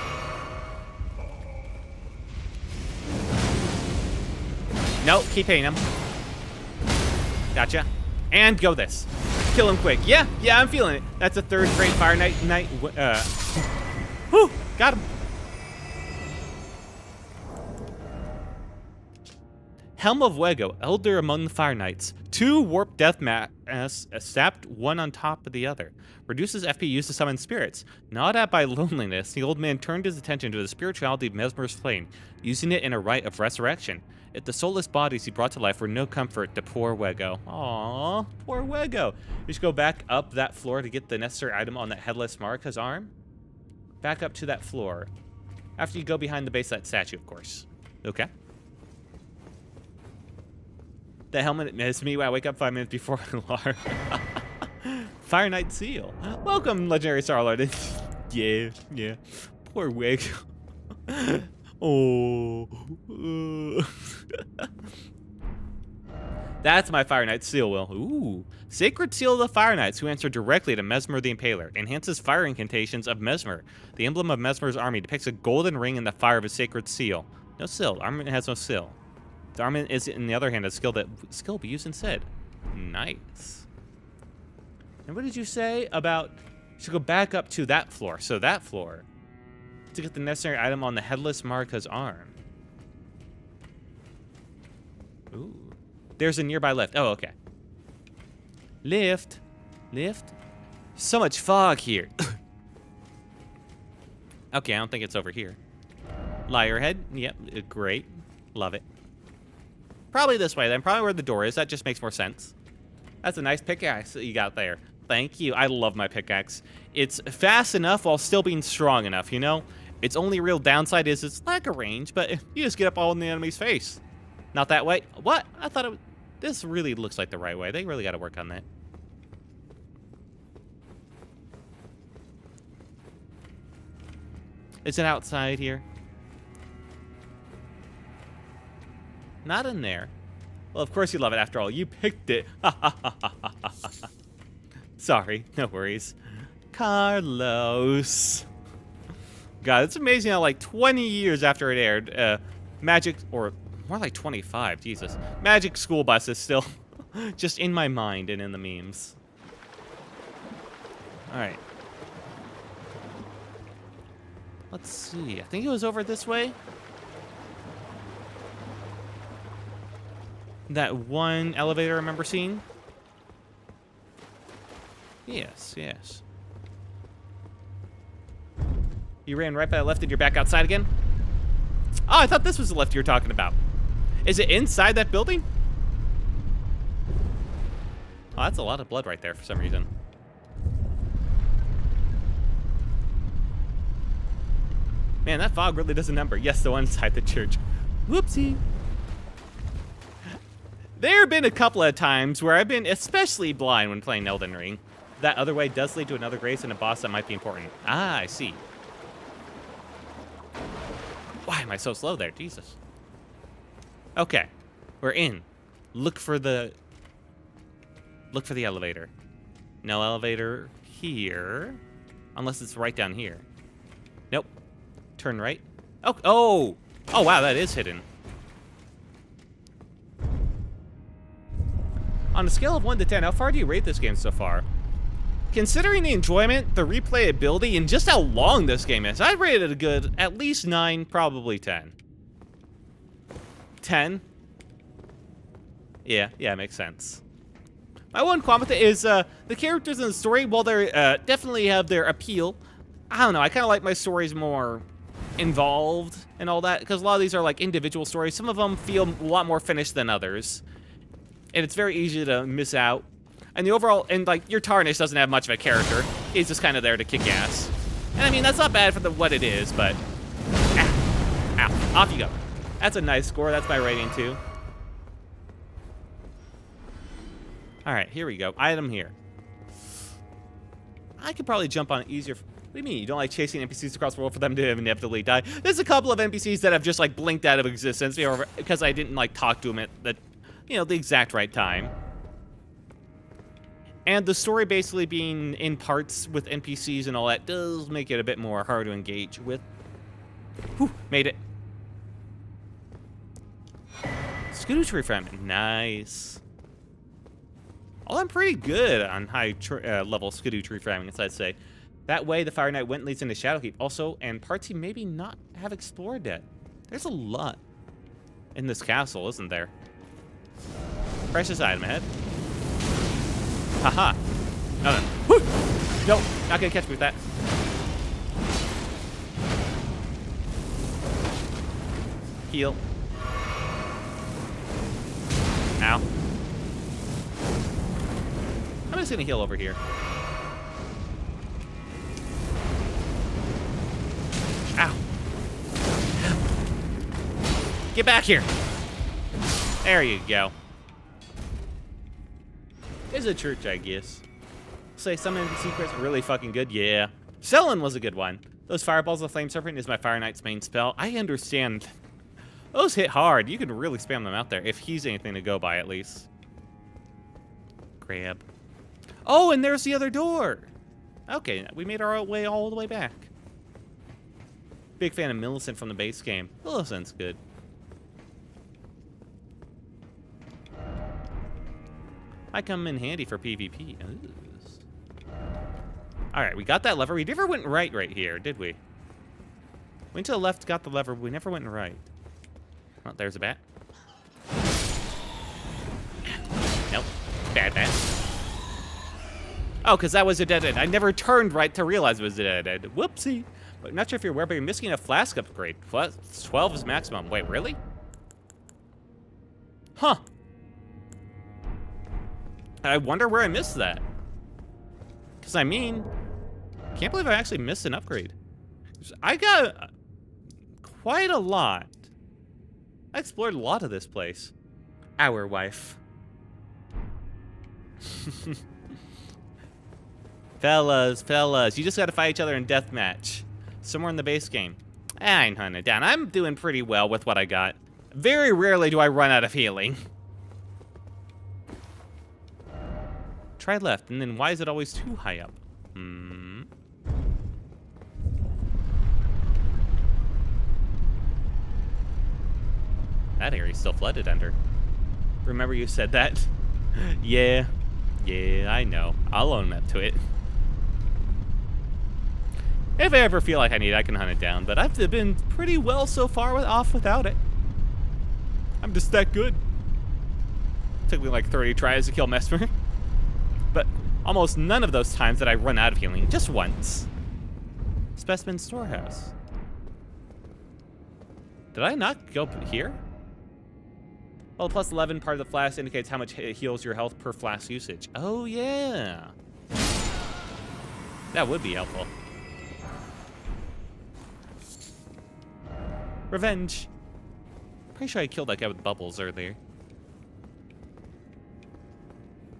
Nope, keep hitting him. Gotcha. And go this. Kill him quick. Yeah, I'm feeling it. That's a third great Fire Knight. Whew, got him. Helm of Wego, elder among the Fire Knights. 2 warp death mass stacked one on top of the other. Reduces FP used to summon spirits. Gnawed at by loneliness, the old man turned his attention to the spirituality of Messmer's flame, using it in a rite of resurrection. If the soulless bodies he brought to life were no comfort to poor Wego. Aww, poor Wego. You should go back up that floor to get the necessary item on that headless Marika's arm. Back up to that floor. After you go behind the base of that statue, of course. Okay. The helmet missed me when I wake up 5 minutes before alarm. Fire Knight Seal. Welcome, Legendary Starlord. yeah. Poor Wig. Oh. That's my Fire Knight Seal, Will. Ooh. Sacred Seal of the Fire Knights, who answer directly to Messmer the Impaler. Enhances fire incantations of Messmer. The emblem of Messmer's army depicts a golden ring in the fire of a sacred seal. No seal. Armament has no seal. The armament is, on the other hand, a skill be used instead. Nice. And what did you say about... You should go back up to that floor. So that floor. To get the necessary item on the headless Marika's arm. Ooh. There's a nearby lift. Oh, okay. Lift. So much fog here. Okay, I don't think it's over here. Liarhead. Yep, great. Love it. Probably this way then. Probably where the door is. That just makes more sense. That's a nice pickaxe that you got there. Thank you. I love my pickaxe. It's fast enough while still being strong enough, you know? Its only real downside is its lack of range, but you just get up all in the enemy's face. Not that way. What? I thought it was... This really looks like the right way. They really got to work on that. Is it outside here? Not in there. Well, of course you love it after all. You picked it. Sorry, no worries. Carlos. God, it's amazing how like 20 years after it aired, Magic, or more like 25, Jesus. Magic School Bus is still just in my mind and in the memes. All right. Let's see. I think it was over this way. That one elevator I remember seeing? Yes. You ran right by the left and you're back outside again? Oh, I thought this was the lift you were talking about. Is it inside that building? Oh, that's a lot of blood right there for some reason. Man, that fog really does a number. Yes, the one inside the church. Whoopsie. There have been a couple of times where I've been especially blind when playing Elden Ring. That other way does lead to another grace and a boss that might be important. Ah, I see. Why am I so slow there? Jesus. Okay, we're in. Look for the elevator. No elevator here. Unless it's right down here. Nope. Turn right. Oh, wow, that is hidden. On a scale of 1 to 10, how far do you rate this game so far? Considering the enjoyment, the replayability, and just how long this game is, I'd rate it a good at least 9, probably 10. 10? Yeah, makes sense. My one comment is the characters in the story, while they definitely have their appeal, I don't know, I kind of like my stories more involved and all that, because a lot of these are like individual stories. Some of them feel a lot more finished than others. And it's very easy to miss out. And the overall, and like, your Tarnish doesn't have much of a character. He's just kind of there to kick ass. And I mean, that's not bad for what it is, but... Ow, off you go. That's a nice score, that's my rating too. Alright, here we go, item here. I could probably jump on it easier. What do you mean, you don't like chasing NPCs across the world for them to inevitably die? There's a couple of NPCs that have just like blinked out of existence because I didn't like talk to them at the, the exact right time. And the story basically being in parts with NPCs and all that does make it a bit more hard to engage with. Whew, made it. Skidoo tree fragment, nice. Oh, I'm pretty good on high level Skidoo tree fragments, I'd say. That way, the Fire Knight went leads into Shadowkeep. Also, and parts he maybe not have explored yet. There's a lot in this castle, isn't there? Precious item ahead. Haha. No. Woo! Nope, not gonna catch me with that. Heal. Ow. I'm just gonna heal over here. Ow. Get back here. There you go. It's a church, I guess. Say some NPC quests are really fucking good. Yeah. Selin was a good one. Those fireballs of Flame Serpent is my Fire Knight's main spell. I understand. Those hit hard. You can really spam them out there if he's anything to go by, at least. Grab. Oh, and there's the other door. Okay, we made our way all the way back. Big fan of Millicent from the base game. Millicent's good. Might come in handy for PvP. Alright, we got that lever. We never went right here, did we? Went to the left, got the lever, but we never went right. Oh, there's a bat. Nope. Bad bat. Oh, because that was a dead end. I never turned right to realize it was a dead end. Whoopsie. But I'm not sure if you're aware, but you're missing a flask upgrade. 12 is maximum. Wait, really? Huh. I wonder where I missed that. Because, I mean, can't believe I actually missed an upgrade. I got quite a lot. I explored a lot of this place. Our wife. Fellas, you just gotta fight each other in deathmatch. Somewhere in the base game. I ain't hunting it down. I'm doing pretty well with what I got. Very rarely do I run out of healing. Try left, and then why is it always too high up? That area's still flooded under. Remember you said that? Yeah, I know. I'll own up to it. If I ever feel like I need it, I can hunt it down, but I've been pretty well so far off without it. I'm just that good. Took me like 30 tries to kill Messmer. But almost none of those times did I run out of healing, just once. Specimen Storehouse. Did I not go here? Well, the plus 11 part of the flask indicates how much it heals your health per flask usage. Oh, yeah. That would be helpful. Revenge. Pretty sure I killed that guy with bubbles earlier.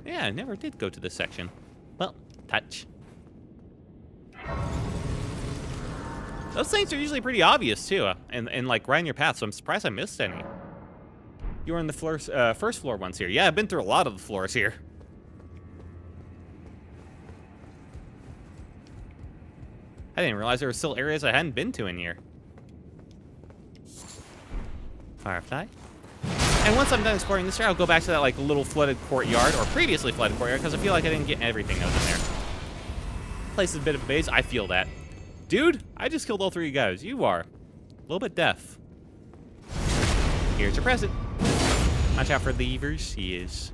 Yeah, I never did go to this section. Well, touch. Those things are usually pretty obvious, too, and like, right in your path, so I'm surprised I missed any. You were in the floors, first floor ones here. Yeah, I've been through a lot of the floors here. I didn't realize there were still areas I hadn't been to in here. Firefly. And once I'm done exploring this area, I'll go back to that like little flooded courtyard, or previously flooded courtyard, because I feel like I didn't get everything that was in there. Place is a bit of a base. I feel that. Dude, I just killed all 3 guys. You are a little bit deaf. Here's your present. Watch out for levers. He is.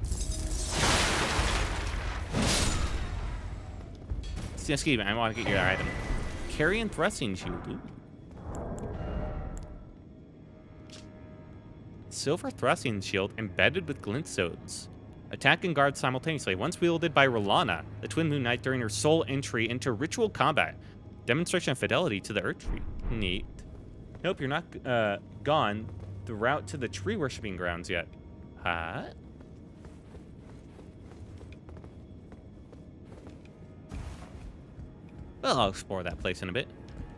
Excuse me, I want to get your item. Carrion thrusting shield. Ooh. Silver thrusting shield embedded with glintstones. Attack and guard simultaneously, once wielded by Rolana, the Twin Moon Knight, during her sole entry into ritual combat. Demonstration of fidelity to the Earth Tree. Neat. Nope, you're not gone the route to the tree worshipping grounds yet. Huh? Well, I'll explore that place in a bit.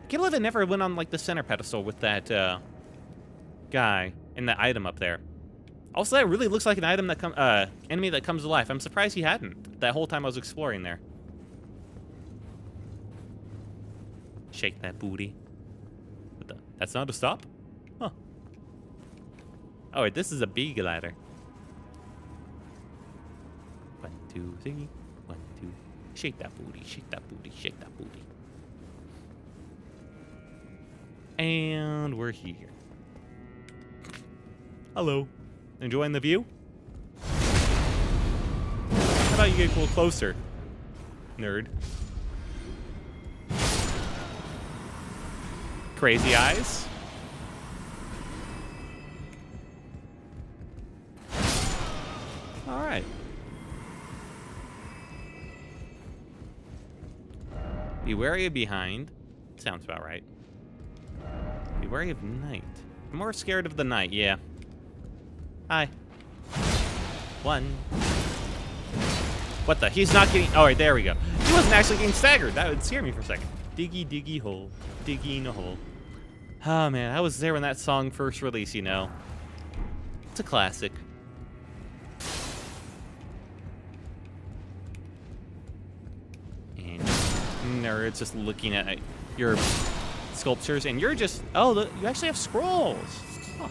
I can't believe I never went on like the center pedestal with that guy and the item up there. Also, that really looks like an item that enemy that comes to life. I'm surprised he hadn't that whole time I was exploring there. Shake that booty. What the? That's not a stop? Huh. Oh, wait, this is a big ladder. 1, 2, 3. 1, 2. Shake that booty, shake that booty, shake that booty. And we're here. Hello. Enjoying the view? How about you get a little closer, nerd? Crazy eyes. All right. Be wary of behind. Sounds about right. Be wary of night. I'm more scared of the night, yeah. Hi. 1. What the? He's not getting... Oh, right, there we go. He wasn't actually getting staggered. That would scare me for a second. Diggy, diggy hole. Digging a hole. Oh, man. I was there when that song first released, you know. It's a classic. And nerds just looking at your sculptures, and you're just... Oh, look, you actually have scrolls. Huh.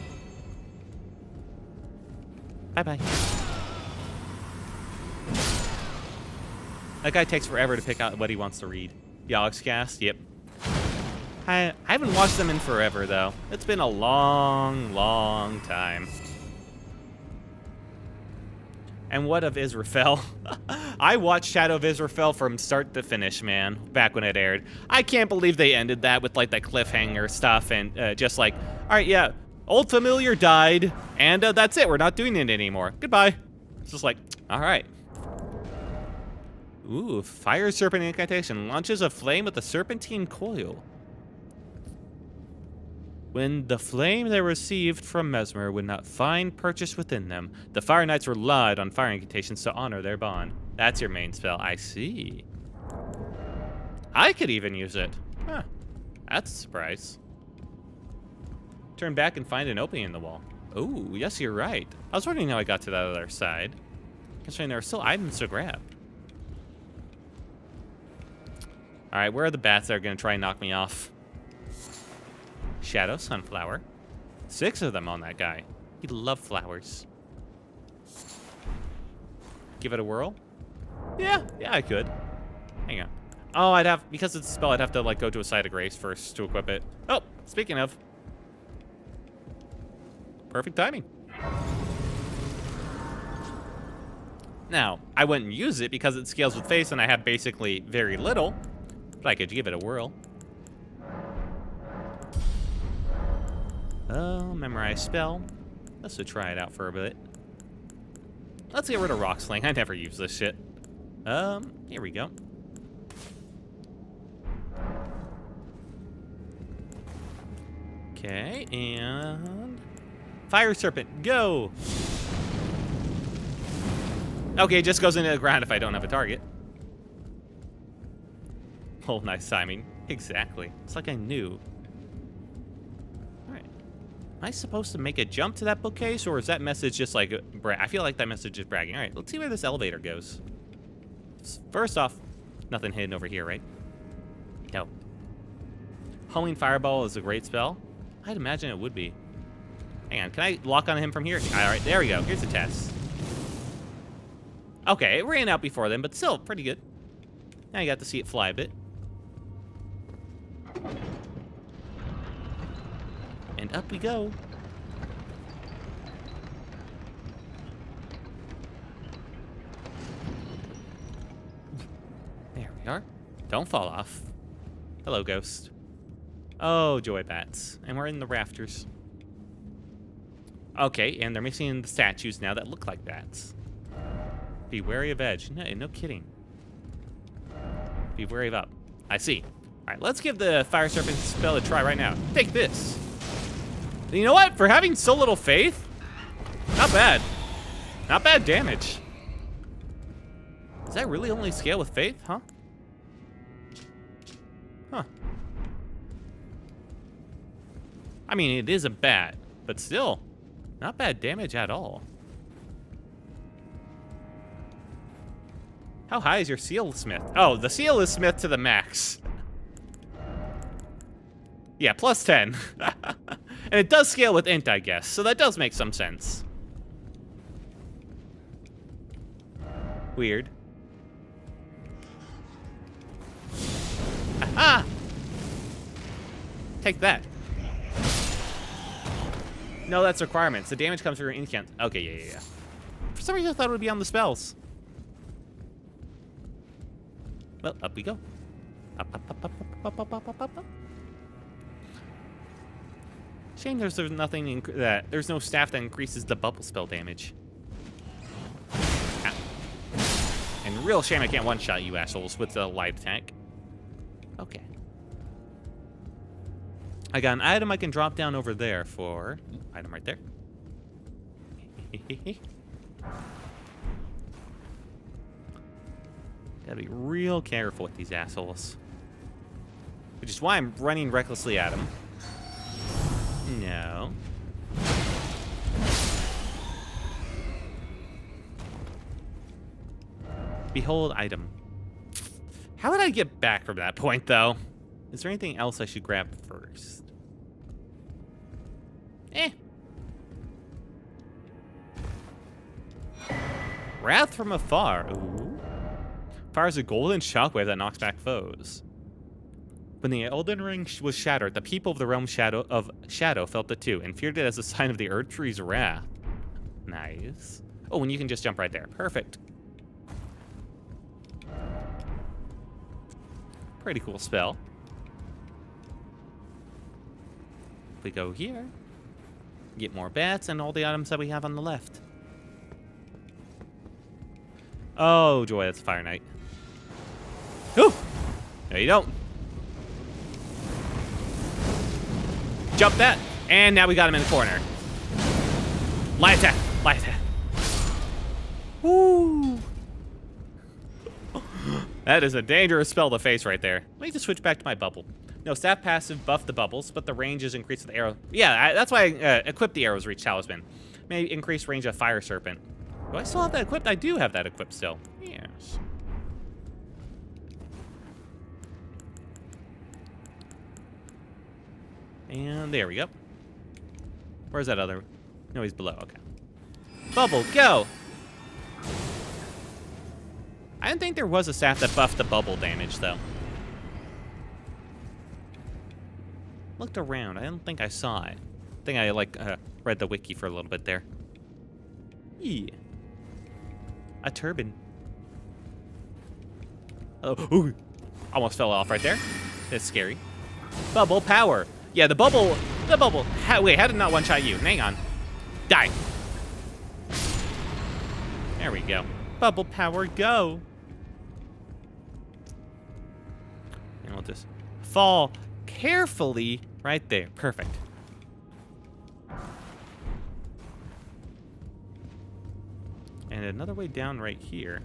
Bye-bye. That guy takes forever to pick out what he wants to read. Yogscast, yep. I haven't watched them in forever, though. It's been a long, long time. And what of Israfel? I watched Shadow of Israfel from start to finish, man, back when it aired. I can't believe they ended that with, like, that cliffhanger stuff and just like, all right, yeah, Old Familiar died, and that's it. We're not doing it anymore. Goodbye. It's just like, all right. Ooh, Fire Serpent Incantation. Launches a flame with a serpentine coil. When the flame they received from Messmer would not find purchase within them, the Fire Knights relied on fire incantations to honor their bond. That's your main spell. I see. I could even use it. Huh. That's a surprise. Turn back and find an opening in the wall. Oh, yes, you're right. I was wondering how I got to that other side. Considering there are still items to grab. All right, where are the bats that are going to try and knock me off? Shadow Sunflower. 6 of them on that guy. He loved flowers. Give it a whirl? Yeah, I could. Hang on. Oh, I'd have, because it's a spell, I'd have to like go to a site of grace first to equip it. Oh, speaking of. Perfect timing. Now, I wouldn't use it because it scales with face and I have basically very little, but I could give it a whirl. Memorize spell. Let's just try it out for a bit. Let's get rid of Rock Sling. I never use this shit. Here we go. Okay, and fire serpent, go. Okay, it just goes into the ground if I don't have a target. Oh, nice timing. Exactly. It's like I knew. Alright. Am I supposed to make a jump to that bookcase, or is that message just like... I feel like that message is bragging. Alright, let's see where this elevator goes. First off, nothing hidden over here, right? No. Homing Fireball is a great spell. I'd imagine it would be. Hang on, can I lock on him from here? Alright, there we go. Here's the test. Okay, it ran out before then, but still pretty good. Now you got to see it fly a bit. And up we go. There we are. Don't fall off. Hello, ghost. Oh, joy bats. And we're in the rafters. Okay, and they're missing the statues now that look like bats. Be wary of edge. No kidding. Be wary of up. I see. Alright, let's give the fire serpent spell a try right now. Take this. You know what? For having so little faith, not bad. Not bad damage. Does that really only scale with faith, huh? Huh. I mean, it is a bat, but still, not bad damage at all. How high is your seal smith? Oh, the seal is smith to the max. Yeah, plus 10. And it does scale with int, I guess, so that does make some sense. Weird. Aha! Take that. No, that's requirements. The damage comes through your incant. Okay, yeah. For some reason, I thought it would be on the spells. Well, up we go. Up. Shame there's nothing there's no staff that increases the bubble spell damage. Ah. And real shame I can't one-shot you assholes with the light attack. Okay. I got an item I can drop down over there for... Item right there. Gotta be real careful with these assholes. Which is why I'm running recklessly at them. No. Behold item. How would I get back from that point, though? Is there anything else I should grab first? Wrath from afar. Ooh. Fires a golden shockwave that knocks back foes. When the Elden Ring was shattered, the people of the realm Shadow felt it too, and feared it as a sign of the Earth Tree's wrath. Nice. Oh, and you can just jump right there. Perfect. Pretty cool spell. If we go here, get more bats and all the items that we have on the left. Oh, joy, that's Fire Knight. Ooh! No, you don't. Jump that, and now we got him in the corner. Light attack, light attack. Woo! That is a dangerous spell to face right there. Let me just switch back to my bubble. No, staff passive buff the bubbles, but the range is increased with the arrow. Yeah, that's why I equipped the arrow's reach talisman. May increase range of fire serpent. Do I still have that equipped? I do have that equipped still. Yes. And there we go. Where's that other? No, he's below. Okay. Bubble, go! I didn't think there was a staff that buffed the bubble damage, though. Looked around. I don't think I saw it. I think I, read the wiki for a little bit there. Yeah. A turban. Oh, ooh. Almost fell off right there. That's scary. Bubble power. Yeah, the bubble. Wait, how did not one-shot you? Hang on. Die. There we go. Bubble power, go. And we'll just fall carefully right there. Perfect. And another way down right here.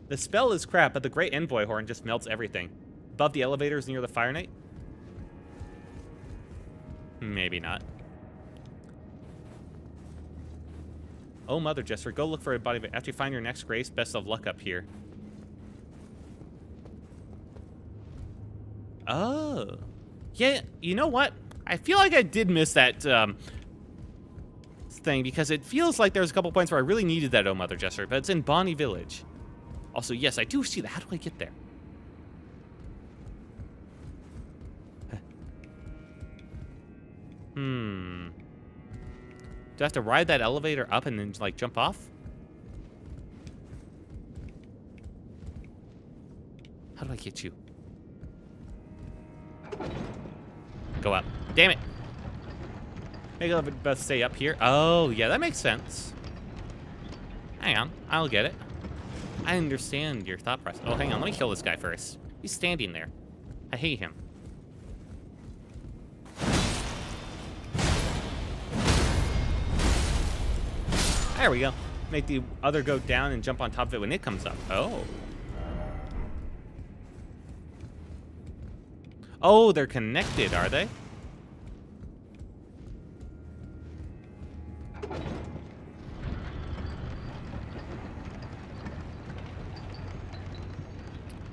The spell is crap, but the Great Envoy Horn just melts everything. Above the elevators near the Fire Knight? Maybe not. Oh, Mother Jester, go look for a body. After you find your next grace, best of luck up here. Oh. Yeah, you know what? I feel like I did miss that thing, because it feels like there's a couple points where I really needed that Oh, Mother Jester, but it's in Bonnie Village. Also, yes, I do see that. How do I get there? Do I have to ride that elevator up and then, like, jump off? How do I get you? Go up. Damn it. Maybe I'll best stay up here. Oh, yeah, that makes sense. Hang on. I'll get it. I understand your thought process. Oh, hang on. Let me kill this guy first. He's standing there. I hate him. There we go. Make the other go down and jump on top of it when it comes up. Oh. Oh, they're connected, are they?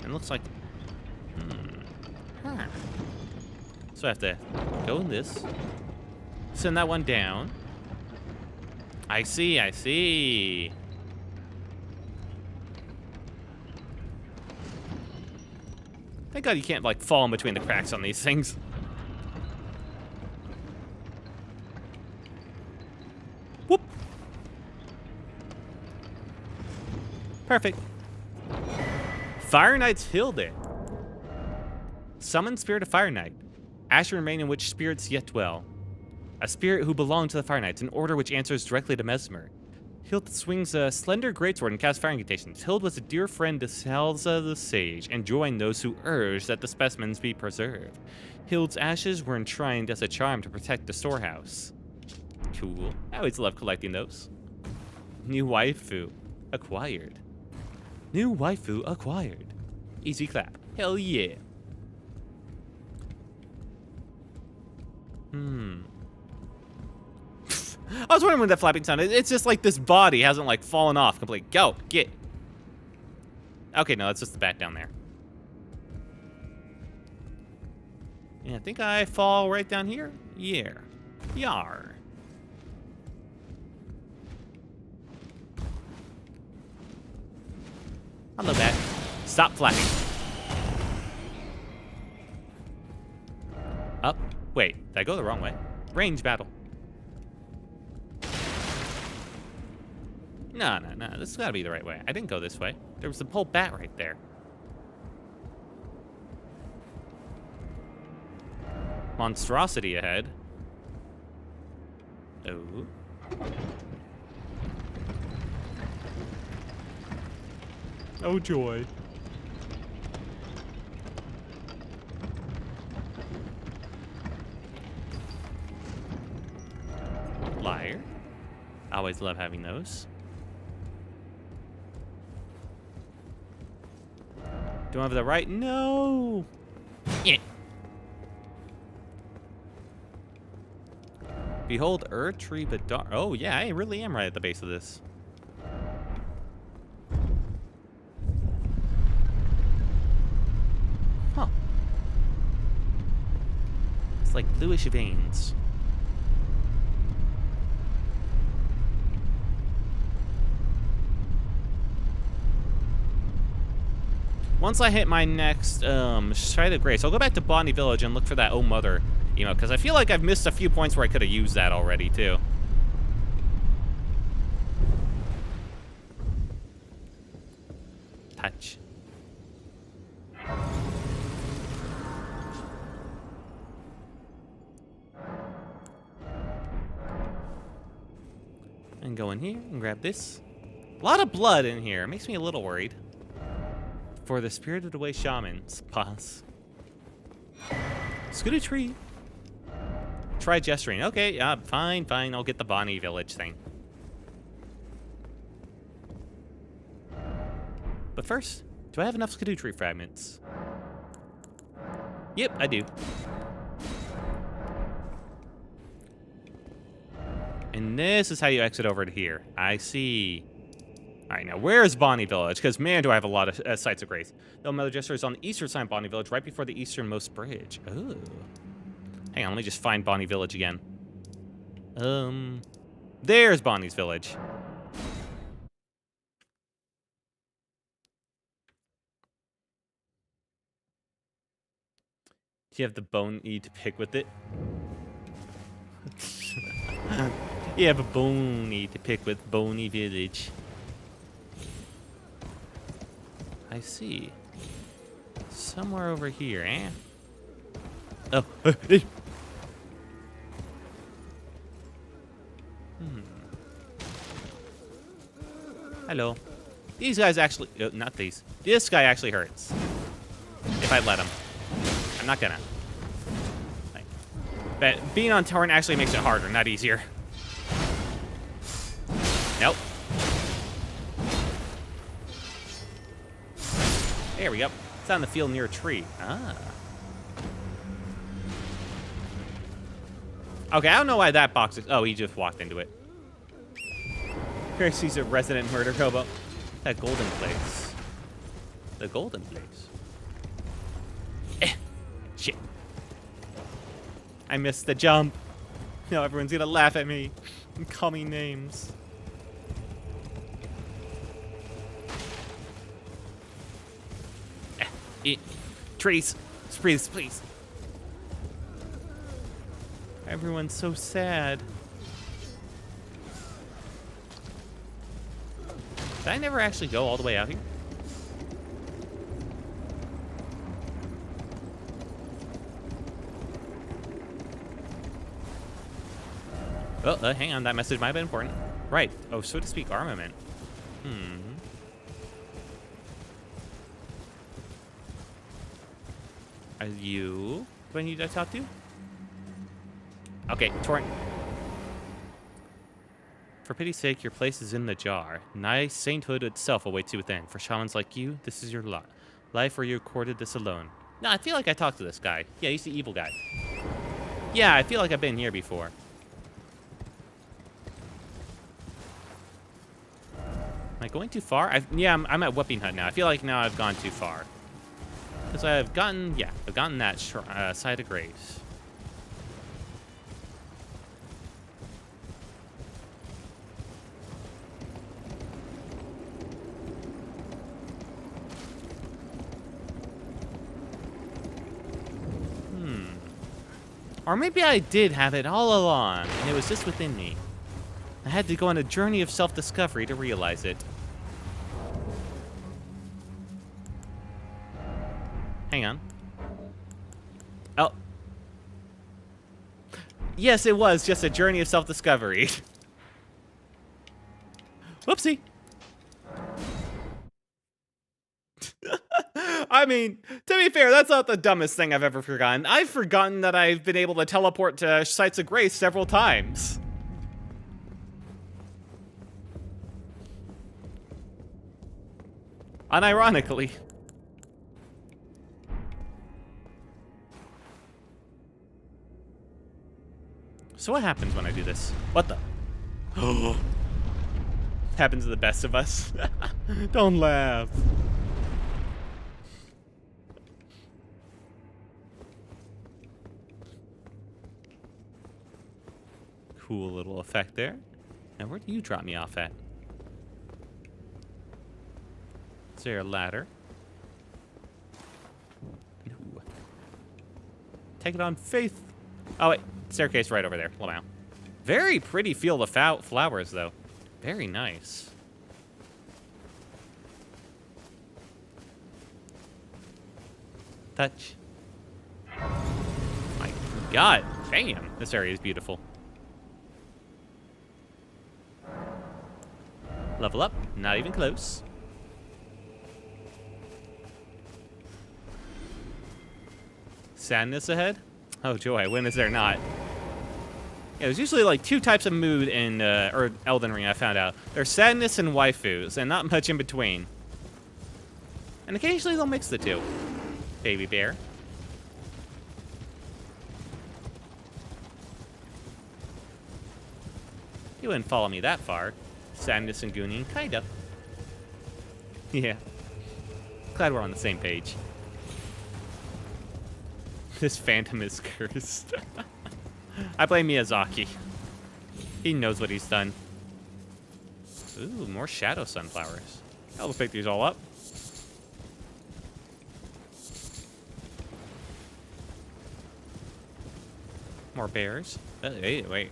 It looks like... Huh. So I have to go in this. Send that one down. I see, I see. Thank God you can't, like, fall in between the cracks on these things. Whoop. Perfect. Fire Knight's Hilde. Summon Spirit of Fire Knight. Ashes remain in which spirits yet dwell. A spirit who belonged to the Fire Knights, an order which answers directly to Messmer. Hild swings a slender greatsword and casts fire incantations. Hild was a dear friend to Salza the Sage, and joined those who urged that the specimens be preserved. Hild's ashes were enshrined as a charm to protect the storehouse. Cool. I always love collecting those. New waifu acquired. New waifu acquired. Easy clap. Hell yeah. I was wondering when that flapping sounded. It's just like this body hasn't, like, fallen off completely. Go, get. Okay, no, that's just the bat down there. Yeah, I think I fall right down here. Yeah. Yar. Hello, bat. Stop flapping. Up. Wait, did I go the wrong way? Range battle. No, no, no. This has got to be the right way. I didn't go this way. There was the whole bat right there. Monstrosity ahead. Oh. Oh, joy. Liar. Always love having those. Do I have the right? No. Yeah. Behold, tree, but dark. Oh yeah, I really am right at the base of this. Huh. It's like bluish veins. Once I hit my next Stride of Grace, I'll go back to Bonnie Village and look for that Oh Mother emote, because I feel like I've missed a few points where I could have used that already, too. Touch. And go in here and grab this. A lot of blood in here. It makes me a little worried. For the Spirited Away Shaman's Pause. Scooty tree. Try gesturing. Okay, fine, fine. I'll get the Bonnie Village thing. But first, do I have enough Skadoo fragments? Yep, I do. And this is how you exit over to here. I see. All right, now where's Bonnie Village? Because, man, do I have a lot of sites of grace. The Mother Jester is on the eastern side of Bonnie Village, right before the easternmost bridge. Ooh. Hang on, let me just find Bonnie Village again. There's Bonnie's Village. Do you have the bony to pick with it? You have a bony to pick with Bonnie Village. I see. Somewhere over here, eh? Oh. Hello. These guys actually... not these. This guy actually hurts. If I let him. I'm not gonna. But being on torrent actually makes it harder, not easier. Nope. There we go. It's on the field near a tree. Ah. Okay, I don't know why that box is... Oh, he just walked into it. Here he's a resident murder hobo. That golden place. The golden place. Shit. I missed the jump. Now everyone's gonna laugh at me and call me names. Trees. Please, please. Everyone's so sad. Did I never actually go all the way out here? Oh, hang on. That message might have been important. Right. Oh, so to speak, armament. Are you... Do I need to talk to? Okay, torrent. For pity's sake, your place is in the jar. Nice sainthood itself awaits you within. For shamans like you, this is your lot. Life where you recorded this alone. No, I feel like I talked to this guy. Yeah, he's the evil guy. Yeah, I feel like I've been here before. Am I going too far? Yeah, I'm at Whooping Hut now. I feel like now I've gone too far. Because I've gotten that side of grace. Or maybe I did have it all along, and it was just within me. I had to go on a journey of self-discovery to realize it. Hang on. Oh. Yes, it was just a journey of self-discovery. Whoopsie. I mean, to be fair, that's not the dumbest thing I've ever forgotten. I've forgotten that I've been able to teleport to sites of grace several times. Unironically. So what happens when I do this? What the? Happens to the best of us. Don't laugh. Cool little effect there. Now, where do you drop me off at? Is there a ladder? No. Take it on faith. Oh, wait. Staircase right over there. Wow. Very pretty field of flowers, though. Very nice. Touch. My God. Damn. This area is beautiful. Level up. Not even close. Sadness ahead? Oh, joy. When is there not? Yeah, there's usually like 2 types of mood in or Elden Ring, I found out. There's sadness and waifus, and not much in between. And occasionally they'll mix the 2. Baby bear. You wouldn't follow me that far. Sadness and Gooning, kinda. Yeah. Glad we're on the same page. This phantom is cursed. I blame Miyazaki. He knows what he's done. Ooh, more shadow sunflowers. I'll pick these all up. More bears. Hey, wait.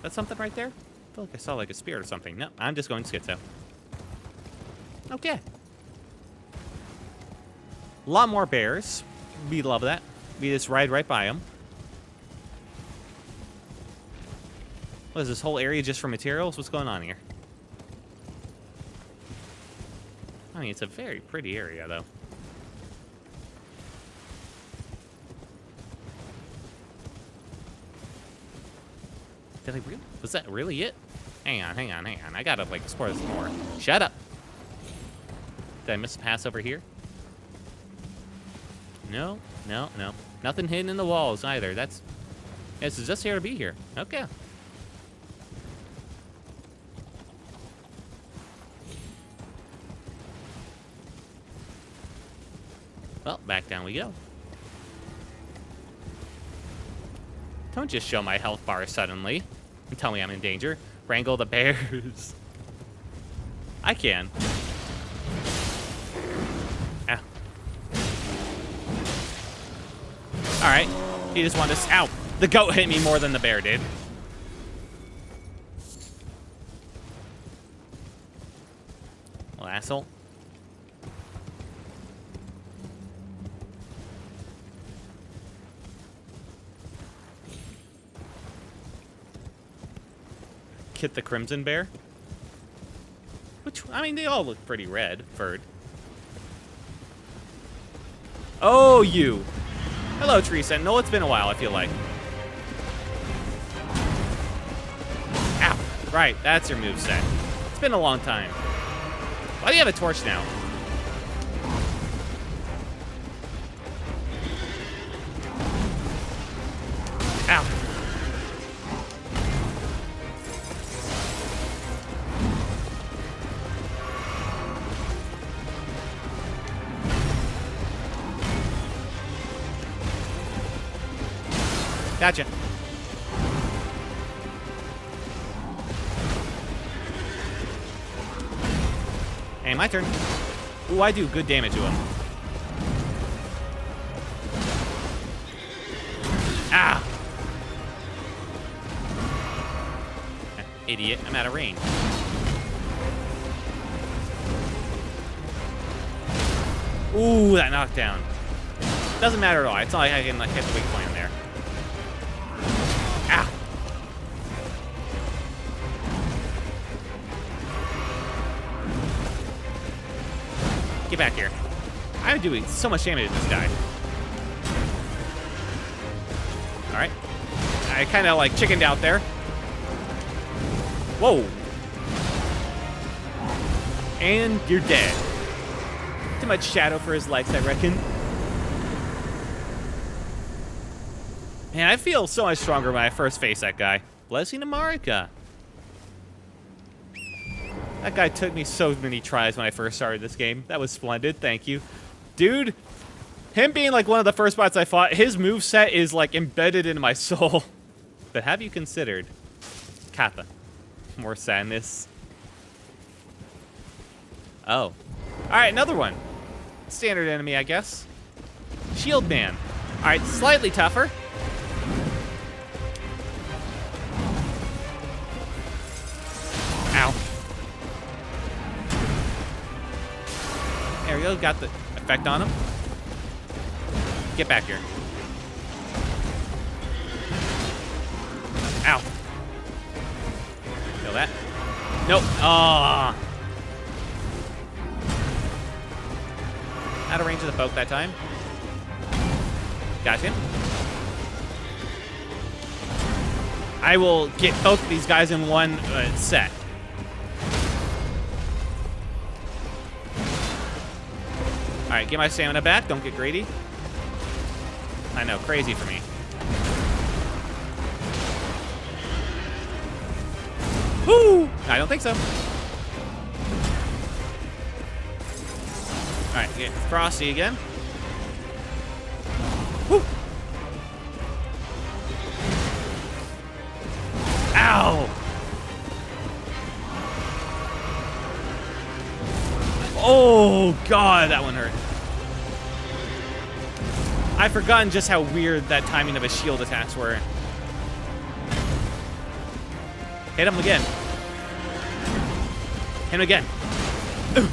That's something right there? I feel like I saw like a spear or something. No, I'm just going schizo. Okay. A lot more bears. We love that. We just ride right by them. What is this whole area just for materials? What's going on here? I mean, it's a very pretty area, though. Did I really? Was that really it? Hang on. I gotta, like, explore this more. Shut up. Did I miss a pass over here? No. Nothing hidden in the walls, either. This is just here to be here. Okay. Well, back down we go. Don't just show my health bar suddenly and tell me I'm in danger. Wrangle the bears. I can. Ow. Alright. He just wanted to... Ow! The goat hit me more than the bear did. Little asshole. Kit the Crimson Bear. Which, I mean, they all look pretty red, furred. Oh, you. Hello, Tree Sentinel. It's been a while, I feel like. Ow. Right, that's your moveset. It's been a long time. Why do you have a torch now? Ow. Gotcha. Hey, my turn. Ooh, I do good damage to him. Ah! Idiot, I'm out of range. Ooh, that knockdown. Doesn't matter at all. It's not like I can like hit the weak point there. Ow. Get back here. I'm doing so much damage to this guy. Alright. I kind of like chickened out there. Whoa. And you're dead. Too much shadow for his likes, I reckon. Man, I feel so much stronger when I first face that guy. Blessing to Marika. That guy took me so many tries when I first started this game. That was splendid, thank you. Dude, him being like one of the first bots I fought, his moveset is like embedded in my soul. But have you considered Kappa? More sadness. Oh. Alright, another one. Standard enemy, I guess. Shield Man. Alright, slightly tougher. Ow. There we go, got the effect on him. Get back here. Ow. Feel that? Nope. Ah. Out of range of the poke that time. Got him. I will get both of these guys in one set. All right, get my stamina back. Don't get greedy. I know, crazy for me. Woo! I don't think so. All right, get Frosty again. Woo! Ow! Oh, God, that one hurt. I've forgotten just how weird that timing of his shield attacks were. Hit him again. Hit him again. Ooh.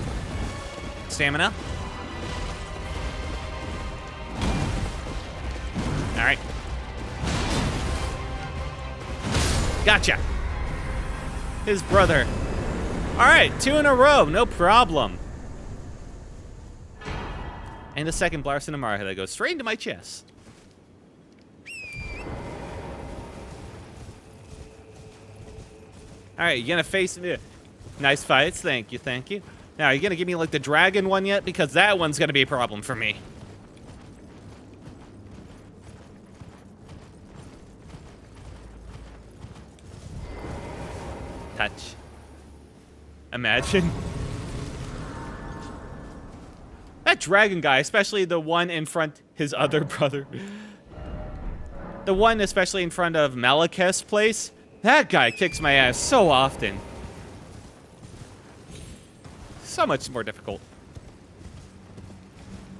Stamina. All right. Gotcha. His brother. All right, 2 in a row, no problem. And the second blast in the Mario that goes straight into my chest. All right, you gonna face me? Nice fights, thank you, thank you. Now, are you gonna give me like the dragon one yet? Because that one's gonna be a problem for me. Touch. Imagine. That dragon guy, especially the one in front, his other brother. The one especially in front of Malekith's place. That guy kicks my ass so often. So much more difficult.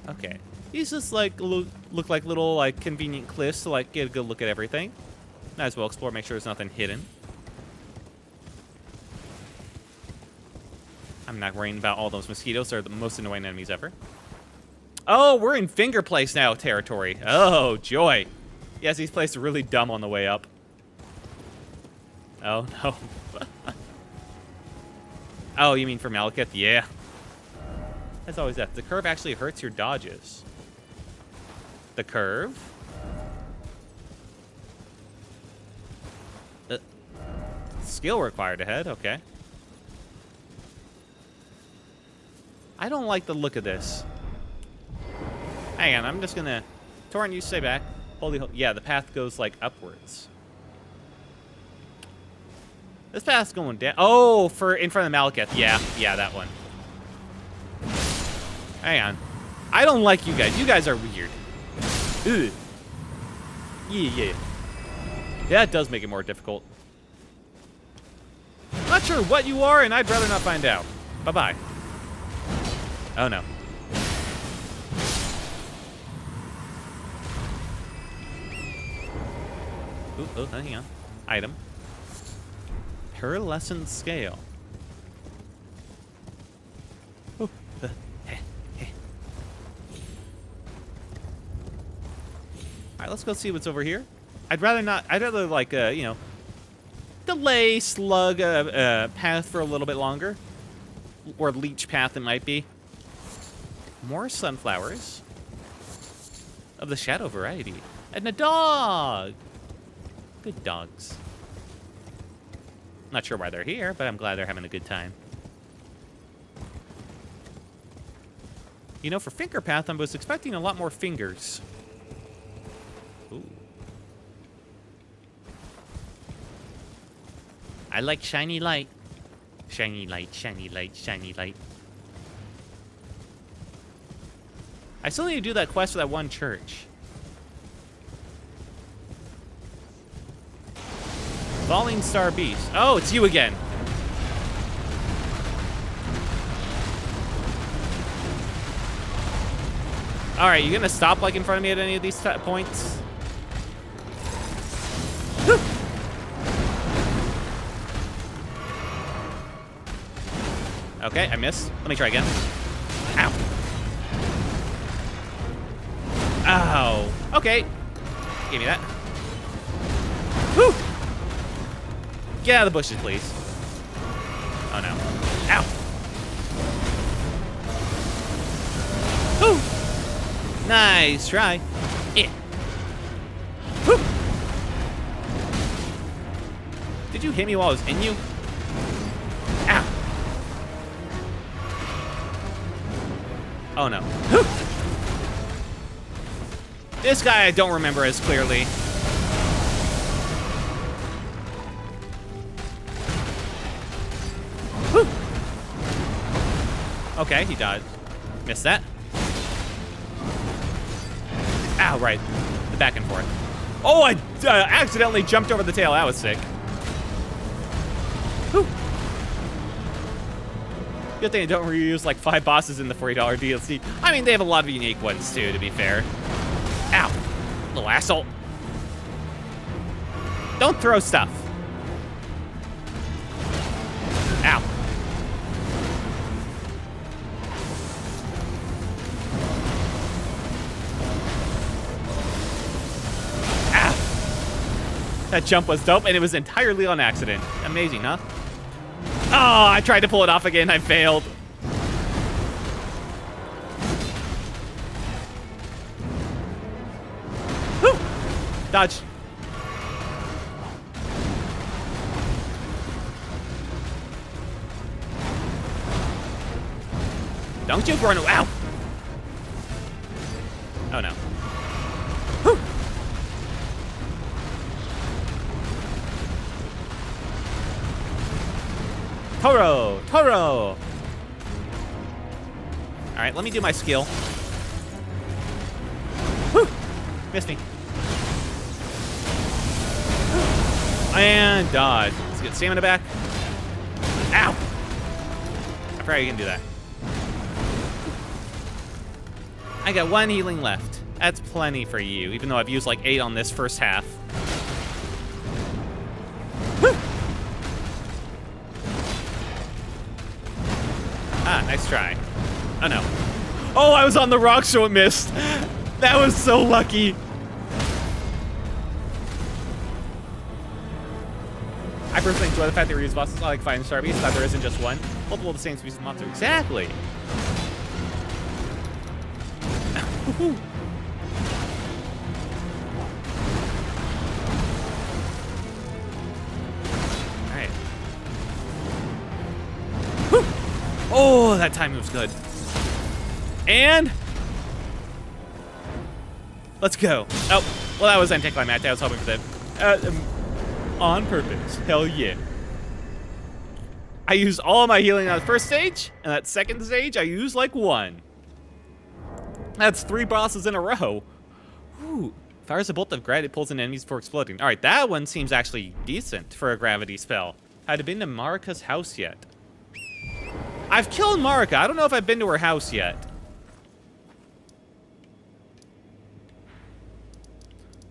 Okay. These just like look like little like convenient cliffs to like get a good look at everything. Might as well explore, make sure there's nothing hidden. I'm not worrying about all those mosquitoes. They're the most annoying enemies ever. Oh, we're in Finger Place now territory. Oh, joy. Yes, these places are really dumb on the way up. Oh, no. Oh, you mean for Malekith? Yeah. That's always that. The curve actually hurts your dodges. The curve? Skill required ahead, okay. I don't like the look of this. Hang on, I'm just gonna... Torrent, you stay back. Yeah, the path goes, like, upwards. This path's going down. Oh, for in front of Malekith. Yeah, that one. Hang on. I don't like you guys. You guys are weird. Ugh. Yeah. That does make it more difficult. Not sure what you are, and I'd rather not find out. Bye-bye. Oh, no. Ooh, hang on. Item. Pearlescent scale. Ooh. Alright, let's go see what's over here. I'd rather like, you know, delay slug path for a little bit longer. Or leech path it might be. More sunflowers. Of the shadow variety. And a dog! Good dogs. Not sure why they're here, but I'm glad they're having a good time. You know, for Finger Path, I was expecting a lot more fingers. Ooh. I like shiny light. Shiny light, shiny light, shiny light. I still need to do that quest for that one church. Falling Star Beast. Oh, it's you again. All right, you gonna stop like in front of me at any of these points? Whew. Okay, I missed. Let me try again. Ow. Ow. Okay. Give me that. Whew. Get out of the bushes, please. Oh, no. Ow. Whew. Nice try. Yeah. Whew. Did you hit me while I was in you? Ow. Oh no. This guy I don't remember as clearly. Whew. Okay, he died. Missed that. Ow, right. The back and forth. Oh, I accidentally jumped over the tail. That was sick. Whew. Good thing I don't reuse like 5 bosses in the $40 DLC. I mean, they have a lot of unique ones too, to be fair. Ow. Little asshole. Don't throw stuff. Ow. That jump was dope, and it was entirely on accident. Amazing, huh? Oh, I tried to pull it off again. I failed. Whew. Dodge. Don't you run. Ow. Oh, no. Whew. Toro! Toro! All right, let me do my skill. Whew! Missed me. And dodge. Let's get stamina back. Ow! I forgot you can do that. I got 1 healing left. That's plenty for you, even though I've used like 8 on this first half. Ah, nice try. Oh no. Oh, I was on the rock, so it missed. That was so lucky. I personally enjoy the fact that we use bosses. I like fighting star beasts, that there isn't just one. Multiple of the same species of monster. Exactly. Alright. Oh, that timing was good. And let's go. Oh, well, that was anticlimactic. I was hoping for that. On purpose. Hell yeah. I used all my healing on the first stage, and that second stage, I used like 1. That's 3 bosses in a row. Ooh. Fires a bolt of gravity, it pulls in enemies before exploding. All right, that one seems actually decent for a gravity spell. Had been to Marika's house yet? I've killed Marika. I don't know if I've been to her house yet.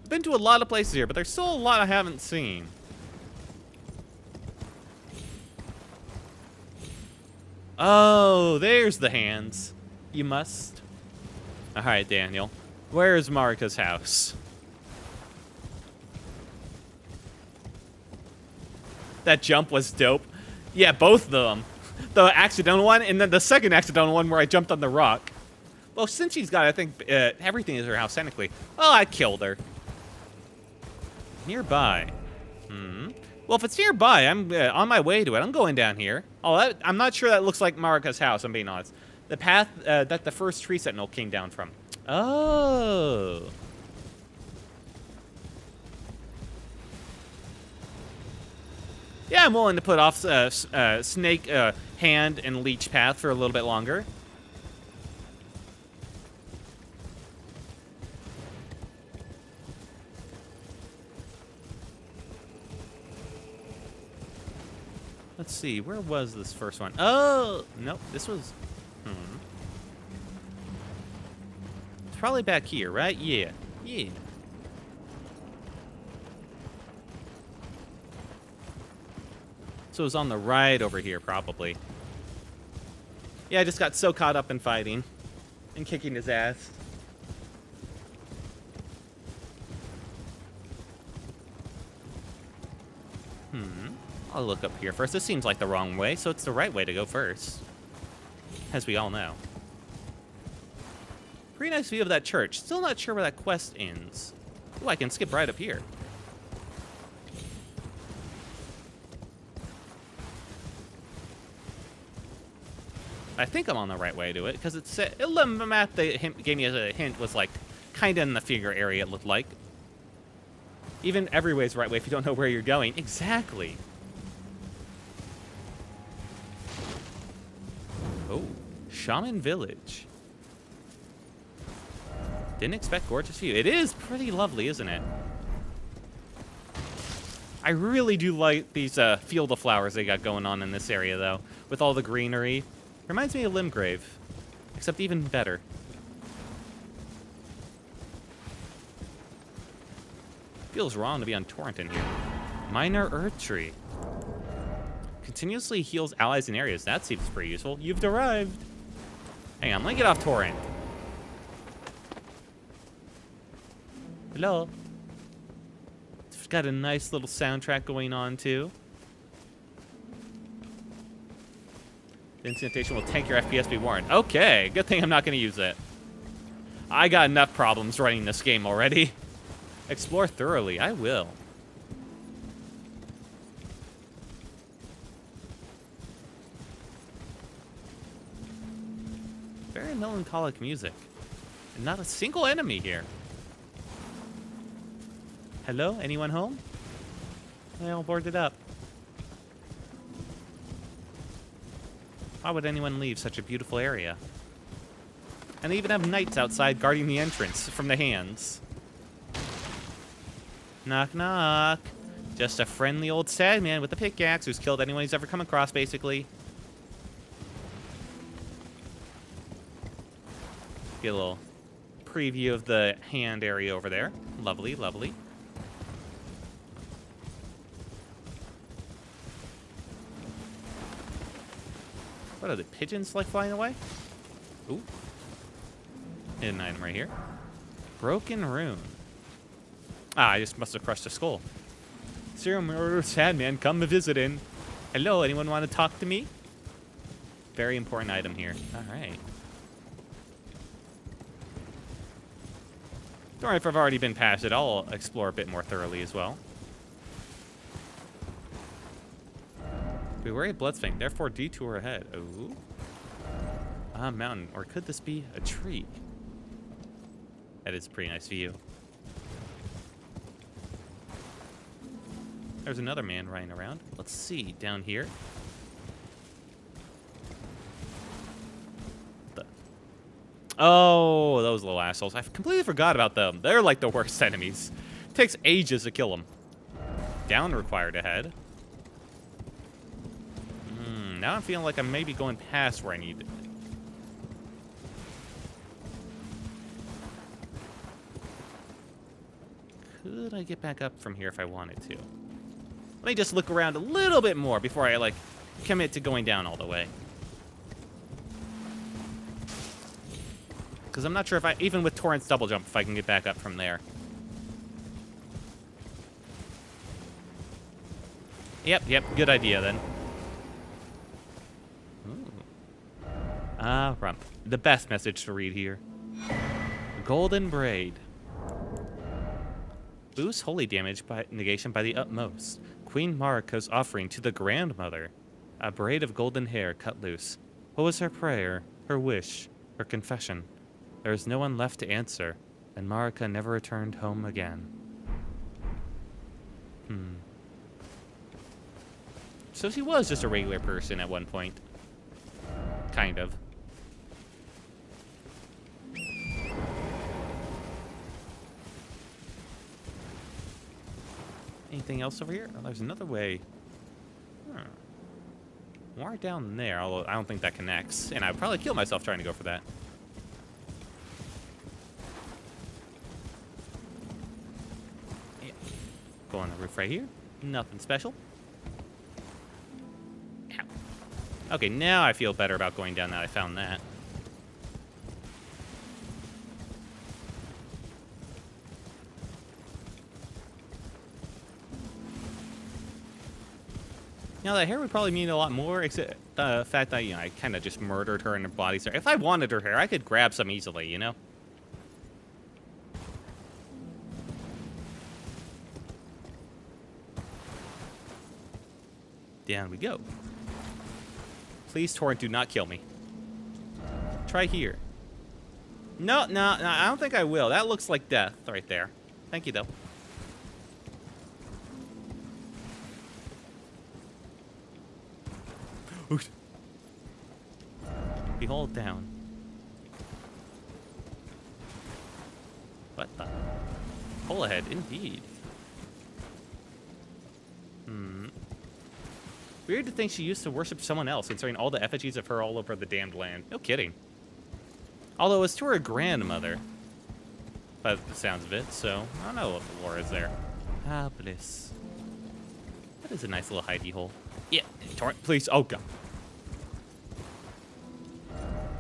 I've been to a lot of places here, but there's still a lot I haven't seen. Oh, there's the hands. You must. All right, Daniel. Where's Marika's house? That jump was dope. Yeah, both of them. The accidental one, and then the second accidental one where I jumped on the rock. Well, since she's got, I think, everything is her house, technically. Oh, I killed her. Nearby. Well, if it's nearby, I'm on my way to it. I'm going down here. Oh, I'm not sure that looks like Marika's house, I'm being honest. The path that the first tree sentinel came down from. Oh. Yeah, I'm willing to put off snake hand and leech path for a little bit longer. Let's see, where was this first one? Oh, nope, this was... It's probably back here, right? Yeah, yeah. So it was on the right over here, probably. Yeah, I just got so caught up in fighting and kicking his ass. I'll look up here first. This seems like the wrong way, so it's the right way to go first. As we all know. Pretty nice view of that church. Still not sure where that quest ends. Ooh, I can skip right up here. I think I'm on the right way to it, because it's the map they gave me as a hint was like kind of in the finger area, it looked like. Even every way is the right way if you don't know where you're going. Exactly. Oh, Shaman Village. Didn't expect gorgeous view. It is pretty lovely, isn't it? I really do like these field of flowers they got going on in this area, though, with all the greenery. Reminds me of Limgrave, except even better. Feels wrong to be on Torrent in here. Minor Earth Tree. Continuously heals allies in areas. That seems pretty useful. You've arrived. Hang on, let me get off Torrent. Hello. It's got a nice little soundtrack going on, too. The incidentation will tank your FPS, be warned. Okay, good thing I'm not going to use it. I got enough problems running this game already. Explore thoroughly. I will. Very melancholic music. And not a single enemy here. Hello? Anyone home? They all boarded up. Why would anyone leave such a beautiful area? And they even have knights outside guarding the entrance from the hands. Knock, knock. Just a friendly old sad man with a pickaxe who's killed anyone he's ever come across, basically. Get a little preview of the hand area over there. Lovely, lovely. What are the pigeons like flying away? Ooh. Hidden item right here. Broken rune. Ah, I just must have crushed a skull. Serial murderer, sad man, come visit in. Hello, anyone want to talk to me? Very important item here. All right. Don't worry if I've already been past it. I'll explore a bit more thoroughly as well. Be wary of Bloodstain, therefore detour ahead. Ooh. Ah, mountain. Or could this be a tree? That is a pretty nice view. There's another man running around. Let's see, down here. Oh, those little assholes. I completely forgot about them. They're like the worst enemies. It takes ages to kill them. Down required ahead. Now I'm feeling like I'm maybe going past where I need it. Could I get back up from here if I wanted to? Let me just look around a little bit more before I, like, commit to going down all the way. Because I'm not sure if I, even with Torrent's double jump, if I can get back up from there. Yep, good idea then. Ah, rump. The best message to read here. Golden Braid. Boost holy damage by negation by the utmost. Queen Marika's offering to the grandmother. A braid of golden hair cut loose. What was her prayer, her wish, her confession? There is no one left to answer, and Marika never returned home again. So she was just a regular person at one point. Kind of. Anything else over here? Oh, there's another way. More down there, although I don't think that connects. And I'd probably kill myself trying to go for that. Yeah. Go on the roof right here. Nothing special. Ow. Okay, now I feel better about going down that I found that. Now, that hair would probably mean a lot more, except the fact that, you know, I kind of just murdered her in her body. So if I wanted her hair, I could grab some easily, you know? Down we go. Please, Torrent, do not kill me. try here. No, I don't think I will. That looks like death right there. Thank you, though. Behold down. What the? Hole ahead, indeed. Weird to think she used to worship someone else, considering all the effigies of her all over the damned land. No kidding. Although it was to her grandmother, by the sounds of it, so I don't know what the lore is there. Ah, bliss. That is a nice little hidey hole. Yeah, torrent, please. Oh, God.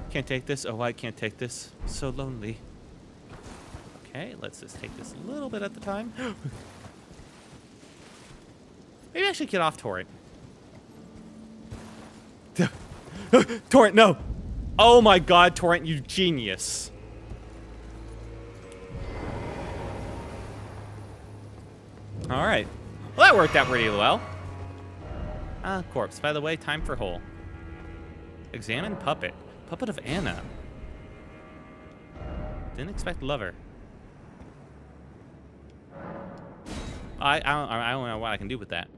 Can't take this. Oh, I can't take this. So lonely. Okay, let's just take this a little bit at the time. Maybe I should get off torrent. Torrent, no! Oh my God, Torrent, you genius. All right. Well, that worked out pretty well. Ah, corpse. By the way, time for hole. Examine puppet. Puppet of Anna. Didn't expect lover. I don't know what I can do with that.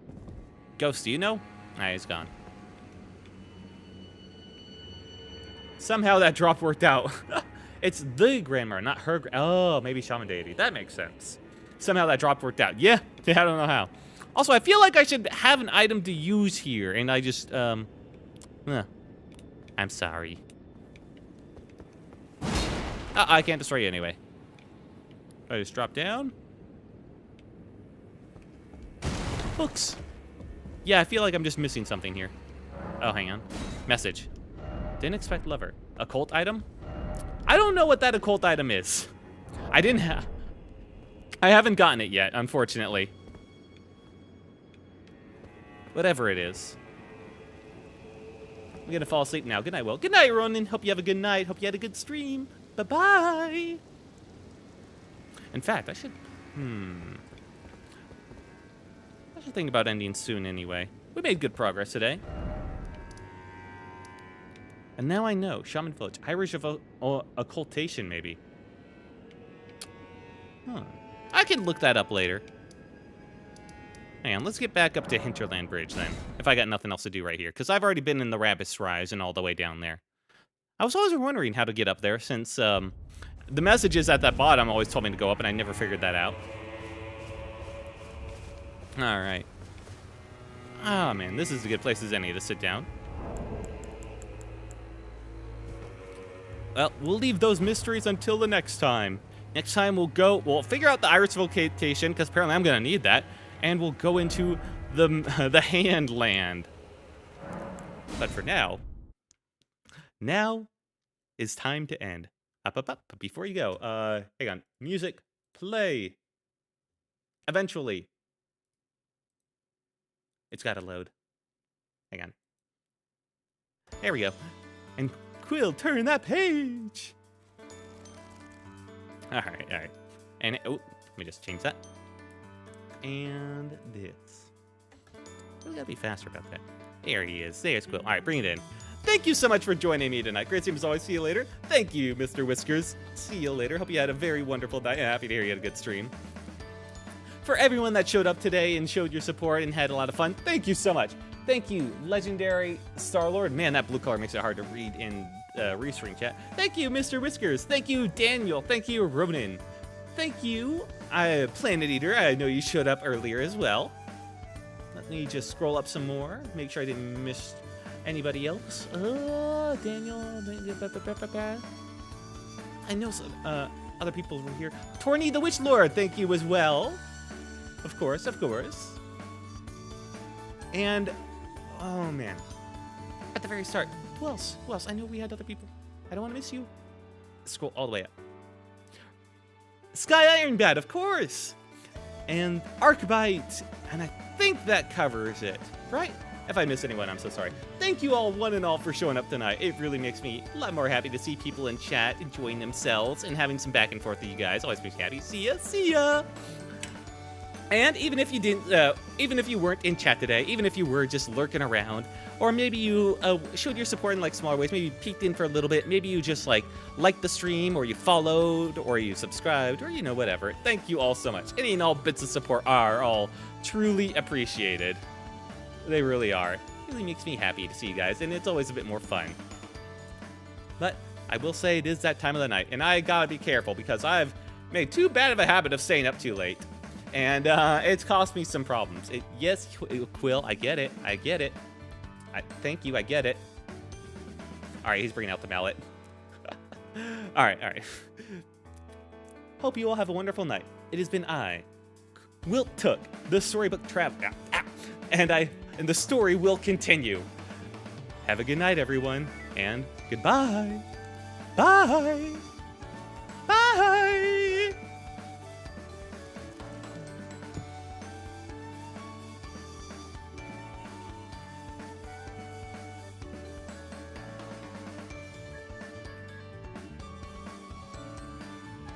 Ghost, do you know? Ah, he's gone. Somehow that drop worked out. It's the grandmother, not her. Oh, maybe shaman deity. That makes sense. Somehow that drop worked out. Yeah, I don't know how. Also, I feel like I should have an item to use here, and I just, I'm sorry. I can't destroy you anyway. I just drop down. Books. Yeah, I feel like I'm just missing something here. Oh, hang on. Message. Didn't expect lover. Occult item? I don't know what that occult item is. I haven't gotten it yet, unfortunately. Whatever it is. I'm gonna fall asleep now. Good night, Will. Good night, Ronan. Hope you have a good night. Hope you had a good stream. Bye-bye. In fact, I should think about ending soon anyway. We made good progress today. And now I know. Shaman Village. Irish of occultation, maybe. Huh. I can look that up later. Hang on, let's get back up to Hinterland Bridge then, if I got nothing else to do right here, because I've already been in the Rabbit's Rise and all the way down there. I was always wondering how to get up there, since the messages at that bottom always told me to go up, and I never figured that out. Alright. Oh man, this is as good place as any to sit down. Well, we'll leave those mysteries until the next time. Next time we'll figure out the iris vocation, because apparently I'm going to need that, and we'll go into the hand land. But for now is time to end. Up. Before you go, hang on. Music, play. Eventually. It's got to load. Hang on. There we go. And Quill, turn that page. All right. And let me just change that. And this. We gotta be faster about that. There he is. There's Quill. All right, bring it in. Thank you so much for joining me tonight. Great stream as always. See you later. Thank you, Mr. Whiskers. See you later. Hope you had a very wonderful night. Happy to hear you had a good stream. For everyone that showed up today and showed your support and had a lot of fun, thank you so much. Thank you, Legendary Star-Lord. Man, that blue color makes it hard to read in restream chat. Thank you, Mr. Whiskers. Thank you, Daniel. Thank you, Ronan. Thank you, Planet Eater. I know you showed up earlier as well. Let me just scroll up some more. Make sure I didn't miss anybody else. Daniel. I know some other people were here. Torny the Witch Lord, thank you as well. Of course. And, oh man. At the very start, who else? I know we had other people. I don't want to miss you. Scroll all the way up. Sky Ironbat, of course. And Arcbite. And I think that covers it, right? If I miss anyone, I'm so sorry. Thank you all, one and all, for showing up tonight. It really makes me a lot more happy to see people in chat enjoying themselves and having some back and forth with you guys. Always makes me happy. See ya. And even if you didn't, even if you weren't in chat today, even if you were just lurking around, or maybe you showed your support in like smaller ways, maybe you peeked in for a little bit, maybe you just like liked the stream, or you followed, or you subscribed, or you know, whatever. Thank you all so much. Any and all bits of support are all truly appreciated. They really are. It really makes me happy to see you guys, and it's always a bit more fun. But I will say it is that time of the night, and I gotta be careful because I've made too bad of a habit of staying up too late. And it's cost me some problems. Yes, Quill, I get it. I get it. Thank you, I get it. All right, he's bringing out the mallet. All right. Hope you all have a wonderful night. It has been I, Wilt Took, the storybook traveler, and the story will continue. Have a good night, everyone, and goodbye. Bye. Bye.